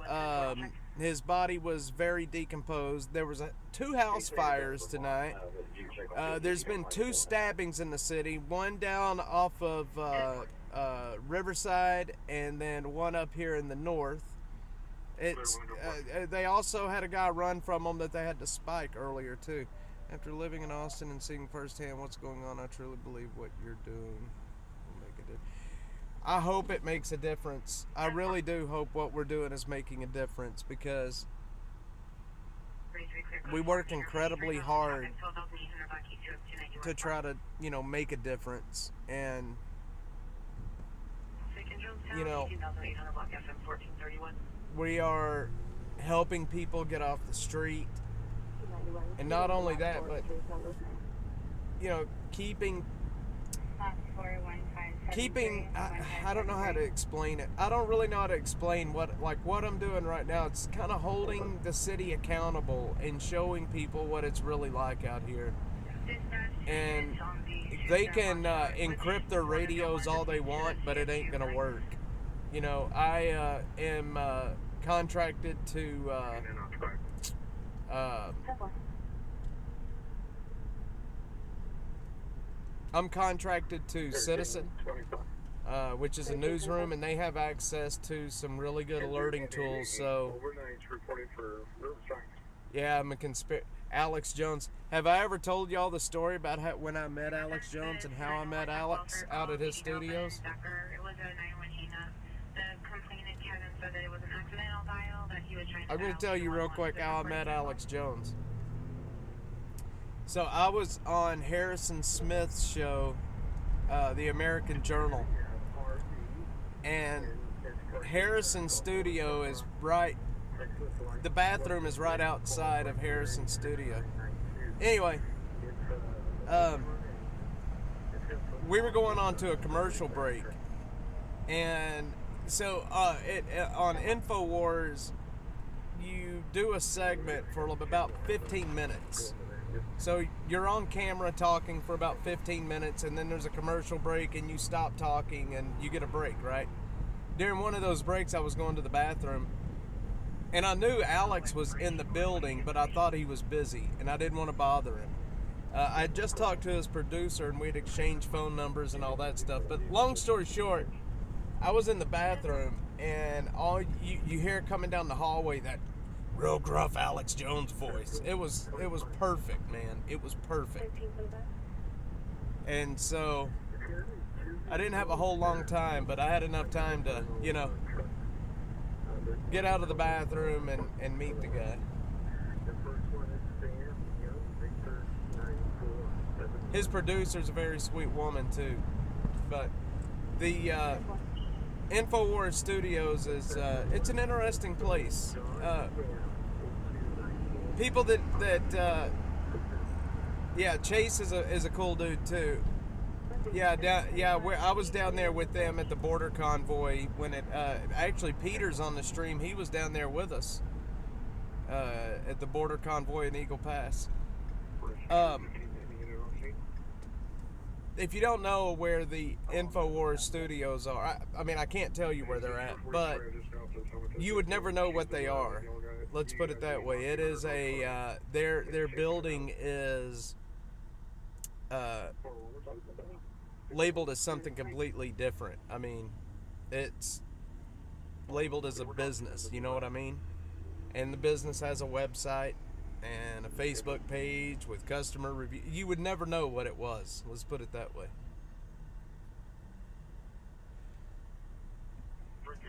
very decomposed. There was 2 house fires tonight. There's been 2 stabbings in the city, one down off of Riverside, and then one up here in the north. They also had a guy run from them that they had to spike earlier too. After living in Austin and seeing firsthand what's going on, I truly believe what you're doing will make a difference. I hope it makes a difference. I really do hope what we're doing is making a difference, because we worked incredibly hard to try to, make a difference. And, we are helping people get off the street. And not only that, but, keeping, I don't know how to explain it. I don't really know how to explain what I'm doing right now. It's kind of holding the city accountable and showing people what it's really like out here. And they can encrypt their radios all they want, but it ain't gonna work. I am contracted to I'm contracted to Citizen, which is a newsroom, and they have access to some really good alerting tools. So, yeah, I'm a Alex Jones. Have I ever told y'all the story about when I met Alex Jones and how I met Alex out at his studios? I'm going to tell you real quick how I met Alex Jones. So I was on Harrison Smith's show the American Journal. And Harrison Studio is right, the bathroom is right outside of Harrison Studio. Anyway, we were going on to a commercial break, and so on InfoWars, you do a segment for about 15 minutes. So you're on camera talking for about 15 minutes, and then there's a commercial break, and you stop talking, and you get a break, right? During one of those breaks, I was going to the bathroom, and I knew Alex was in the building, but I thought he was busy, and I didn't want to bother him. I had just talked to his producer, and we'd exchanged phone numbers and all that stuff. But long story short, I was in the bathroom, and all you hear coming down the hallway, that real gruff Alex Jones voice. It was perfect, man. It was perfect. And so I didn't have a whole long time, but I had enough time to, get out of the bathroom and meet the guy. His producer's a very sweet woman too. But the InfoWars Studios is it's an interesting place. People Chase is a cool dude too. I was down there with them at the border convoy when it actually Peter's on the stream. He was down there with us at the border convoy in Eagle Pass. If you don't know where the InfoWars Studios are, I can't tell you where they're at, but you would never know what they are. Let's put it that way. It is their building is labeled as something completely different. It's labeled as a business, you know what I mean? And the business has a website and a Facebook page with customer review. You would never know what it was. Let's put it that way.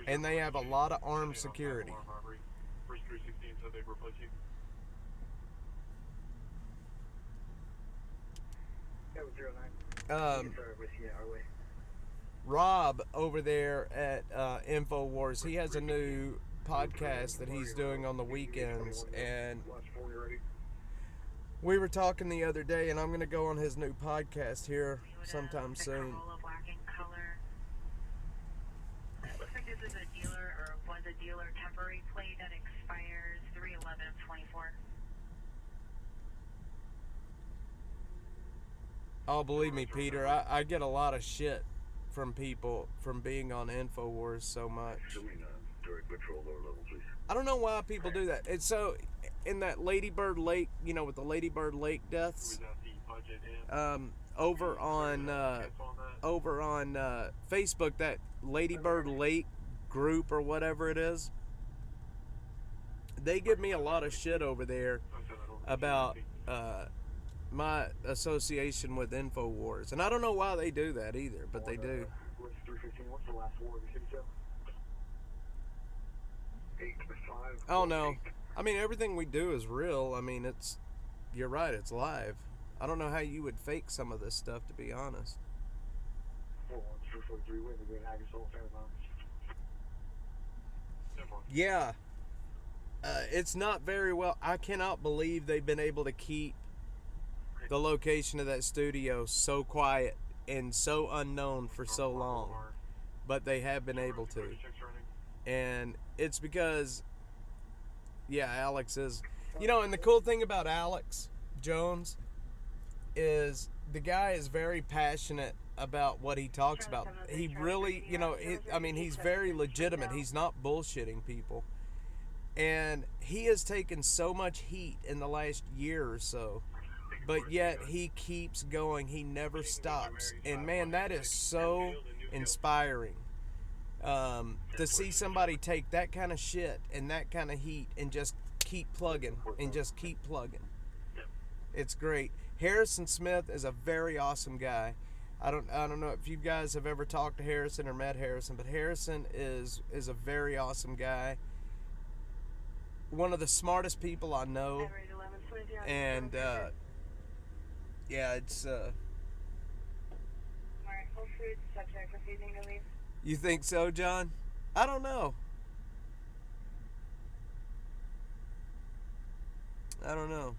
And they have a lot of armed security. Rob over there at InfoWars, he has a new podcast that he's doing on the weekends, and we were talking the other day, and I'm going to go on his new podcast here sometime soon. Looks like this is a dealer, or was a dealer temporary plate that expires 3/11/24. Oh, believe me, Peter, I get a lot of shit from people from being on InfoWars so much. I don't know why people do that. It's so, in that Ladybird Lake, with the Ladybird Lake deaths, over on Facebook, that Ladybird Lake group or whatever it is, they give me a lot of shit over there about my association with InfoWars, and I don't know why they do that either, but they do. Oh no, everything we do is real. You're right, it's live. I don't know how you would fake some of this stuff, to be honest. Yeah, it's not very well. I cannot believe they've been able to keep the location of that studio so quiet and so unknown for so long, but they have been able to. And it's because, Alex is, and the cool thing about Alex Jones is the guy is very passionate about what he talks about. He really, he's very legitimate. He's not bullshitting people. And he has taken so much heat in the last year or so, but yet he keeps going. He never stops. And man, that is so inspiring. To see somebody take that kind of shit and that kind of heat and just keep plugging and just keep plugging. It's great. Harrison Smith is a very awesome guy. I don't know if you guys have ever talked to Harrison or met Harrison, but Harrison is a very awesome guy. One of the smartest people I know. And it's Subject refusing to leave. You think so, John? I don't know. I don't know.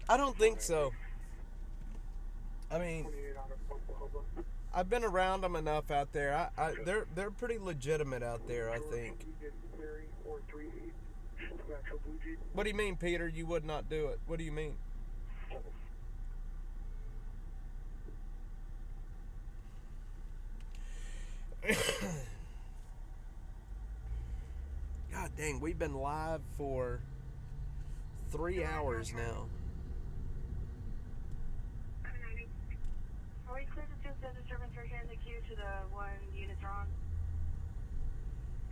I don't think so. I mean, I've been around them enough out there. They're pretty legitimate out there, I think. What do you mean, Peter? You would not do it. What do you mean? God dang, we've been live for 3 hours now. Are we clear to the disturbance right here in the queue to the one units are on?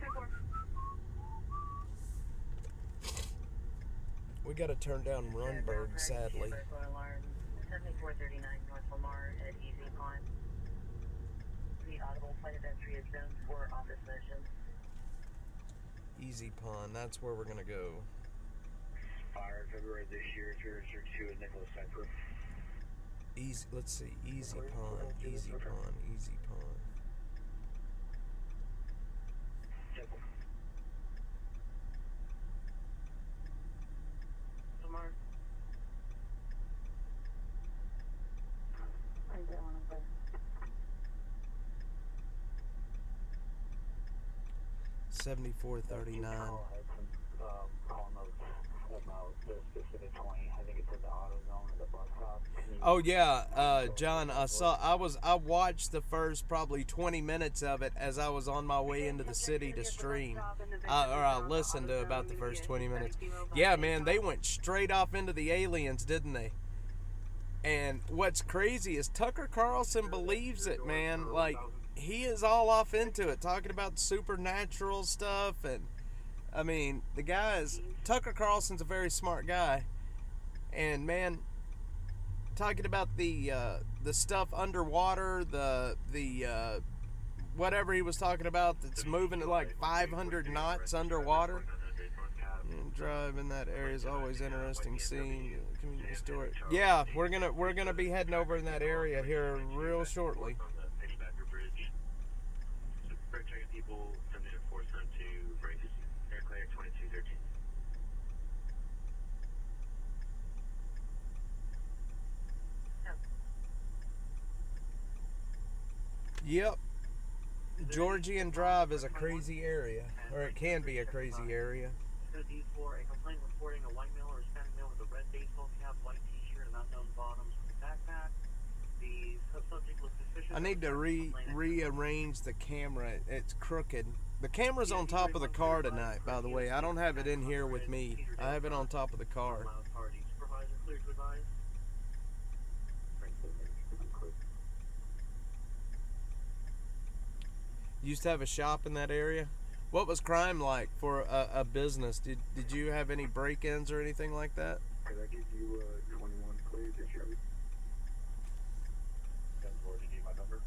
10-4. We gotta turn down Runberg, sadly. 7439 North Lamar at Easy Pond. The audible flight of entry is zone 4 office mission. Easy Pond, that's where we're gonna go. Fire February this year, 002 in Nicholas Cypress. Easy, let's see, Easy Pond, Easy Pond, Easy Pond. Lamar. 7439. Oh yeah, John. I watched the first probably 20 minutes of it as I was on my way into the city to stream, or I listened to about the first 20 minutes. Yeah, man, they went straight off into the aliens, didn't they? And what's crazy is Tucker Carlson believes it, man. Like, he is all off into it, talking about supernatural stuff. And I mean, Tucker Carlson's a very smart guy, and man, talking about the stuff underwater, the whatever he was talking about that's moving at like 500 knots underwater. And drive in that area is always interesting. Seeing community store. Yeah, we're gonna be heading over in that area here real shortly. People sending a force on to brace aircraft 2213. Yep. Georgian Drive is a crazy area, or it can be a crazy area. For a complaint reporting a white male or Hispanic male with a red baseball cap, white t-shirt, and unknown bottoms with a backpack. The subject was suspicious. I need to rearrange the camera. It's crooked. The camera's on top of the car tonight, by the way. I don't have it in here with me. I have it on top of the car. Supervisor clear to advise. Used to have a shop in that area. What was crime like for a business? Did you have any break-ins or anything like that? Could I give you 21, please? If you're 10-4, did you need my number?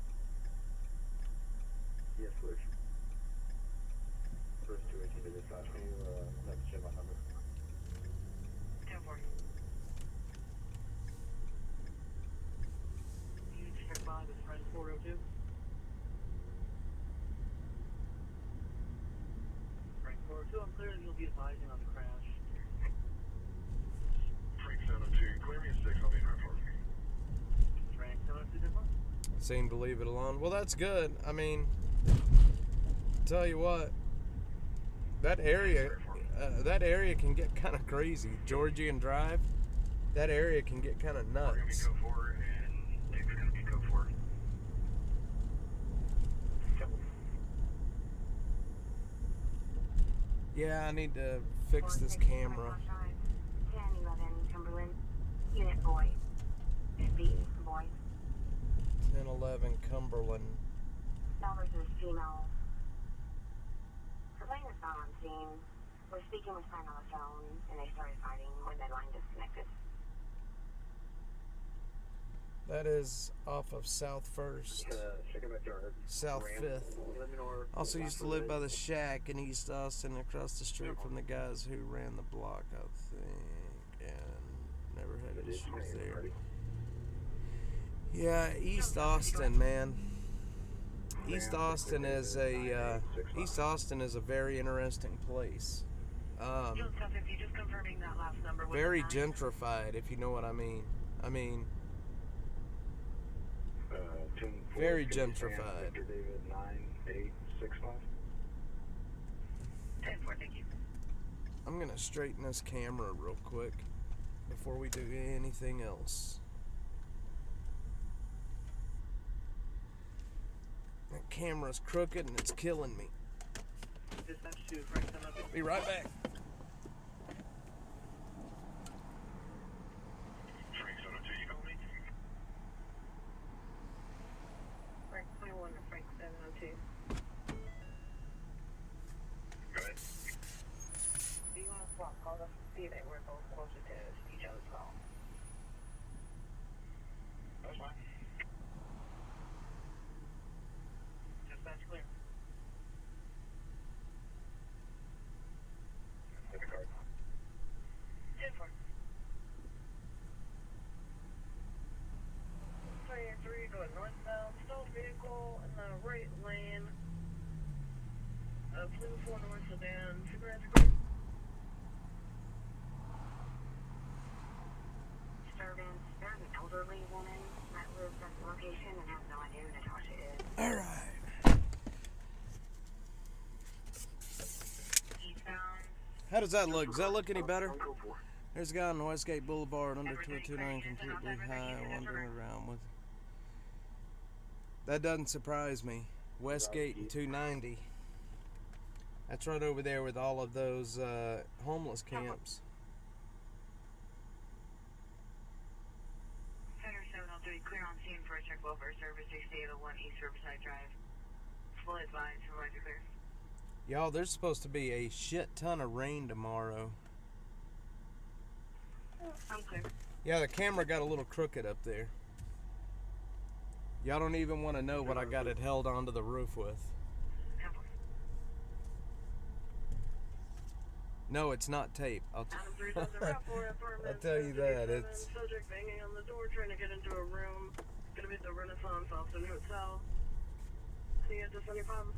Yes, please. First 218 to dispatch. Can you check my number? 10-4. You check by with friend 402. I'm clear that you'll be advising on the crash. Frank 702, clear me a 6, I'll be in for me. Frank 702, different? Seem to leave it alone. Well, that's good. I mean, tell you what, that area can get kind of crazy. Georgian Drive, that area can get kind of nuts. We're going to be code 4, and Nick's going to be code 4. Yeah, I need to fix this camera. 1011 Cumberland. Unit boy. B boy. 1011 Cumberland. Now versus female. Complaint is not on scene. We're speaking with friend on the phone, and they started fighting when that line disconnected. That is off of South 1st. South 5th. Also used to live by the shack in East Austin across the street from the guys who ran the block, I think. And never had issues there. Yeah, East Austin, man. East Austin is a very interesting place. Just confirming that last number. Very gentrified, if you know what I mean. Very gentrified. Victor David 9865. 10-4, thank you. I'm gonna straighten this camera real quick before we do anything else. That camera's crooked and it's killing me. Be right back. Frank 21 to Frank 702. Go ahead. Do you want to swap calls up to see if they were both closer to each other's call? That's fine. Dispatch clear. Hit the card. 10-4. 383 going northbound. Stalled vehicle in the right lane. Plymouth 4 North sedan. Supervisor. Disturbance. There's an elderly woman that lives at the location and has no idea who Natasha is. Alright. Eastbound. How does that look? Does that look any better? There's a guy on Westgate Boulevard under 229 completely high wandering around with... That doesn't surprise me. Westgate and 290. That's right over there with all of those homeless camps. Center 703, clear on scene for a check welfare service, 6801 East Riverside Drive. Full advice, Supervisor clear. Y'all, there's supposed to be a shit ton of rain tomorrow. I'm clear. Yeah, the camera got a little crooked up there. Y'all don't even want to know what I got it held onto the roof with. No, it's not tape. I'll tell you that. It's... Subject banging on the door, trying to get into a room. Gonna be at the Renaissance Austin Hotel. See you at this on your phone.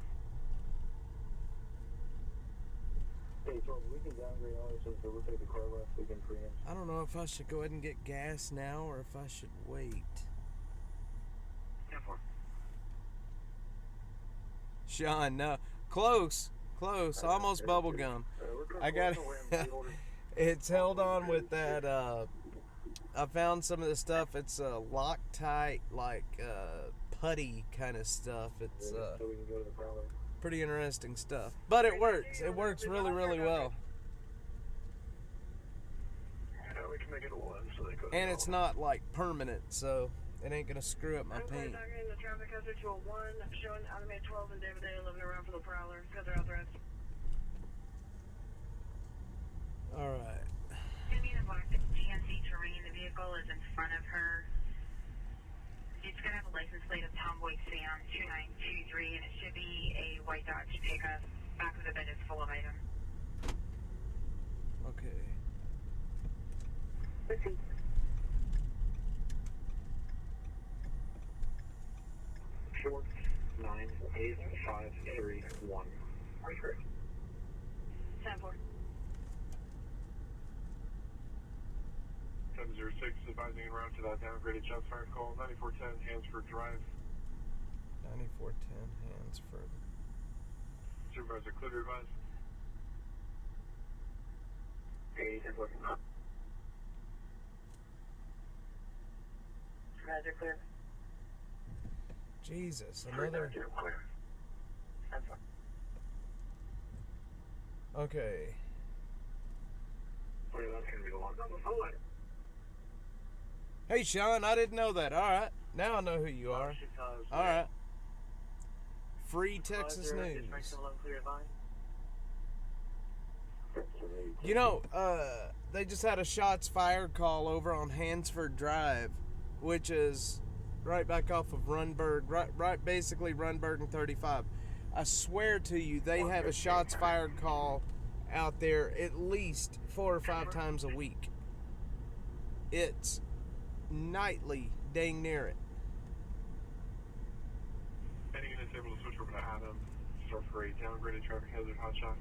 Hey, so we can downgrade ours so we'll take the car left, we can preempt. I don't know if I should go ahead and get gas now or if I should wait. 10-4. Sean, no. Close. Almost bubblegum. I got it's held on with that, I found some of the stuff. It's Loctite, like, putty kind of stuff. It's, so we can go to the prowler. pretty interesting stuff. But it works. It works really, really well. Yeah, we can make it a 1 so they go. And it's not, like, permanent, so it ain't gonna screw up my paint. The traffic hazard to a 1, showing automated 12 and David A. living around for the prowler. Because they're authorized. Alright. Give me the black GMC Terrain. The vehicle is in front of her. It's going to have a license plate of Tomboy Sam 2923, and it should be a white Dodge pickup. Back of the bed is full of items. Okay. Let's see. Short 98531. 10-4. 706 advising en route to that downgraded shots fired call. 9410 Hansford Drive. 9410 Hansford. Supervisor clear to advise. 10-4. Supervisor clear. Jesus, another... Clear. 10-4. Okay. That's going to be the one. Hey, Sean, I didn't know that. All right. Now I know who you are. All right. Free Texas News. You know, they just had a shots fired call over on Hansford Drive, which is right back off of Runberg, right basically Runberg and 35. I swear to you, they have a shots fired call out there at least 4 or 5 times a week. It's nightly, dang near it. able to switch over to Adam. Start for a downgraded traffic hazard hotshot.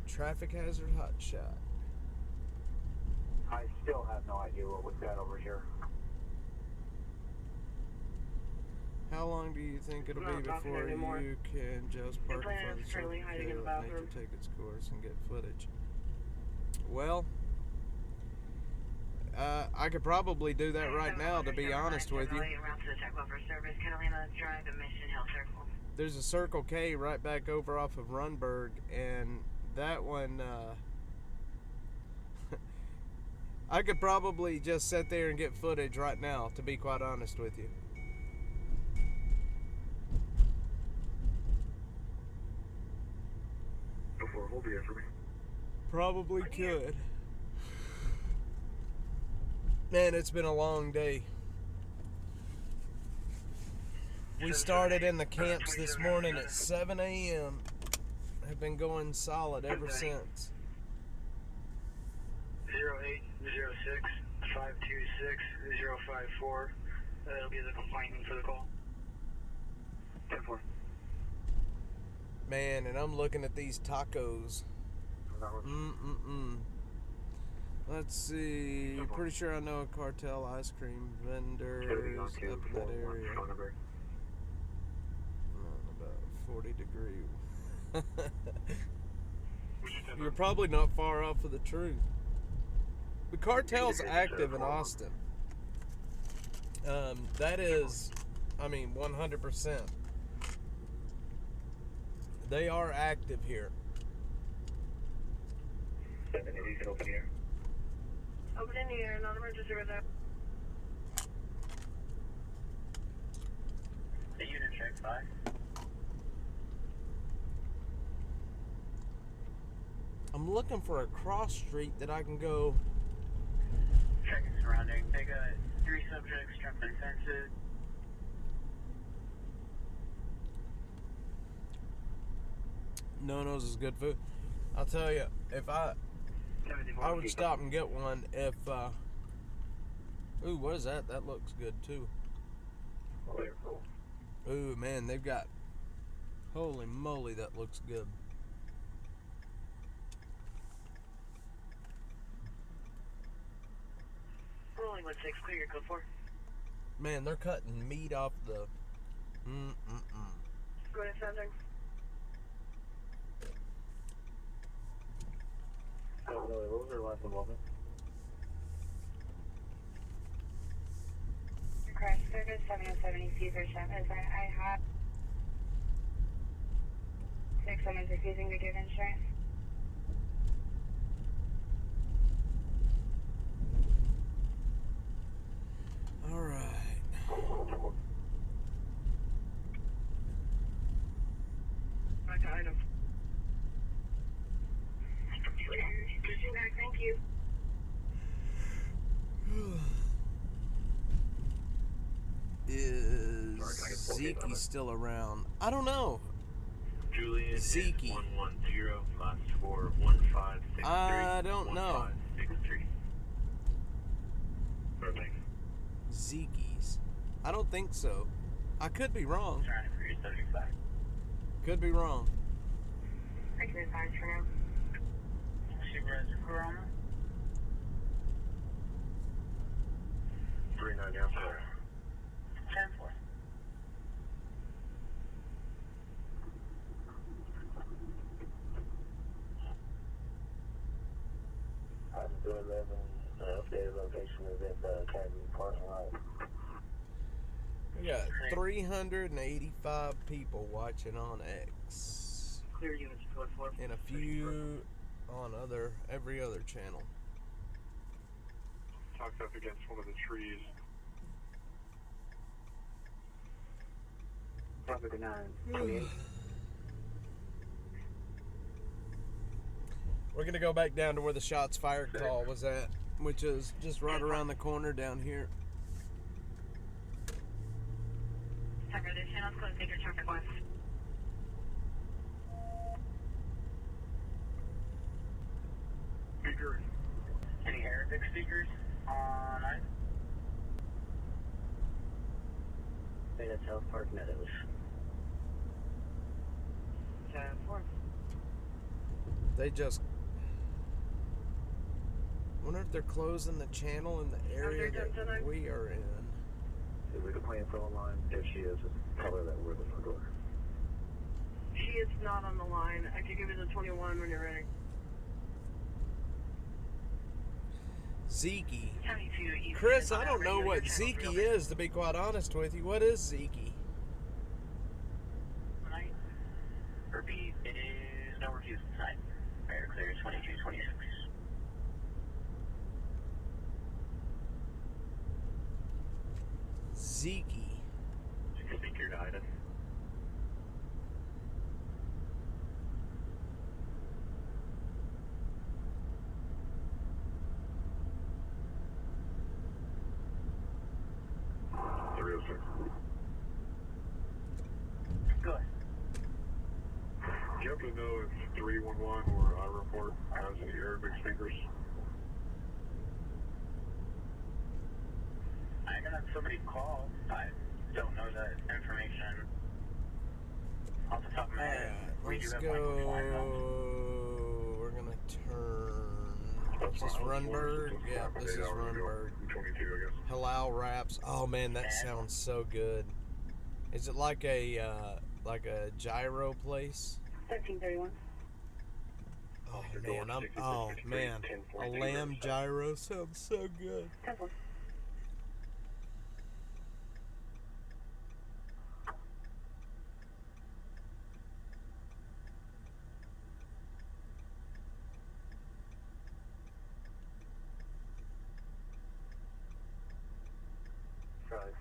Traffic hazard hotshot. I still have no idea what we've got over here. How long do you think it'll be before you can just park in front of the traffic and nature take its course and get footage? Well, I could probably do that right now, to be honest with you. There's a Circle K right back over off of Runberg, and that one, I could probably just sit there and get footage right now, to be quite honest with you. Before, hold the air for me. Probably could. Man, it's been a long day. We started in the camps this morning at 7 a.m. Have been going solid ever since. 0806-526-054. That'll be the complainant for the call. 10-4. Man, and I'm looking at these tacos. Let's see. Pretty sure I know a cartel ice cream vendor up in that area. About 40 degree. You're probably not far off of the truth. The cartel's active in Austin. That is, I mean, 100%. They are active here. 780, can open here. Open in the air, non-emergency reserve. The unit check 5. I'm looking for a cross street that I can go. Checking surrounding. They got 3 subjects jumping fences. No-nos is good food. I'll tell you, if I would stop and get one if, ooh, what is that? That looks good too. Ooh, man, they've got, holy moly, that looks good. Rolling 16, clear your code 4. Man, they're cutting meat off the, Go ahead, Southern. What was your last involvement? Correct, service 707 Caesar 7 is that I have 6 someone's refusing to give insurance. All right. Back to item. Thank you. Is Zeke still around? I don't know. Julian Zeke. 110, last 4, 1563. I don't know. 1563. Perfect. Zeke's. I don't think so. I could be wrong. Trying for your 75. Could be wrong. I can advise for now. Supervisor Corona. 39 down for 10-4. I'm doing 11. Updated location is at the Academy parking lot. We got 385 people watching on X. Clear units code 4. And a few on every other channel. Tucked up against one of the trees. Traffic 928. We're gonna go back down to where the shots fired call was at, which is just right around the corner down here. Tucker, this channel's closed. Take your traffic west. Speaker. Any Arabic speakers on I? Beta South Park Meadows. 10-4. They just... wonder if they're closing the channel in the area that we are in. Is the complaint still online? If she is, just tell her that we're the front door. She is not on the line. I can give you the 21 when you're ready. Zeke. Chris, I don't know what Zeke is, to be quite honest with you. What is Zeke? Repeat, it is no refuse inside. Fire clear 2226. Zeke. Speaker to Ida. Go ahead. Do you happen to know if 311 or iReport has any Arabic speakers? I got somebody call. I don't know the information off the top of my head. Let's go. We're gonna turn. Is this Runberg? Yeah, this is Runberg. 22, I guess. Halal wraps. Oh man, that sounds so good. Is it like a gyro place? 1331. Oh man, a lamb gyro sounds so good. 10-4.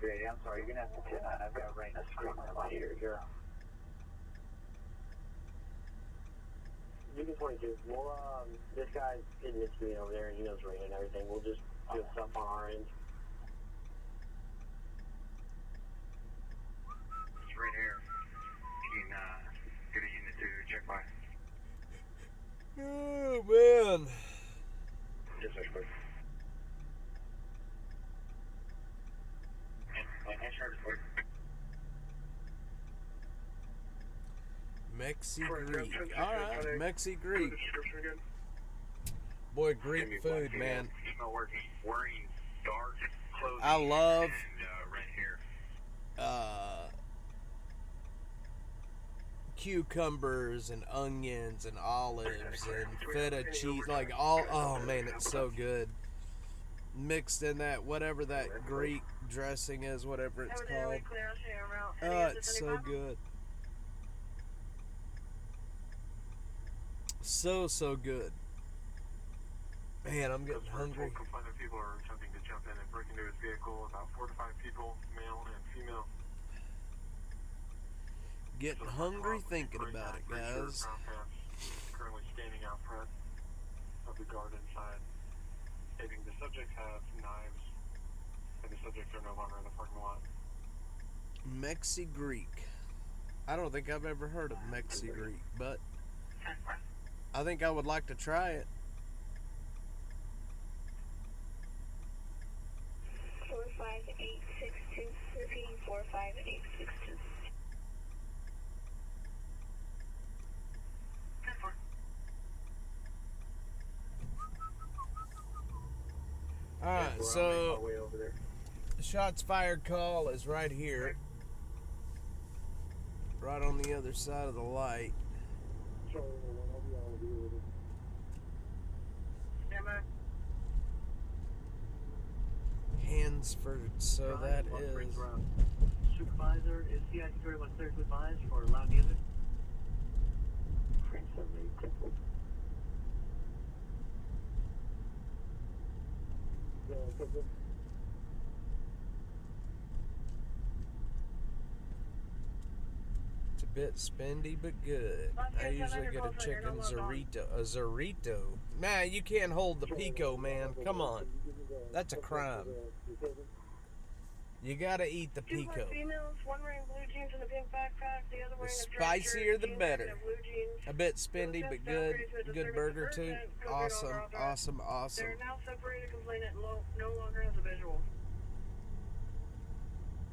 I'm sorry, you're gonna have to tune out. I've got rain screaming in my ear here. You can 22. Well, this guy admits being over there and he knows rain and everything. We'll just do stuff on our end. It's right here. You can get a unit to check by. Oh man. Yes, sir. Mexi Greek. Alright, Mexi Greek. Boy, Greek food, man. Wearing dark clothing. I love and, red hair. cucumbers and onions and olives and feta cheese, like all. Oh man, it's so good. Mixed in that whatever that Greek dressing is, whatever it's called. Oh, it's so good. So good. Man, I'm getting hungry. Complaining people are attempting to jump in and break into his vehicle. About 4 to 5 people, male and female. Getting hungry thinking about it, guys. Currently standing out front of the guard inside, stating the subjects have knives and the subjects are no longer in the parking lot. Mexi Greek. I don't think I've ever heard of Mexi Greek, but I think I would like to try it. 45862. Repeating 45862. Alright, so the shots fired call is right here. Right on the other side of the light. Hansford, so that is. Supervisor, is CIC 31 clear to advise for loud music? It's a bit spendy, but good. I usually get a chicken Zorito. Nah, you can't hold the pico, man. Come on. That's a crime. You gotta eat the pico. The spicier the better. A bit spendy, but good. Good burger too. Awesome. They're now separated, complainant no longer has a visual.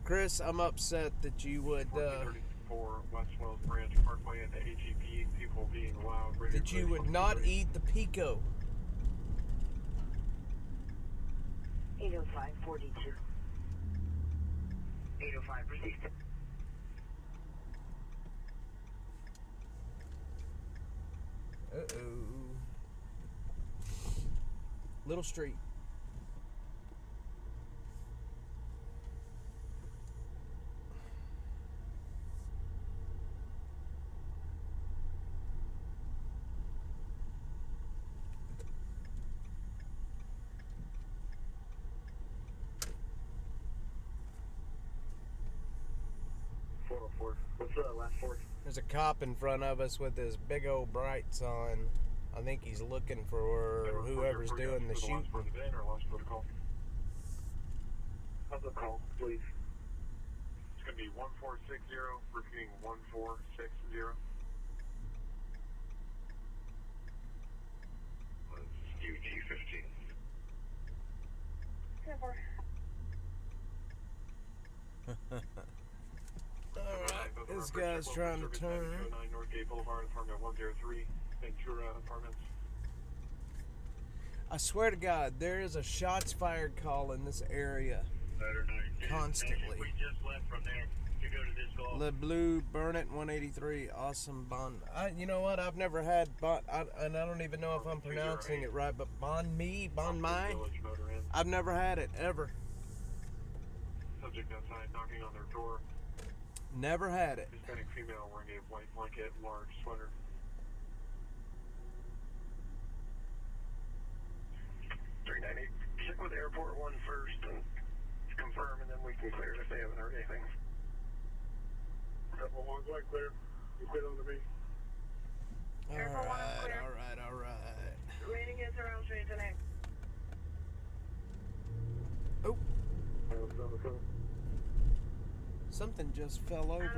Chris, I'm upset that you would 4 West Wells Branch Parkway at the AGP. People being loud. That you would not eat the pico. 805-42. 805, received. Uh-oh. Little Street. What's the last four? There's a cop in front of us with his big old brights on. I think he's looking for whoever's doing the shooting. How's the call, please? It's going to be 1460, repeating 1460. UT15. Alright, this guy's trying to turn. Northgate Boulevard, apartment 103, Ventura Apartments. I swear to God, there is a shots fired call in this area constantly. We just left from there to go to this golf. Le Bleu, Burnett 183, awesome Bon. You know what? I've never had Bon, and I don't even know if I'm pronouncing it right, but Bon Mi. I've never had it ever. Subject outside knocking on their door. Never had it. Hispanic female wearing a white blanket, large sweater. 398. Check with Airport 1 first and confirm, and then we can clear it if they haven't heard anything. Couple ones like clear. You quit on the me. Alright. Remaining is around straight tonight. Oh. Something just fell over.